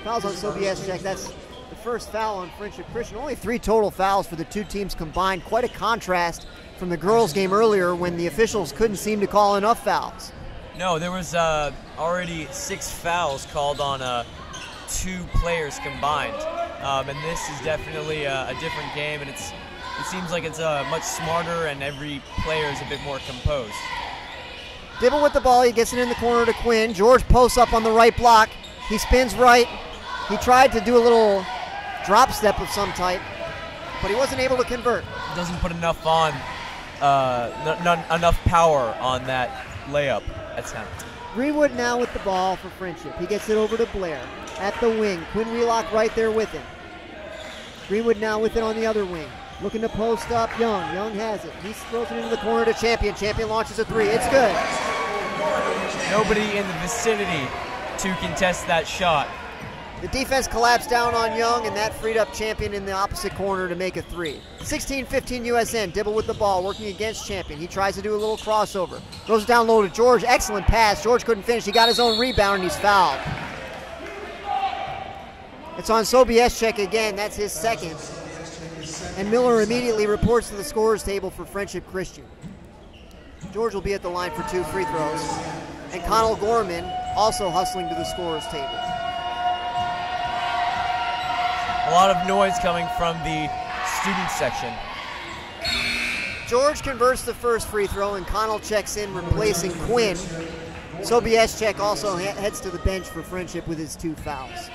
Fouls on Sobieschek. That's the first foul on Friendship Christian. Only 3 total fouls for the two teams combined. Quite a contrast from the girls' game earlier when the officials couldn't seem to call enough fouls. No, there was already 6 fouls called on 2 players combined, and this is definitely a different game, and it seems like it's much smarter, and every player is a bit more composed. Dibble with the ball, he gets it in the corner to Quinn. George posts up on the right block. He spins right. He tried to do a little drop step of some type, but he wasn't able to convert. Doesn't put enough on, enough power on that layup attempt. Greenwood now with the ball for Friendship. He gets it over to Blair at the wing. Quinn Wheelock right there with him. Greenwood now with it on the other wing. Looking to post up Young. Young has it. He throws it into the corner to Champion. Champion launches a 3. It's good. Nobody in the vicinity to contest that shot. The defense collapsed down on Young, and that freed up Champion in the opposite corner to make a 3. 16-15 USN. Dibble with the ball, working against Champion. He tries to do a little crossover. Throws it down low to George. Excellent pass. George couldn't finish. He got his own rebound, and he's fouled. It's on Sobieschek again. That's his second. And Miller immediately reports to the scorer's table for Friendship Christian. George will be at the line for 2 free throws. And Connell Gorman also hustling to the scorer's table. A lot of noise coming from the student section. George converts the first free throw, and Connell checks in, replacing Quinn. Sobieschek also heads to the bench for Friendship with his 2 fouls.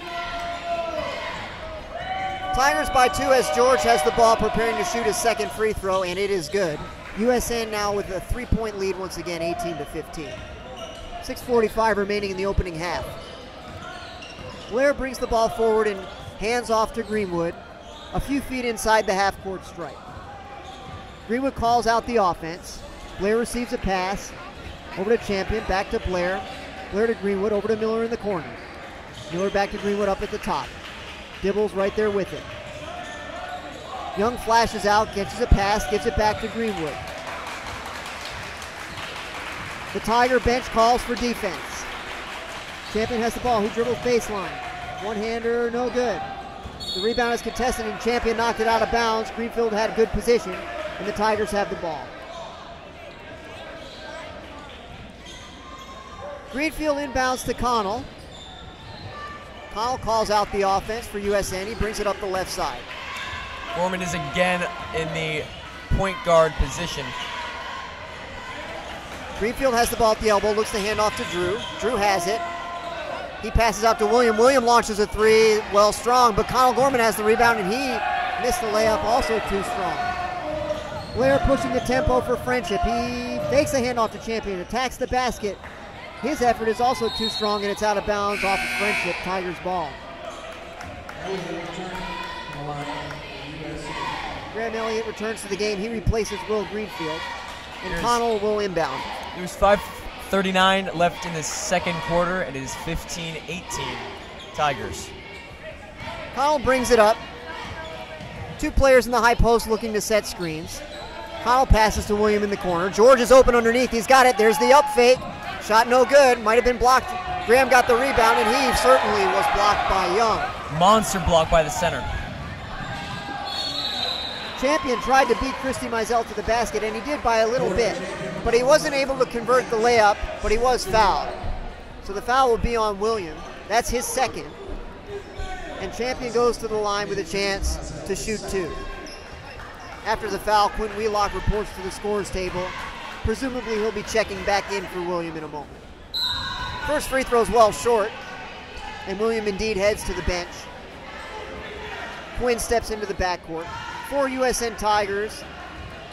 Tigers by 2 as George has the ball, preparing to shoot his second free throw, and it is good. USN now with a 3-point lead once again, 18-15. 6:45 remaining in the opening half. Blair brings the ball forward and hands off to Greenwood, a few feet inside the half-court stripe. Greenwood calls out the offense. Blair receives a pass. Over to Champion, back to Blair. Blair to Greenwood, over to Miller in the corner. Miller back to Greenwood up at the top. Dibble's right there with it. Young flashes out, catches a pass, gives it back to Greenwood. The Tiger bench calls for defense. Champion has the ball. Who dribbles baseline? One-hander, no good. The rebound is contested, and Champion knocked it out of bounds. Greenfield had good position, and the Tigers have the ball. Greenfield inbounds to Connell. Connell calls out the offense for USN. He brings it up the left side. Gorman is again in the point guard position. Greenfield has the ball at the elbow, looks to hand off to Drew. Drew has it. He passes out to William. William launches a three, well strong, but Connell Gorman has the rebound and he missed the layup, also too strong. Blair pushing the tempo for Friendship. He fakes a handoff to Champion, attacks the basket. His effort is also too strong and it's out of bounds off of Friendship, Tigers ball. Graham Elliott returns to the game. He replaces Will Greenfield. And Connell will inbound. There's 5:39 left in the second quarter. It is 15-18 Tigers. Connell brings it up. Two players in the high post looking to set screens. Connell passes to William in the corner. George is open underneath. He's got it. There's the up fake. Shot no good. Might have been blocked. Graham got the rebound, and he certainly was blocked by Young. Monster block by the center. Champion tried to beat Christy Mizell to the basket, and he did by a little bit. But he wasn't able to convert the layup, but he was fouled. So the foul will be on William. That's his second. And Champion goes to the line with a chance to shoot two. After the foul, Quinn Wheelock reports to the scorers table. Presumably he'll be checking back in for William in a moment. First free throw's well short, and William indeed heads to the bench. Quinn steps into the backcourt. 4 USN Tigers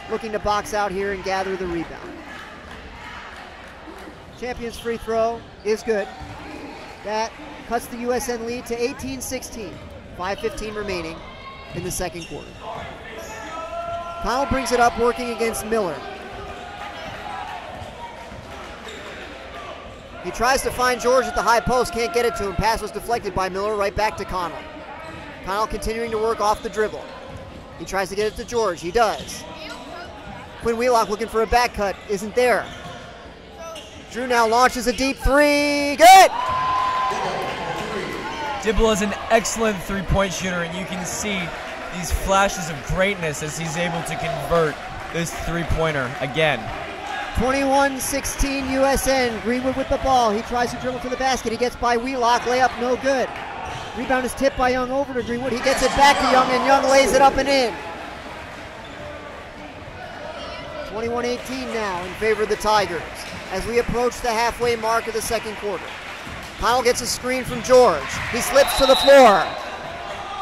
looking to box out here and gather the rebound. Champion's free throw is good. That cuts the USN lead to 18-16. 5:15 remaining in the second quarter. Connell brings it up working against Miller. He tries to find George at the high post, can't get it to him. Pass was deflected by Miller, right back to Connell. Connell continuing to work off the dribble. He tries to get it to George, he does. Quinn Wheelock looking for a back cut, isn't there. Drew now launches a deep three, good! Dibble is an excellent three-point shooter, and you can see these flashes of greatness as he's able to convert this three-pointer again. 21-16 USN. Greenwood with the ball. He tries to dribble to the basket. He gets by Wheelock. Layup no good. Rebound is tipped by Young over to Greenwood. He gets it back to Young, and Young lays it up and in. 21-18 now in favor of the Tigers as we approach the halfway mark of the second quarter. Connell gets a screen from George. He slips to the floor.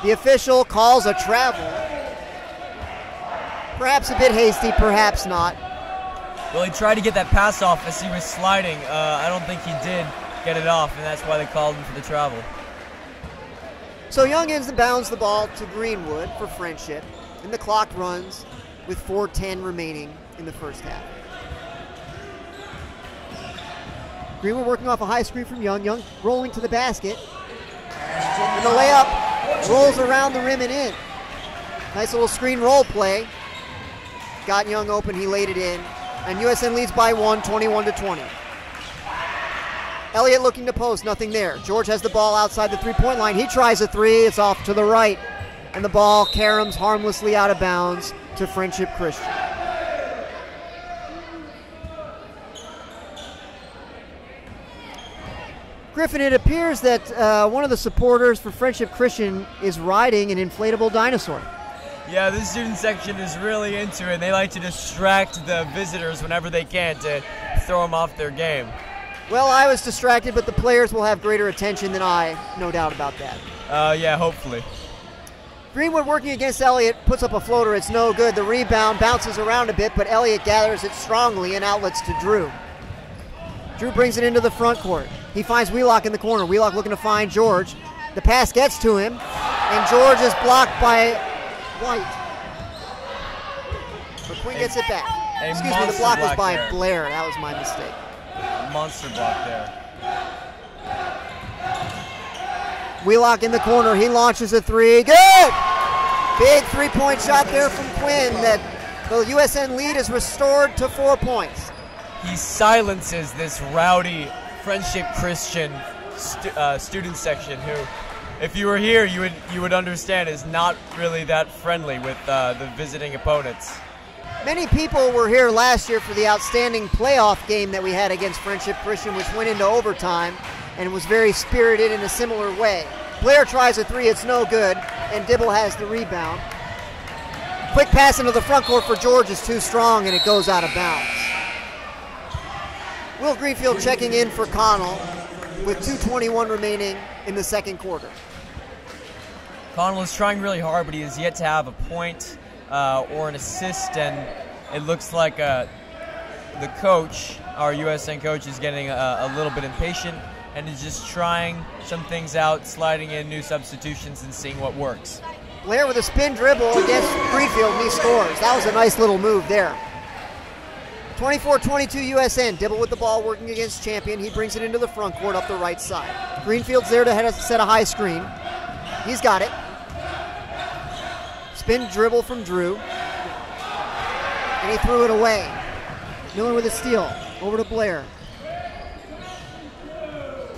The official calls a travel. Perhaps a bit hasty, perhaps not. Well, he tried to get that pass off as he was sliding. I don't think he did get it off, and that's why they called him for the travel. So Young inbounds the ball to Greenwood for Friendship, and the clock runs with 4:10 remaining in the first half. Greenwood working off a high screen from Young. Young rolling to the basket. And the layup rolls around the rim and in. Nice little screen roll play. Got Young open, he laid it in. And USN leads by 1, 21-20. Elliott looking to post, nothing there. George has the ball outside the three-point line. He tries a three, it's off to the right. And the ball caroms harmlessly out of bounds to Friendship Christian. Griffin, it appears that one of the supporters for Friendship Christian is riding an inflatable dinosaur. Yeah, the student section is really into it. They like to distract the visitors whenever they can to throw them off their game. Well, I was distracted, but the players will have greater attention than I, no doubt about that. Yeah, hopefully. Greenwood working against Elliott, puts up a floater, it's no good. The rebound bounces around a bit, but Elliott gathers it strongly and outlets to Drew. Drew brings it into the front court. He finds Wheelock in the corner. Wheelock looking to find George. The pass gets to him, and George is blocked by White. But Quinn gets it back. Excuse me, the block was by there. Blair. That was my mistake. Monster block there. Wheelock in the corner. He launches a three. Good! Big three-point shot there from Quinn. That the USN lead is restored to 4 points. He silences this rowdy Friendship Christian student section who, if you were here, you would understand is not really that friendly with the visiting opponents. Many people were here last year for the outstanding playoff game that we had against Friendship Christian, which went into overtime and was very spirited in a similar way. Blair tries a three, it's no good, and Dibble has the rebound. Quick pass into the front court for George is too strong, and it goes out of bounds. Will Greenfield checking in for Connell with 2:21 remaining in the second quarter. Connell is trying really hard, but he has yet to have a point or an assist, and it looks like the coach, our USN coach, is getting a little bit impatient and is just trying some things out, sliding in new substitutions and seeing what works. Blair with a spin dribble against Greenfield, and he scores. That was a nice little move there. 24-22 USN. Dibble with the ball working against Champion. He brings it into the front court up the right side. Greenfield's there to set a high screen. He's got it. Spin dribble from Drew. And he threw it away. Miller with a steal. Over to Blair.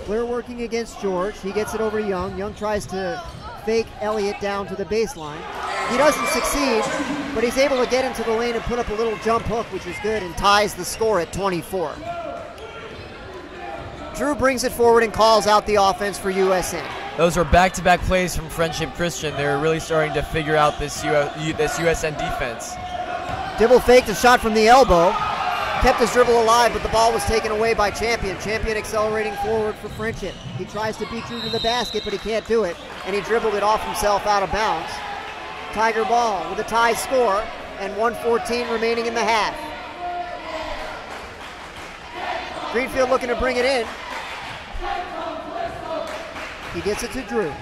Blair working against George. He gets it over to Young. Young tries to fake Elliott down to the baseline. He doesn't succeed, but he's able to get into the lane and put up a little jump hook, which is good, and ties the score at 24. Drew brings it forward and calls out the offense for USN. Those are back-to-back plays from Friendship Christian. They're really starting to figure out this USN defense. Dibble faked a shot from the elbow, kept his dribble alive, but the ball was taken away by Champion. Champion accelerating forward for Friendship. He tries to beat Drew to the basket, but he can't do it, and he dribbled it off himself out of bounds. Tiger ball with a tie score, and 1:14 remaining in the half. Greenfield looking to bring it in. He gets it to Drew.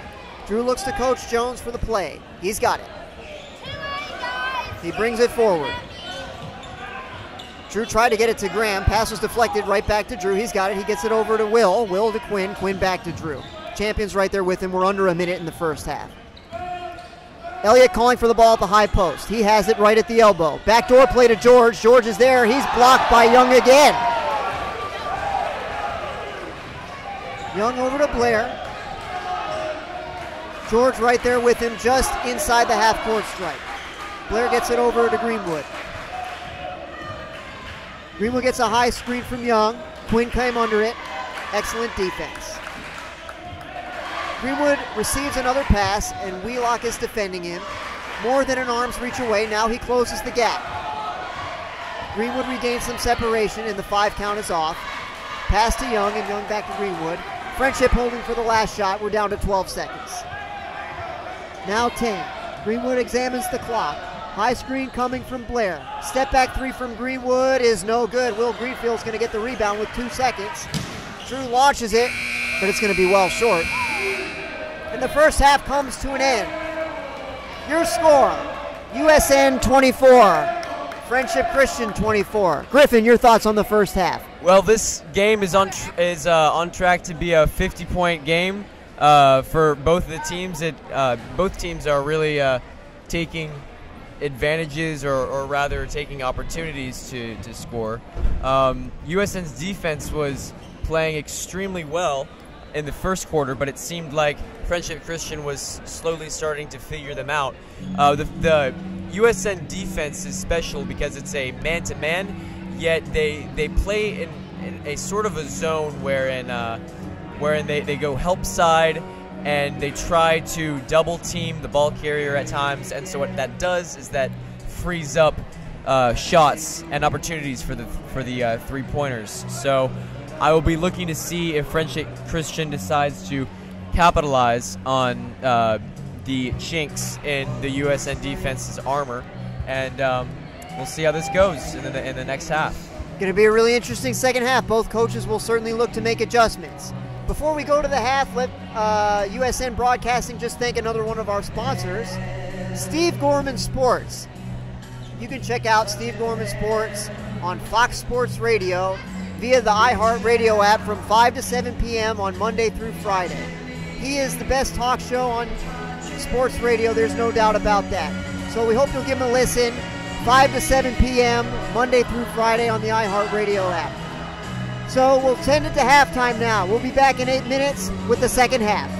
Drew looks to Coach Jones for the play. He's got it. He brings it forward. Drew tried to get it to Graham. Pass was deflected right back to Drew. He's got it. He gets it over to Will. Will to Quinn. Quinn back to Drew. Champion's right there with him. We're under a minute in the first half. Elliott calling for the ball at the high post. He has it right at the elbow. Backdoor play to George. George is there. He's blocked by Young again. Young over to Blair. George right there with him just inside the half-court stripe. Blair gets it over to Greenwood. Greenwood gets a high screen from Young. Quinn came under it. Excellent defense. Greenwood receives another pass, and Wheelock is defending him. More than an arm's reach away. Now he closes the gap. Greenwood regains some separation, and the 5 count is off. Pass to Young, and Young back to Greenwood. Friendship holding for the last shot. We're down to 12 seconds. Now 10. Greenwood examines the clock. High screen coming from Blair. Step back three from Greenwood is no good. Will Greenfield's going to get the rebound with 2 seconds. Drew launches it, but it's going to be well short. And the first half comes to an end. Your score, USN 24, Friendship Christian 24. Griffin, your thoughts on the first half? Well, this game is on track to be a 50-point game for both of the teams. Both teams are really taking advantages or rather taking opportunities to score. USN's defense was playing extremely well in the first quarter, but it seemed like Friendship Christian was slowly starting to figure them out. The USN defense is special because it's a man-to-man, yet they play in a sort of a zone wherein they go help side and they try to double team the ball carrier at times, and so what that does is that frees up shots and opportunities for the 3-pointers. So I will be looking to see if Friendship Christian decides to capitalize on the chinks in the USN defense's armor, and we'll see how this goes in the next half. Going to be a really interesting second half. Both coaches will certainly look to make adjustments. Before we go to the half, let USN Broadcasting just thank another one of our sponsors, Steve Gorman Sports. You can check out Steve Gorman Sports on Fox Sports Radio via the iHeartRadio app from 5 to 7 p.m. on Monday through Friday. He is the best talk show on sports radio, there's no doubt about that. So we hope you'll give him a listen, 5 to 7 p.m. Monday through Friday on the iHeartRadio app. So we'll send it to halftime now. We'll be back in 8 minutes with the second half.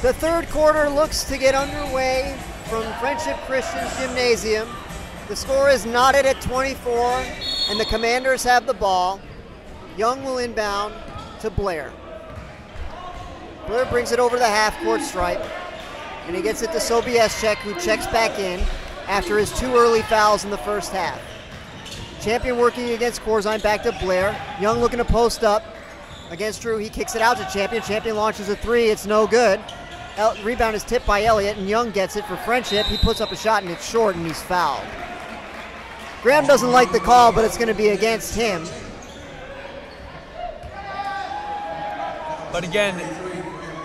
The third quarter looks to get underway from Friendship Christian's Gymnasium. The score is knotted at 24, and the Commanders have the ball. Young will inbound to Blair. Blair brings it over the half-court stripe, and he gets it to Sobieschek, who checks back in after his 2 early fouls in the first half. Champion working against Corzine, back to Blair. Young looking to post up against Drew. He kicks it out to Champion. Champion launches a 3. It's no good. Rebound is tipped by Elliott, and Young gets it for Friendship. He puts up a shot, and it's short, and he's fouled. Graham doesn't like the call, but it's going to be against him. But again,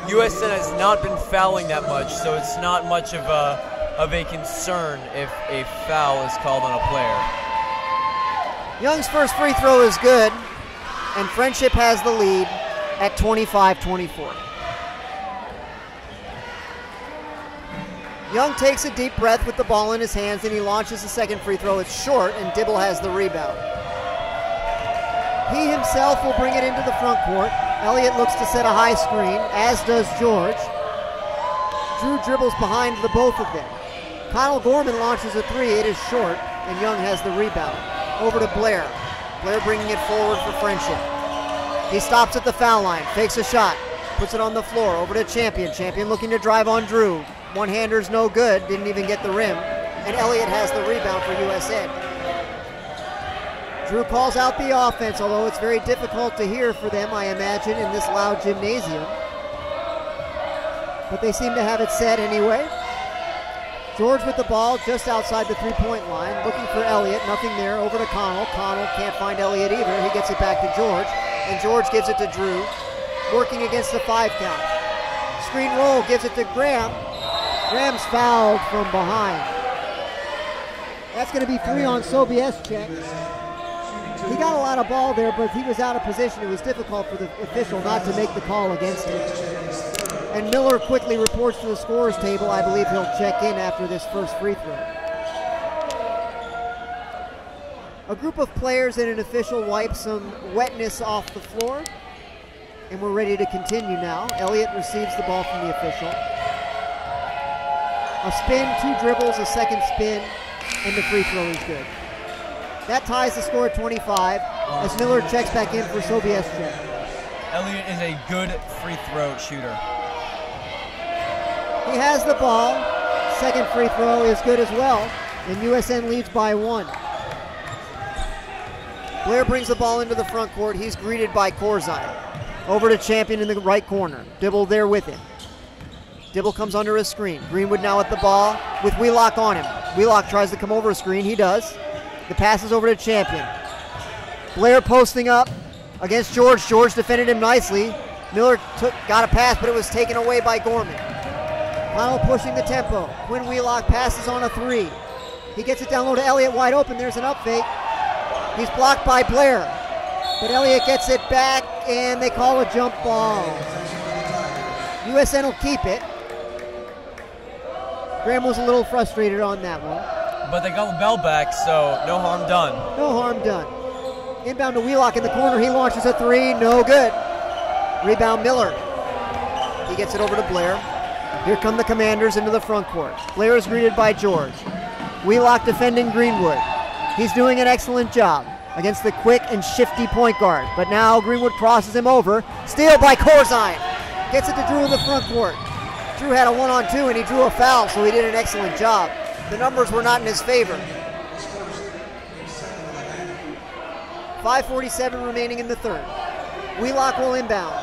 USN has not been fouling that much, so it's not much of a concern if a foul is called on a player. Young's first free throw is good, and Friendship has the lead at 25-24. Young takes a deep breath with the ball in his hands, and he launches the second free throw. It's short, and Dibble has the rebound. He himself will bring it into the front court. Elliott looks to set a high screen, as does George. Drew dribbles behind the both of them. Connell Gorman launches a 3. It is short, and Young has the rebound. Over to Blair. Blair bringing it forward for Friendship. He stops at the foul line, fakes a shot, puts it on the floor. Over to Champion. Champion looking to drive on Drew. One-hander's no good, didn't even get the rim. And Elliott has the rebound for USN. Drew calls out the offense, although it's very difficult to hear for them, I imagine, in this loud gymnasium. But they seem to have it set anyway. George with the ball just outside the three-point line, looking for Elliott, nothing there. Over to Connell. Connell can't find Elliott either. He gets it back to George, and George gives it to Drew, working against the 5 count. Screen roll, gives it to Graham. Graham's fouled from behind. That's going to be 3 on Sobieschek. He got a lot of ball there, but he was out of position. It was difficult for the official not to make the call against him. And Miller quickly reports to the scorer's table. I believe he'll check in after this first free throw. A group of players and an official wipe some wetness off the floor. And we're ready to continue now. Elliott receives the ball from the official. A spin, 2 dribbles, a second spin, and the free throw is good. That ties the score at 25 as Miller checks back in for Sobieschek. Elliott is a good free throw shooter. He has the ball. Second free throw is good as well, and USN leads by 1. Blair brings the ball into the front court. He's greeted by Corzine. Over to Champion in the right corner. Dibble there with him. Dibble comes under a screen. Greenwood now at the ball with Wheelock on him. Wheelock tries to come over a screen. He does. The pass is over to Champion. Blair posting up against George. George defended him nicely. Miller got a pass, but it was taken away by Gorman. Connell pushing the tempo. Quinn Wheelock passes on a 3. He gets it down low to Elliott, wide open. There's an up fake. He's blocked by Blair. But Elliott gets it back, and they call a jump ball. USN will keep it. Graham was a little frustrated on that one. But they got the bell back, so no harm done. No harm done. Inbound to Wheelock in the corner. He launches a 3. No good. Rebound Miller. He gets it over to Blair. Here come the Commanders into the front court. Blair is greeted by George. Wheelock defending Greenwood. He's doing an excellent job against the quick and shifty point guard. But now Greenwood crosses him over. Steal by Corzine. Gets it to Drew in the front court. Drew had a 1-on-2 and he drew a foul, so he did an excellent job. The numbers were not in his favor. 5:47 remaining in the third. Wheelock will inbound.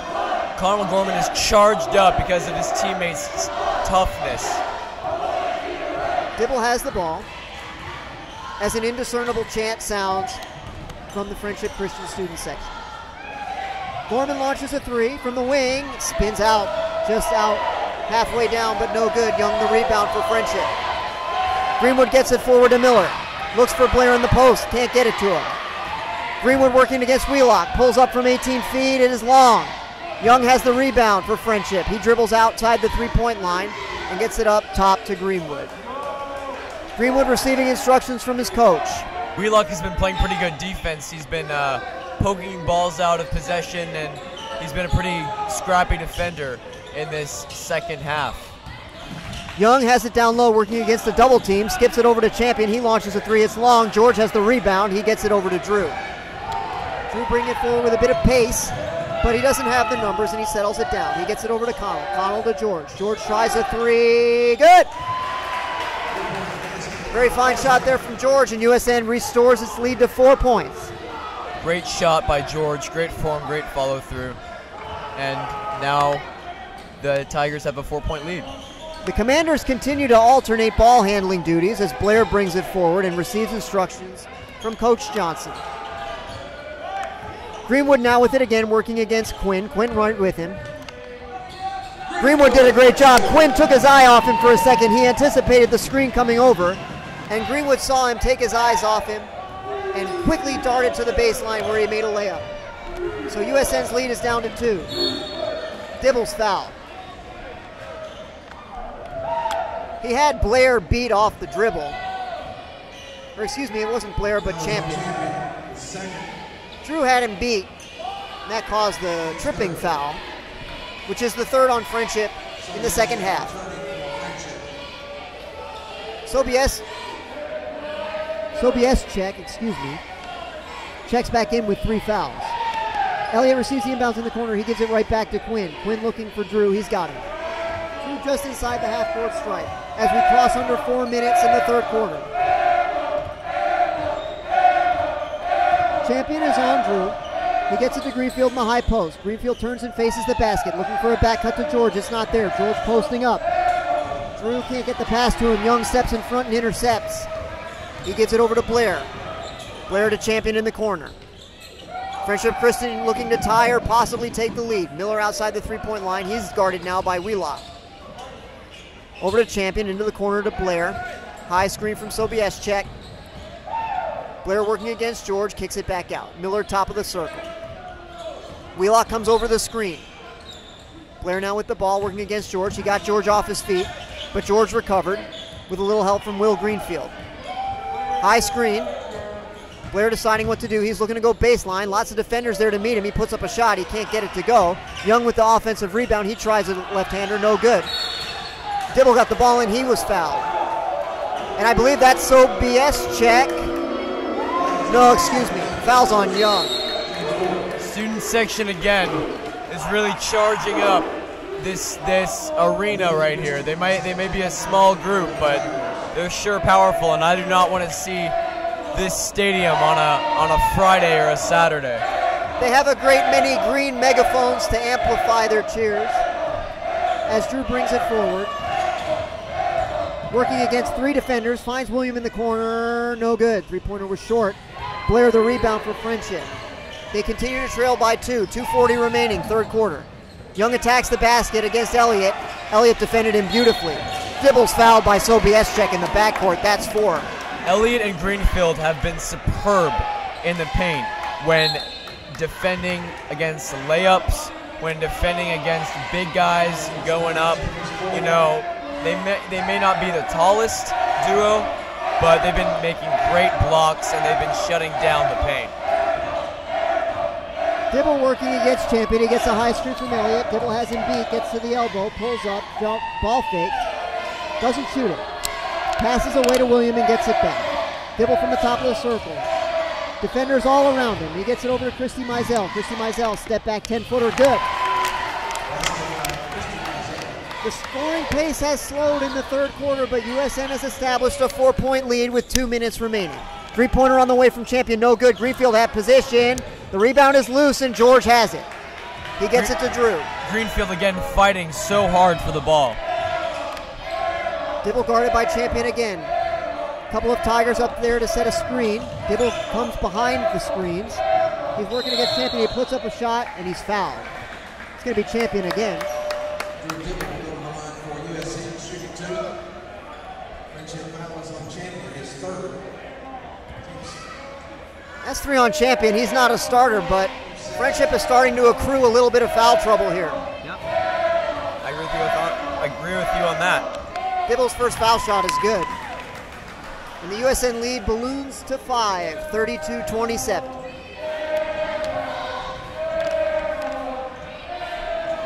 Connell Gorman is charged up because of his teammates' toughness. Dibble has the ball as an indiscernible chant sounds from the Friendship Christian student section. Gorman launches a 3 from the wing, spins out, just out, halfway down, but no good. Young the rebound for Friendship. Greenwood gets it forward to Miller. Looks for Blair in the post, can't get it to him. Greenwood working against Wheelock, pulls up from 18 feet, it is long. Young has the rebound for Friendship. He dribbles outside the 3-point line and gets it up top to Greenwood. Greenwood receiving instructions from his coach. Wheelock has been playing pretty good defense. He's been poking balls out of possession, and he's been a pretty scrappy defender. in this second half. Young has it down low, working against the double team, skips it over to Champion. He launches a three, it's long. George has the rebound. He gets it over to Drew. Drew bringing it forward with a bit of pace, but he doesn't have the numbers and he settles it down. He gets it over to Connell. Connell to George. George tries a three. Good! Very fine shot there from George, and USN restores its lead to 4 points. Great shot by George, great form, great follow through. And now the Tigers have a 4-point lead. The Commanders continue to alternate ball handling duties as Blair brings it forward and receives instructions from Coach Johnson. Greenwood now with it again, working against Quinn. Quinn right with him. Greenwood did a great job. Quinn took his eye off him for a second. He anticipated the screen coming over, and Greenwood saw him take his eyes off him and quickly darted to the baseline where he made a layup. So USN's lead is down to 2. Dibble's foul. He had Blair beat off the dribble. Or excuse me, it wasn't Blair, but Champion. Drew had him beat, and that caused the tripping foul, which is the 3rd on Friendship in the second half. Sobies checks back in with 3 fouls. Elliott receives the inbounds in the corner. He gives it right back to Quinn. Quinn looking for Drew. He's got him. Drew just inside the half-court stripe as we cross under 4 minutes in the 3rd quarter. Champion is on Drew. He gets it to Greenfield in the high post. Greenfield turns and faces the basket, looking for a back cut to George. It's not there. George posting up. Drew can't get the pass to him. Young steps in front and intercepts. He gives it over to Blair. Blair to Champion in the corner. Friendship Christian looking to tie or possibly take the lead. Miller outside the 3-point line. He's guarded now by Wheelock. Over to Champion, into the corner to Blair. High screen from Sobieschek. Blair working against George, kicks it back out. Miller top of the circle. Wheelock comes over the screen. Blair now with the ball, working against George. He got George off his feet, but George recovered with a little help from Will Greenfield. High screen. Blair deciding what to do. He's looking to go baseline. Lots of defenders there to meet him. He puts up a shot. He can't get it to go. Young with the offensive rebound. He tries a left-hander. No good. Dibble got the ball and he was fouled. And I believe that's Sobieschek. No, excuse me. Foul's on Young. Student section again is really charging up this arena right here. They may be a small group, but they're sure powerful, and I do not want to see this stadium on a Friday or a Saturday. They have a great many green megaphones to amplify their cheers as Drew brings it forward. Working against 3 defenders, finds William in the corner, no good. 3-pointer was short. Blair the rebound for Friendship. They continue to trail by 2, 2:40 remaining, 3rd quarter. Young attacks the basket against Elliott. Elliott defended him beautifully. Dibble's fouled by Sobieschek in the backcourt, that's 4. Elliott and Greenfield have been superb in the paint when defending against layups, when defending against big guys going up. You know, they may not be the tallest duo, but they've been making great blocks and they've been shutting down the paint. Dibble working against Champion. He gets a high screen from Elliott. Dibble has him beat, gets to the elbow, pulls up, jump, ball fake, doesn't shoot it. Passes away to William and gets it back. Dibble from the top of the circle. Defenders all around him. He gets it over to Christy Mizell. Christy Mizell, step back, 10-footer, good. The scoring pace has slowed in the 3rd quarter, but USN has established a 4-point lead with 2 minutes remaining. 3-pointer on the way from Champion, no good. Greenfield had position. The rebound is loose, and George has it. He gets it to Drew. Greenfield again fighting so hard for the ball. Dibble guarded by Champion again. A couple of Tigers up there to set a screen. Dibble comes behind the screens. He's working against Champion. He puts up a shot, and he's fouled. It's going to be Champion again. Drew Dibble going to the line for USN, shooting 2. Friendship foul is on Champion, his 3rd. That's 3 on Champion. He's not a starter, but Friendship is starting to accrue a little bit of foul trouble here. Yep. I agree with you on that. Dibble's first foul shot is good. And the USN lead balloons to 5, 32-27.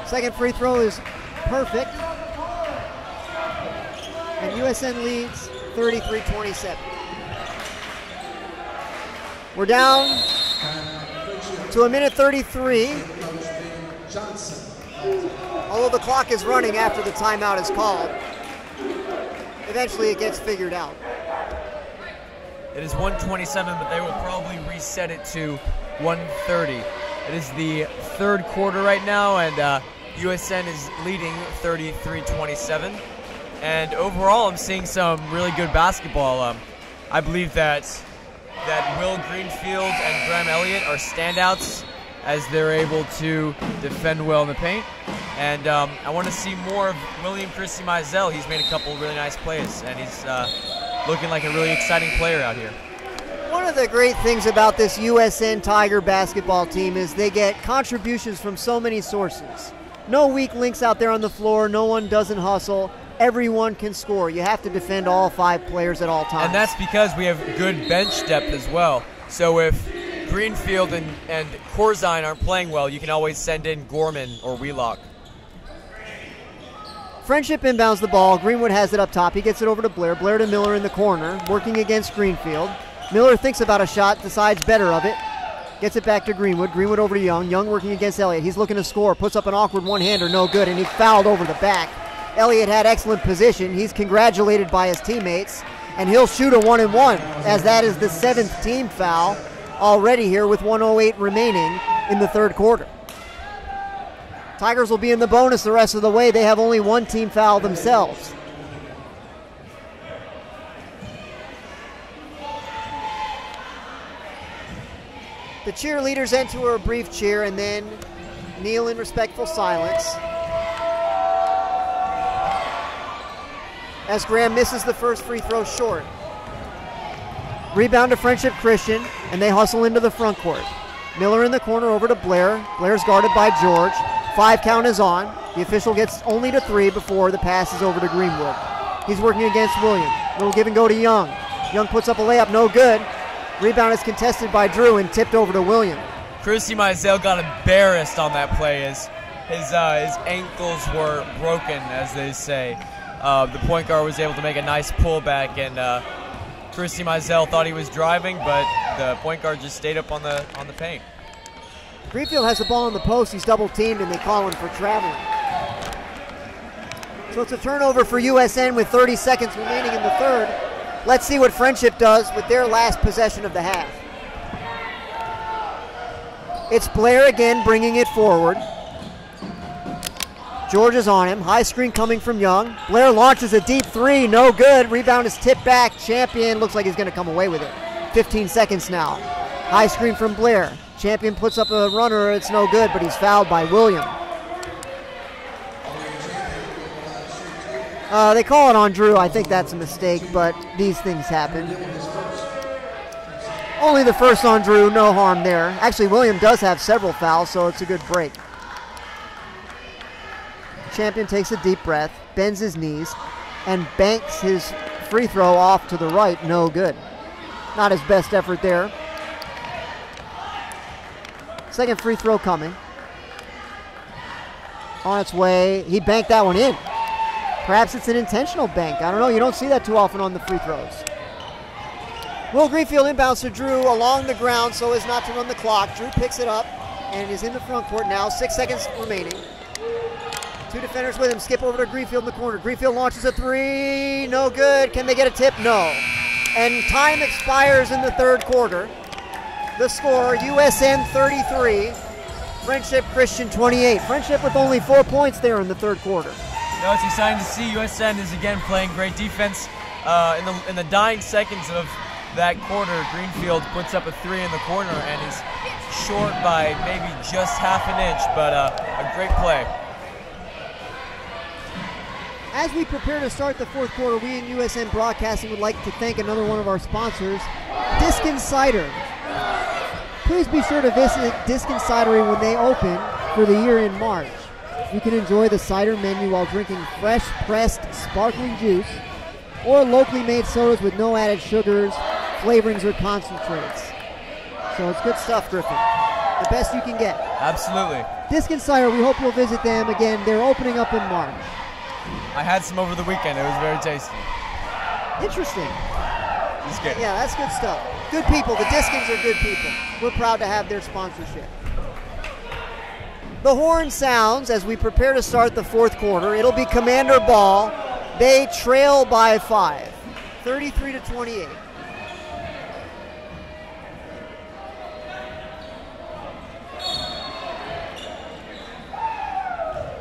Second free throw is perfect. And USN leads 33-27. We're down to 1:33. Although the clock is running after the timeout is called, eventually it gets figured out. It is 1:27, but they will probably reset it to 1:30. It is the third quarter right now, and USN is leading 33-27. And overall, I'm seeing some really good basketball. I believe that Will Greenfield and Graham Elliott are standouts as they're able to defend well in the paint. And I want to see more of William Christie Mizell. He's made a couple really nice plays, and he's looking like a really exciting player out here. One of the great things about this USN Tiger basketball team is they get contributions from so many sources. No weak links out there on the floor. No one doesn't hustle. Everyone can score. You have to defend all 5 players at all times. And that's because we have good bench depth as well. So if Greenfield and Corzine aren't playing well, you can always send in Gorman or Wheelock. Friendship inbounds the ball. Greenwood has it up top. He gets it over to Blair. Blair to Miller in the corner, working against Greenfield. Miller thinks about a shot, decides better of it. Gets it back to Greenwood. Greenwood over to Young. Young working against Elliott. He's looking to score. Puts up an awkward one-hander. No good, and he fouled over the back. Elliott had excellent position. He's congratulated by his teammates, and he'll shoot a 1-and-1, as that is the 7th team foul already here with 1:08 remaining in the third quarter. Tigers will be in the bonus the rest of the way. They have only 1 team foul themselves. The cheerleaders enter a brief cheer and then kneel in respectful silence as Graham misses the first free throw short. Rebound to Friendship Christian, and they hustle into the front court. Miller in the corner over to Blair. Blair's guarded by George. 5 count is on. The official gets only to 3 before the pass is over to Greenwood. He's working against William. Little give and go to Young. Young puts up a layup, no good. Rebound is contested by Drew and tipped over to William. Christie Mizell got embarrassed on that play as his ankles were broken, as they say. The point guard was able to make a nice pullback, and Christie Mizell thought he was driving, but the point guard just stayed up on the paint. Greenfield has the ball on the post. He's double teamed, and they call him for traveling. So it's a turnover for USN with 30 seconds remaining in the third. Let's see what Friendship does with their last possession of the half. It's Blair again bringing it forward. George is on him. High screen coming from Young. Blair launches a deep 3. No good. Rebound is tipped back. Champion looks like he's going to come away with it. 15 seconds now. High screen from Blair. Champion puts up a runner. It's no good, but he's fouled by William. They call it on Drew. I think that's a mistake, but these things happen. Only the first on Drew. No harm there. Actually, William does have several fouls, so it's a good break. Champion takes a deep breath, bends his knees, and banks his free throw off to the right. No good. Not his best effort there. Second free throw coming. On its way. He banked that one in. Perhaps it's an intentional bank. I don't know. You don't see that too often on the free throws. Will Greenfield inbounds to Drew along the ground so as not to run the clock. Drew picks it up and is in the front court now. 6 seconds remaining. 2 defenders with him. Skip over to Greenfield in the corner. Greenfield launches a 3. No good. Can they get a tip? No. And time expires in the third quarter. The score, USN 33, Friendship Christian 28. Friendship with only 4 points there in the third quarter. No, it's exciting to see. USN is again playing great defense. In the dying seconds of that quarter, Greenfield puts up a 3 in the corner and is short by maybe just half an inch, but a great play. As we prepare to start the fourth quarter, we in USN Broadcasting would like to thank another one of our sponsors, Diskin Cider. Please be sure to visit Diskin Cidery when they open for the year in March. You can enjoy the cider menu while drinking fresh pressed sparkling juice or locally made sodas with no added sugars, flavorings, or concentrates. So it's good stuff, Griffin. The best you can get. Absolutely. Disc and Cider, we hope you'll visit them again. They're opening up in March. I had some over the weekend. It was very tasty. Interesting. It's good. Yeah, that's good stuff. Good people. The Discans are good people. We're proud to have their sponsorship. The horn sounds as we prepare to start the fourth quarter. It'll be Commander ball. They trail by 5, 33-28.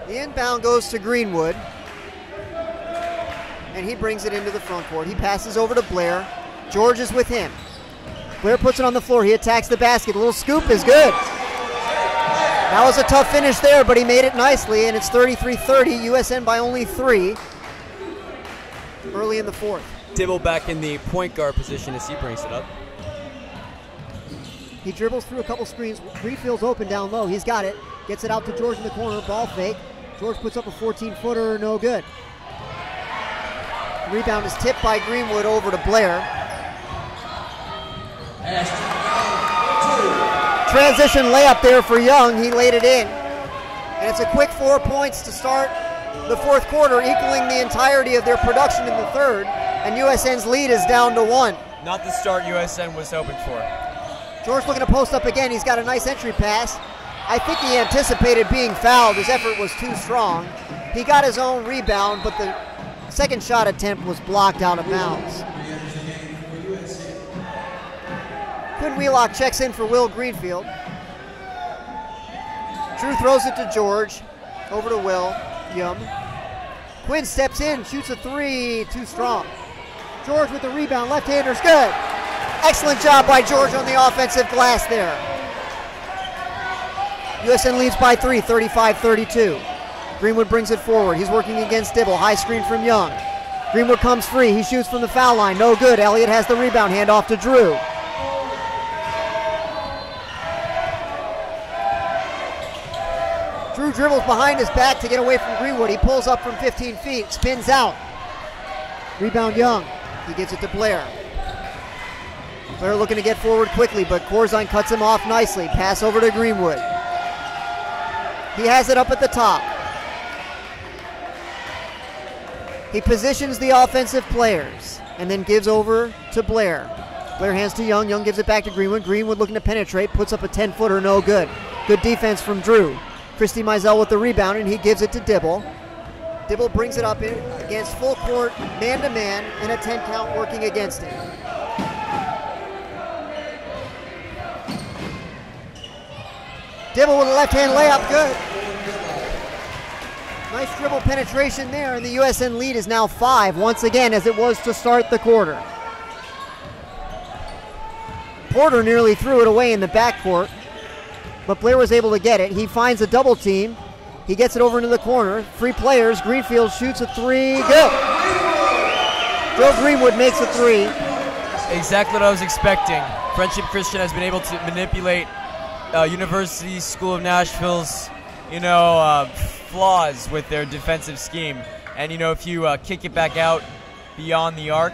The inbound goes to Greenwood, and he brings it into the front court. He passes over to Blair. George is with him. Blair puts it on the floor. He attacks the basket. A little scoop is good. That was a tough finish there, but he made it nicely, and it's 33-30. USN by only 3 early in the fourth. Dibble back in the point guard position as he brings it up. He dribbles through a couple screens. Greenfield's open down low. He's got it. Gets it out to George in the corner. Ball fake. George puts up a 14-footer. No good. The rebound is tipped by Greenwood over to Blair. Transition layup there for Young. He laid it in. And it's a quick 4 points to start the fourth quarter, equaling the entirety of their production in the third. And USN's lead is down to 1. Not the start USN was hoping for. George looking to post up again. He's got a nice entry pass. I think he anticipated being fouled. His effort was too strong. He got his own rebound, but the second shot attempt was blocked out of bounds. Quinn Wheelock checks in for Will Greenfield. Drew throws it to George. Over to Will. Quinn steps in, shoots a 3, too strong. George with the rebound, left-hander's good. Excellent job by George on the offensive glass there. USN leads by 3, 35-32. Greenwood brings it forward. He's working against Dibble. High screen from Young. Greenwood comes free. He shoots from the foul line. No good. Elliott has the rebound. Hand off to Drew. Drew dribbles behind his back to get away from Greenwood. He pulls up from 15 feet. Spins out. Rebound Young. He gives it to Blair. Blair looking to get forward quickly, but Corzine cuts him off nicely. Pass over to Greenwood. He has it up at the top. He positions the offensive players and then gives over to Blair. Blair hands to Young. Young gives it back to Greenwood. Greenwood looking to penetrate. Puts up a 10-footer. No good. Good defense from Drew. Christy Mizell with the rebound, and he gives it to Dibble. Dibble brings it up in against full court, man-to-man, and a 10 count working against him. Dibble with a left-hand layup, good. Nice dribble penetration there, and the USN lead is now 5, once again, as it was to start the quarter. Porter nearly threw it away in the backcourt, but Blair was able to get it. He finds a double team. He gets it over into the corner. Free players. Greenfield shoots a 3. Good. Joe Greenwood makes a 3. Exactly what I was expecting. Friendship Christian has been able to manipulate University School of Nashville's, flaws with their defensive scheme. And, if you kick it back out beyond the arc,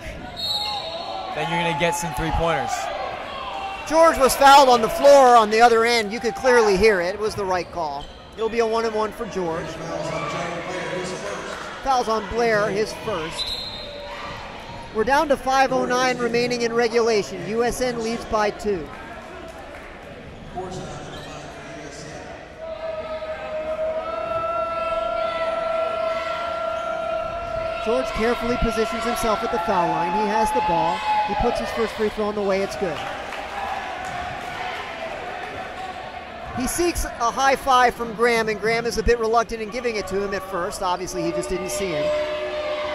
then you're going to get some three-pointers. George was fouled on the floor on the other end. You could clearly hear it. It was the right call. It'll be a 1-and-1 for George. Fouls on Blair, his first. We're down to 5:09 remaining in regulation. USN leads by 2. George carefully positions himself at the foul line. He has the ball. He puts his first free throw on the way. It's good. He seeks a high five from Graham, and Graham is a bit reluctant in giving it to him at first. Obviously, he just didn't see him.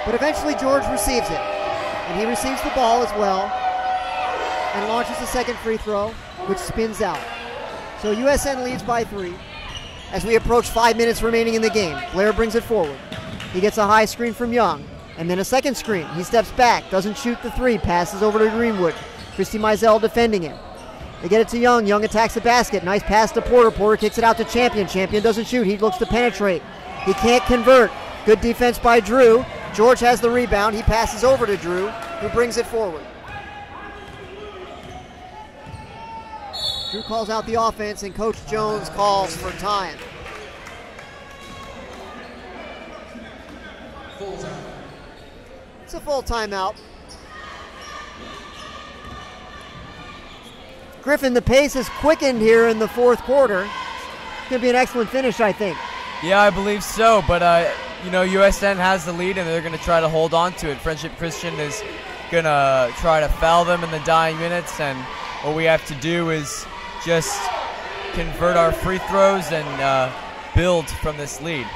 But eventually, George receives it. And he receives the ball as well and launches the second free throw, which spins out. So USN leads by 3 as we approach 5 minutes remaining in the game. Blair brings it forward. He gets a high screen from Young, and then a second screen. He steps back, doesn't shoot the 3, passes over to Greenwood. Christy Mizell defending him. They get it to Young. Young attacks the basket. Nice pass to Porter. Porter kicks it out to Champion. Champion doesn't shoot. He looks to penetrate. He can't convert. Good defense by Drew. George has the rebound. He passes over to Drew, who brings it forward. Drew calls out the offense, and Coach Jones calls for time. Full time. It's a full timeout. Griffin, the pace has quickened here in the fourth quarter. It's going to be an excellent finish, I think. Yeah, I believe so, but USN has the lead and they're going to try to hold on to it. Friendship Christian is going to try to foul them in the dying minutes, and what we have to do is just convert our free throws and build from this lead.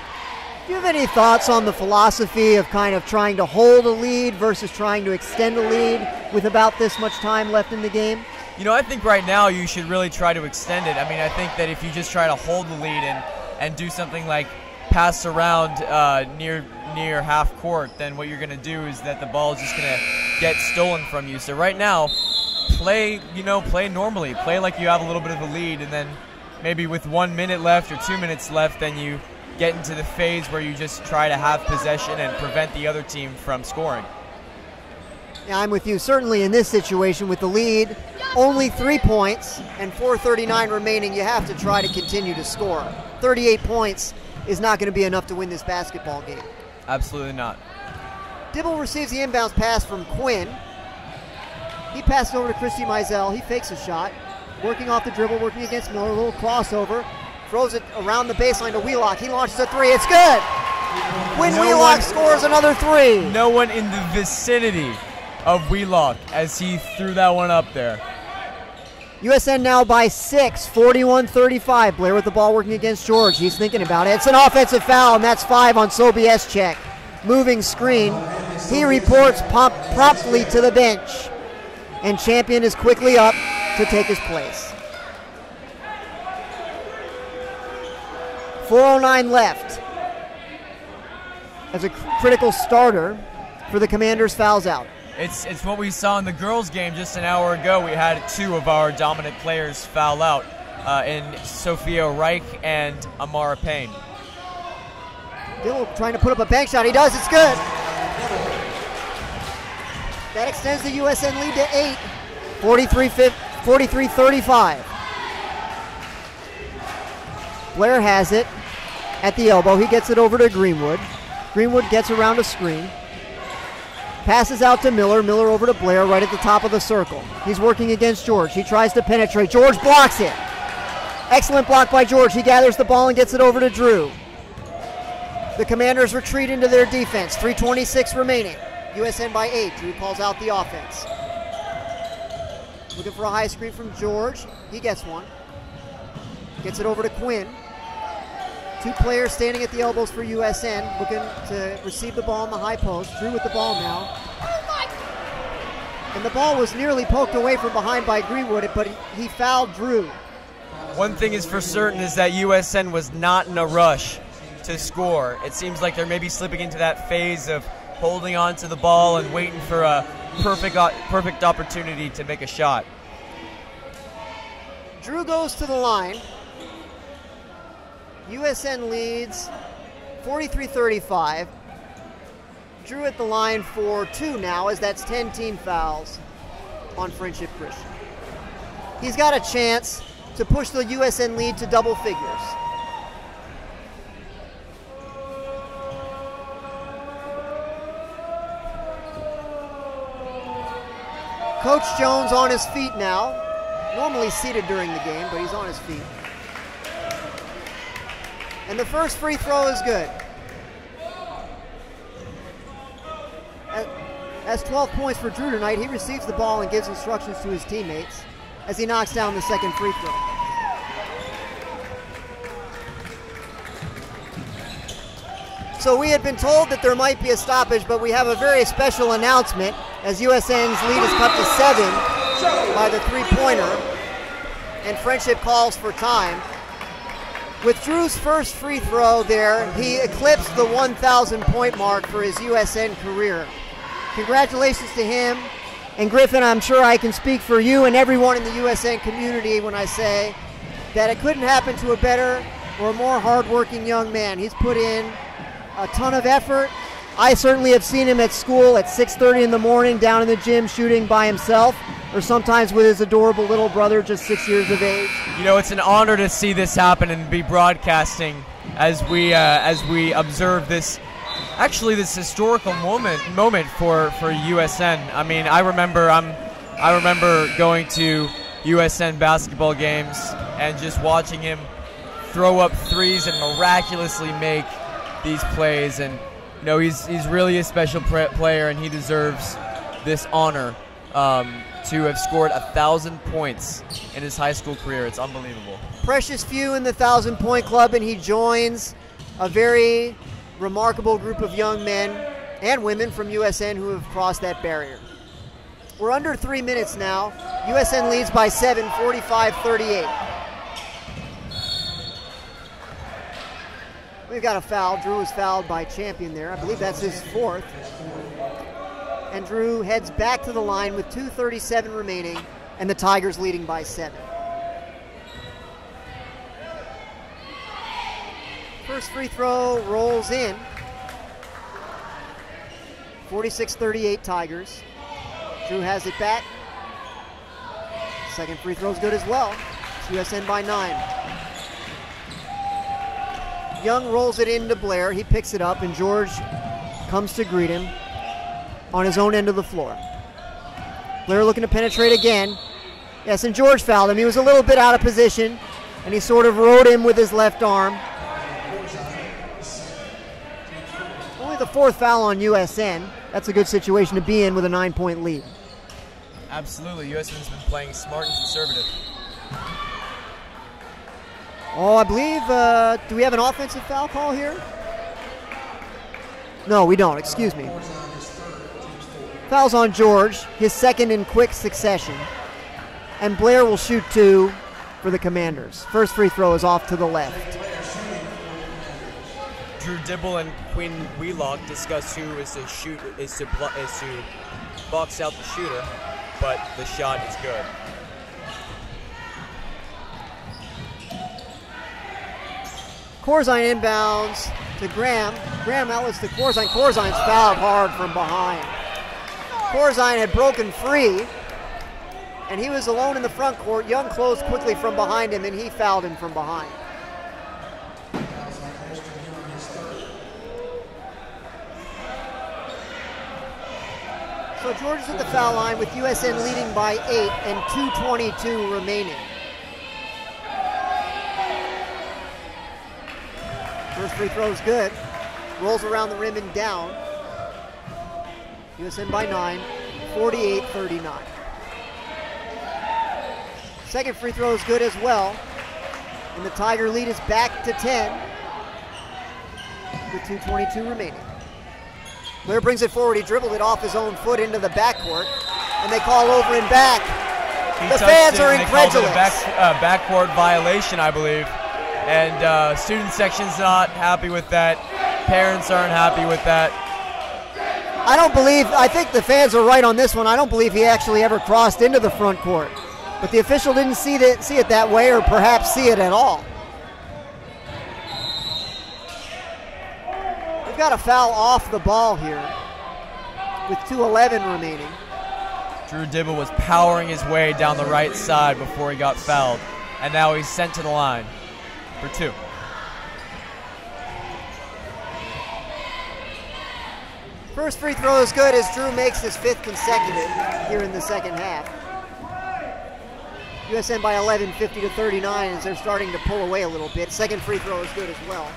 Do you have any thoughts on the philosophy of kind of trying to hold a lead versus trying to extend a lead with about this much time left in the game? I think right now you should really try to extend it. I mean, I think that if you just try to hold the lead and do something like pass around near half court, then what you're going to do is that the ball is just going to get stolen from you. So right now, play normally. Play like you have a little bit of a lead, and then maybe with 1 minute left or 2 minutes left, then you get into the phase where you just try to have possession and prevent the other team from scoring. Yeah, I'm with you. Certainly in this situation with the lead, only 3 points and 4:39 remaining, you have to try to continue to score. 38 points is not going to be enough to win this basketball game. Absolutely not. Dibble receives the inbounds pass from Quinn. He passes over to Christy Mizell. He fakes a shot. Working off the dribble, working against Miller. A little crossover. Throws it around the baseline to Wheelock. He launches a three. It's good. Quinn Wheelock scores another three. No one in the vicinity of Wheelock as he threw that one up there. USN now by 6, 41-35. Blair with the ball working against George. He's thinking about it. It's an offensive foul, and that's 5 on Sobieschek. Moving screen. He reports promptly to the bench. And Champion is quickly up to take his place. 4:09 left. As a critical starter for the Commanders, fouls out. It's what we saw in the girls' game just an hour ago. We had 2 of our dominant players foul out in Sophia Reich and Amara Payne. Dibble trying to put up a bank shot. He does. It's good. That extends the USN lead to 8. 43-35. Blair has it at the elbow. He gets it over to Greenwood. Greenwood gets around a screen. Passes out to Miller. Miller over to Blair right at the top of the circle. He's working against George. He tries to penetrate. George blocks it. Excellent block by George. He gathers the ball and gets it over to Drew. The Commanders retreat into their defense. 3:26 remaining. USN by 8. Drew calls out the offense. Looking for a high screen from George. He gets one. Gets it over to Quinn. 2 players standing at the elbows for USN, looking to receive the ball in the high post. Drew with the ball now. And the ball was nearly poked away from behind by Greenwood, but he fouled Drew. One thing is for certain is that USN was not in a rush to score. It seems like they're maybe slipping into that phase of holding on to the ball and waiting for a perfect opportunity to make a shot. Drew goes to the line. USN leads 43-35. Drew at the line for 2 now, as that's 10 team fouls on Friendship Christian. He's got a chance to push the USN lead to double figures. Coach Jones on his feet now. Normally seated during the game, but he's on his feet. And the first free throw is good. That's 12 points for Drew tonight. He receives the ball and gives instructions to his teammates as he knocks down the second free throw. So we had been told that there might be a stoppage, but we have a very special announcement as USN's lead is cut to 7 by the three-pointer, and Friendship calls for time. With Drew's first free throw there, he eclipsed the 1,000-point mark for his USN career. Congratulations to him. And Griffin, I'm sure I can speak for you and everyone in the USN community when I say that it couldn't happen to a better or a more hardworking young man. He's put in a ton of effort, I certainly have seen him at school at 6:30 in the morning down in the gym shooting by himself, or sometimes with his adorable little brother, just 6 years of age. You know, it's an honor to see this happen and be broadcasting as we observe this, actually this historical moment for USN. I mean, I remember going to USN basketball games and just watching him throw up threes and miraculously make these plays. And you know, he's really a special player, and he deserves this honor to have scored 1,000 points in his high school career. It's unbelievable. Precious few in the 1,000-point club, and he joins a very remarkable group of young men and women from USN who have crossed that barrier. We're under 3 minutes now. USN leads by 7, 45-38. We've got a foul. Drew was fouled by Champion there. I believe that's his 4th. And Drew heads back to the line with 2:37 remaining, and the Tigers leading by 7. First free throw rolls in. 46-38 Tigers. Drew has it back. Second free throw's good as well. It's USN by 9. Young rolls it into Blair. He picks it up, and George comes to greet him on his own end of the floor. Blair looking to penetrate again. Yes, and George fouled him. He was a little bit out of position, and he sort of rode him with his left arm. Only the 4th foul on USN. That's a good situation to be in with a 9-point lead. Absolutely. USN's been playing smart and conservative. Oh, I believe, do we have an offensive foul call here? No, we don't. Excuse me. Foul's on George, his 2nd in quick succession. And Blair will shoot 2 for the Commanders. First free throw is off to the left. Drew Dibble and Quinn Wheelock discuss who is to box out the shooter, but the shot is good. Corzine inbounds to Graham. Graham outlets to Corzine. Corzine's fouled hard from behind. Corzine had broken free, and he was alone in the front court. Young closed quickly from behind him, and he fouled him from behind. So George is at the foul line with USN leading by 8 and 2:22 remaining. First free throw's good. Rolls around the rim and down. USN by 9, 48-39. Second free throw is good as well. And the Tiger lead is back to 10 with 2:22 remaining. Blair brings it forward. He dribbled it off his own foot into the backcourt, and they call over and back. The fans are incredulous. Backcourt violation, I believe. And student section's not happy with that. Parents aren't happy with that. I think the fans are right on this one. I don't believe he actually ever crossed into the front court. But the official didn't see it that way, or perhaps see it at all. We've got a foul off the ball here with 2:11 remaining. Drew Dibble was powering his way down the right side before he got fouled. And now he's sent to the line for 2. First free throw is good as Drew makes his 5th consecutive here in the second half. USN by 11, 50-39 as they're starting to pull away a little bit. Second free throw is good as well.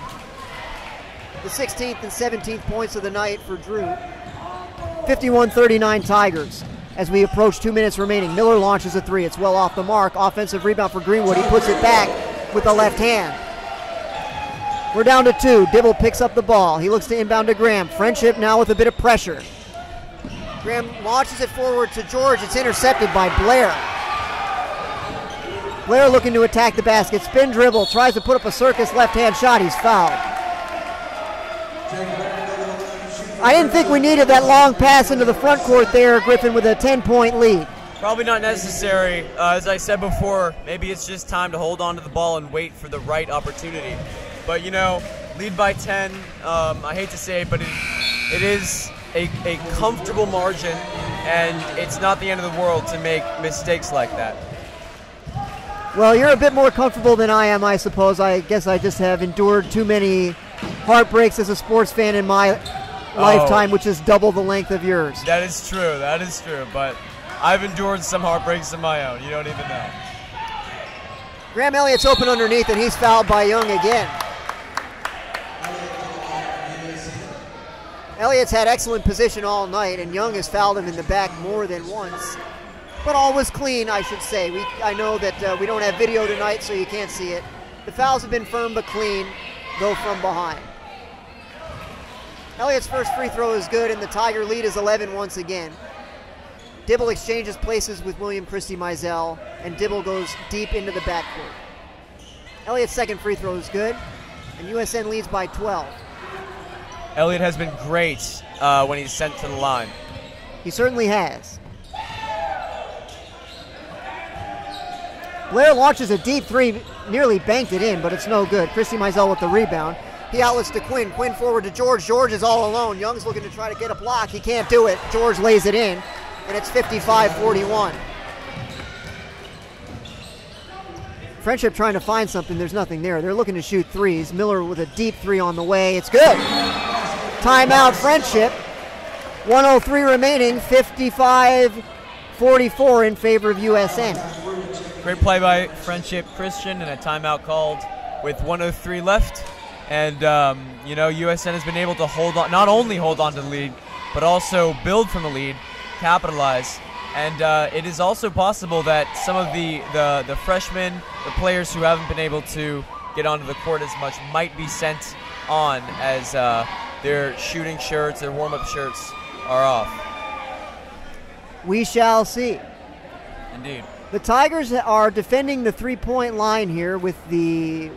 The 16th and 17th points of the night for Drew. 51-39 Tigers as we approach 2 minutes remaining. Miller launches a 3. It's well off the mark. Offensive rebound for Greenwood. He puts it back with the left hand. We're down to 2. Dibble picks up the ball. He looks to inbound to Graham. Friendship now with a bit of pressure. Graham launches it forward to George. It's intercepted by Blair. Blair looking to attack the basket. Spin dribble. Tries to put up a circus left-hand shot. He's fouled. I didn't think we needed that long pass into the front court there, Griffin, with a 10-point lead. Probably not necessary. As I said before, maybe it's just time to hold on to the ball and wait for the right opportunity. But, you know, lead by 10, I hate to say it, but It is a comfortable margin, and it's not the end of the world to make mistakes like that. Well, you're a bit more comfortable than I am, I suppose. I guess I just have endured too many heartbreaks as a sports fan in my lifetime, which is double the length of yours. That is true. That is true. But I've endured some heartbreaks of my own. You don't even know. Graham Elliott's open underneath, and he's fouled by Young again. Elliott's had excellent position all night, and Young has fouled him in the back more than once. But all was clean, I should say. I know that we don't have video tonight, so you can't see it. The fouls have been firm but clean, though from behind. Elliott's first free throw is good, and the Tiger lead is 11 once again. Dibble exchanges places with William Christie Mizell, and Dibble goes deep into the backcourt. Elliott's second free throw is good, and USN leads by 12. Elliott has been great when he's sent to the line. He certainly has. Blair launches a deep three, nearly banked it in, but it's no good. Christie Mizell with the rebound. He outlets to Quinn. Quinn forward to George. George is all alone. Young's looking to try to get a block. He can't do it. George lays it in, and it's 55-41. Friendship trying to find something. There's nothing there. They're looking to shoot threes. Miller with a deep three on the way. It's good. Timeout, Friendship. 1:03 remaining. 55-44 in favor of USN. Great play by Friendship Christian, and a timeout called with 1:03 left. And, USN has been able to hold on, not only hold on to the lead, but also build from the lead, capitalize. And it is also possible that some of the freshmen, the players who haven't been able to get onto the court as much, might be sent on as their shooting shirts, their warm-up shirts are off. We shall see. Indeed. The Tigers are defending the three-point line here with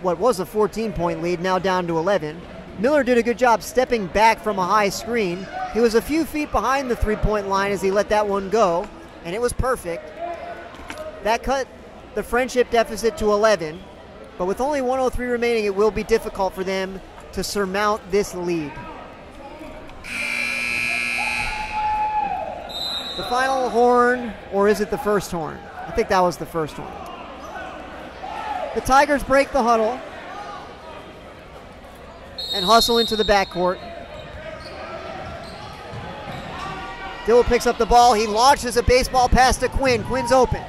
what was a 14-point lead, now down to 11. Miller did a good job stepping back from a high screen. He was a few feet behind the three-point line as he let that one go, and it was perfect. That cut the Friendship deficit to 11, but with only 1:03 remaining, it will be difficult for them to surmount this lead. The final horn, or is it the first horn? I think that was the first one. The Tigers break the huddle and hustle into the backcourt. Dibble picks up the ball. He launches a baseball pass to Quinn. Quinn's open.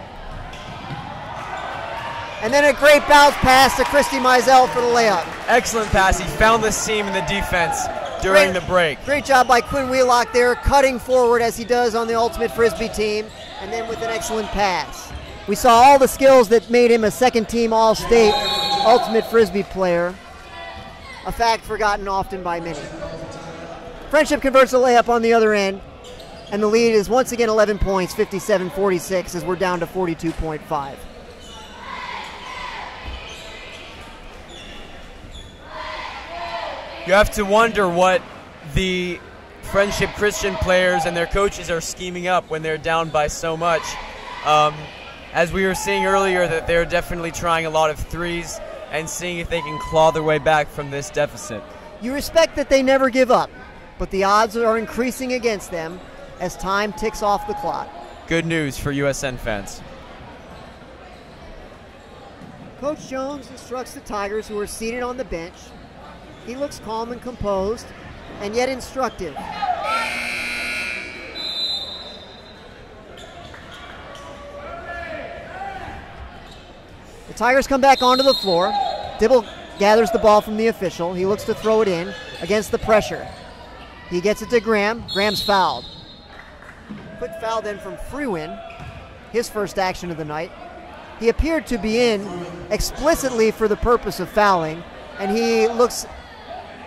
And then a great bounce pass to Christie Mizell for the layup. Excellent pass. He found the seam in the defense during the break. Great job by Quinn Wheelock there, cutting forward as he does on the Ultimate Frisbee team, and then with an excellent pass. We saw all the skills that made him a second-team All-State Ultimate Frisbee player, a fact forgotten often by many. Friendship converts a layup on the other end, and the lead is once again 11 points, 57-46, as we're down to 42.5. You have to wonder what the Friendship Christian players and their coaches are scheming up when they're down by so much. As we were seeing earlier, that they're definitely trying a lot of threes and seeing if they can claw their way back from this deficit. You respect that they never give up, but the odds are increasing against them as time ticks off the clock. Good news for USN fans. Coach Jones instructs the Tigers, who are seated on the bench. He looks calm and composed, and yet instructive. The Tigers come back onto the floor. Dibble gathers the ball from the official. He looks to throw it in against the pressure. He gets it to Graham. Graham's fouled. Quick foul then from Freewin, his first action of the night. He appeared to be in explicitly for the purpose of fouling, and he looks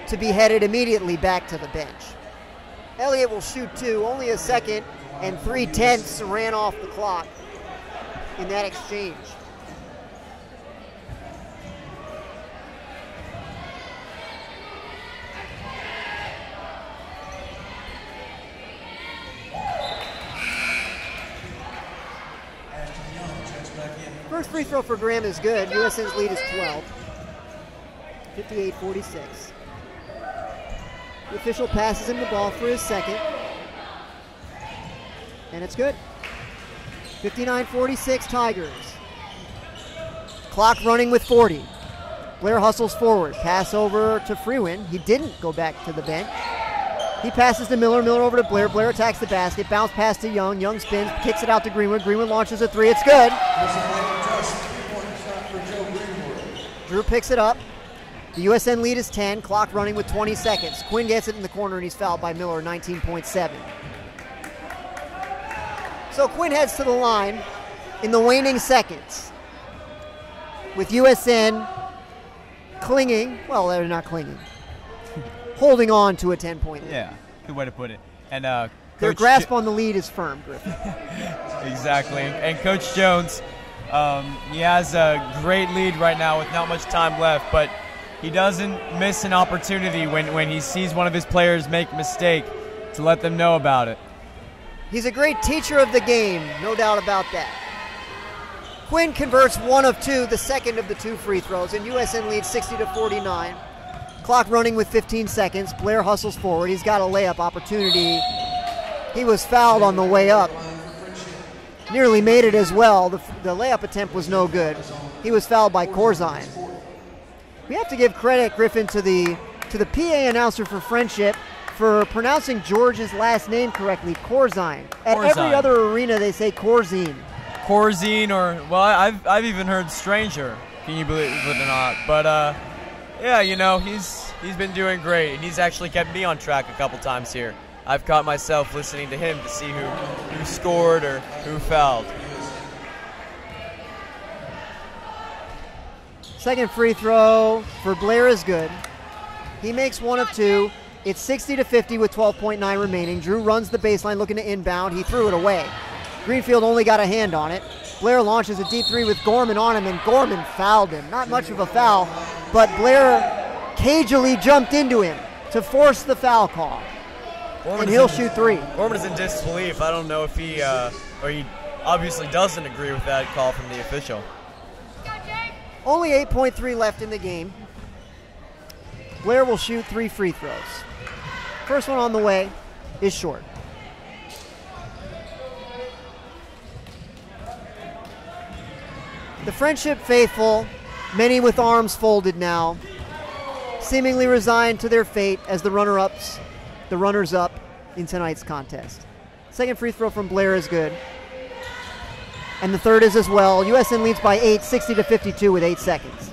to be headed immediately back to the bench. Elliott will shoot two. Only a second and 3/10 ran off the clock in that exchange. First free throw for Graham is good. USN's lead is 12. 58-46. The official passes him the ball for his second. And it's good. 59-46 Tigers. Clock running with 40. Blair hustles forward. Pass over to Freeman. He didn't go back to the bench. He passes to Miller. Miller over to Blair. Blair attacks the basket. Bounce pass to Young. Young spins. Kicks it out to Greenwood. Greenwood launches a three. It's good. Drew picks it up. The USN lead is 10. Clock running with 20 seconds. Quinn gets it in the corner and he's fouled by Miller, 19.7. So Quinn heads to the line in the waning seconds with USN clinging. Well, they're not clinging. Holding on to a 10-point lead. Yeah, good way to put it. And their grasp on the lead is firm, Griffin. Exactly. And Coach Jones, he has a great lead right now with not much time left, but he doesn't miss an opportunity when he sees one of his players make a mistake to let them know about it. He's a great teacher of the game, no doubt about that. Quinn converts one of two, the second of the two free throws, and USN leads 60-49. Clock running with 15 seconds. Blair hustles forward. He's got a layup opportunity. He was fouled on the way up. Nearly made it as well. The layup attempt was no good. He was fouled by Corzine. We have to give credit, Griffin, to the PA announcer for Friendship for pronouncing George's last name correctly, Corzine. At every other arena, they say Corzine. Corzine, or, well, I've even heard Stranger, can you believe it or not? But, yeah, you know, he's been doing great. He's actually kept me on track a couple times here. I've caught myself listening to him to see who scored or who fouled. Second free throw for Blair is good. He makes one of two. It's 60-50 with 12.9 remaining. Drew runs the baseline looking to inbound. He threw it away. Greenfield only got a hand on it. Blair launches a deep three with Gorman on him, and Gorman fouled him. Not much of a foul, but Blair cagily jumped into him to force the foul call. And he'll shoot three. Gorman is in disbelief. I don't know if he obviously doesn't agree with that call from the official. Only 8.3 left in the game. Blair will shoot three free throws. First one on the way is short. The Friendship faithful, many with arms folded now, seemingly resigned to their fate as the runners-up in tonight's contest. Second free throw from Blair is good. And the third is as well. USN leads by 8, 60-52 with 8 seconds.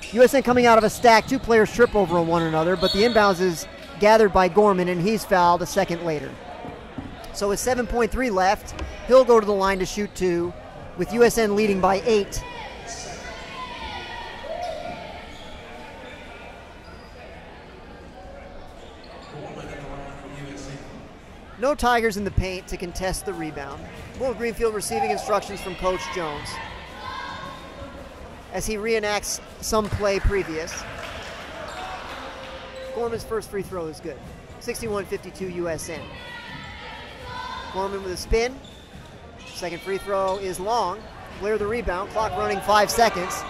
USN coming out of a stack. Two players trip over on one another, but the inbounds is gathered by Gorman, and he's fouled a second later. So with 7.3 left, he'll go to the line to shoot two, with USN leading by 8. No Tigers in the paint to contest the rebound. Will Greenfield receiving instructions from Coach Jones as he reenacts some play previous. Gorman's first free throw is good. 61-52 USN. Gorman with a spin. Second free throw is long. Blair the rebound. Clock running 5 seconds.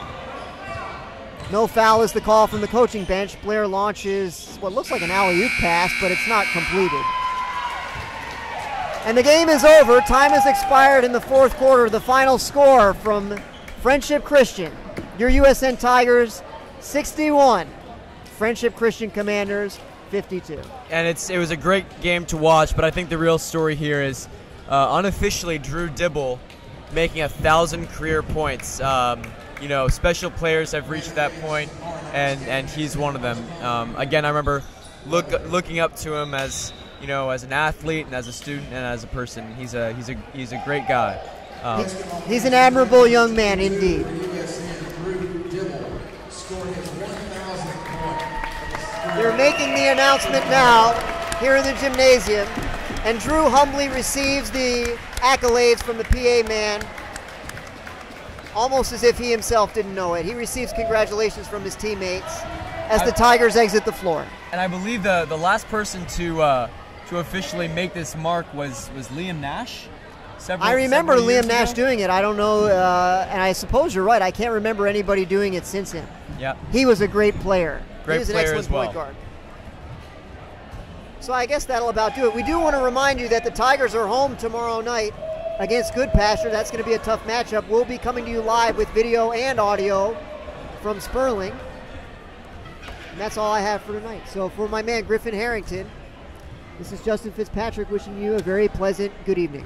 No foul is the call from the coaching bench. Blair launches what looks like an alley-oop pass, but it's not completed. And the game is over. Time has expired in the fourth quarter. The final score from Friendship Christian. Your USN Tigers 61. Friendship Christian Commanders 52. And it was a great game to watch, but I think the real story here is unofficially Drew Dibble making 1,000 career points. You know, special players have reached that point, and he's one of them. Again, I remember looking up to him as, you know, as an athlete and as a student and as a person. He's a great guy. He's an admirable young man indeed. They're making the announcement now here in the gymnasium, and Drew humbly receives the accolades from the PA man, almost as if he himself didn't know it. He receives congratulations from his teammates as the Tigers exit the floor. And I believe the last person to officially make this mark was Liam Nash. I remember Liam Nash doing it. I don't know, and I suppose you're right. I can't remember anybody doing it since him. Yeah. He was a great player. Great he was an player excellent as well. point guard. So I guess that'll about do it. We do want to remind you that the Tigers are home tomorrow night against Good Pasture. That's going to be a tough matchup. We'll be coming to you live with video and audio from Sperling. And that's all I have for tonight. So for my man Griffin Harrington, this is Justin Fitzpatrick wishing you a very pleasant good evening.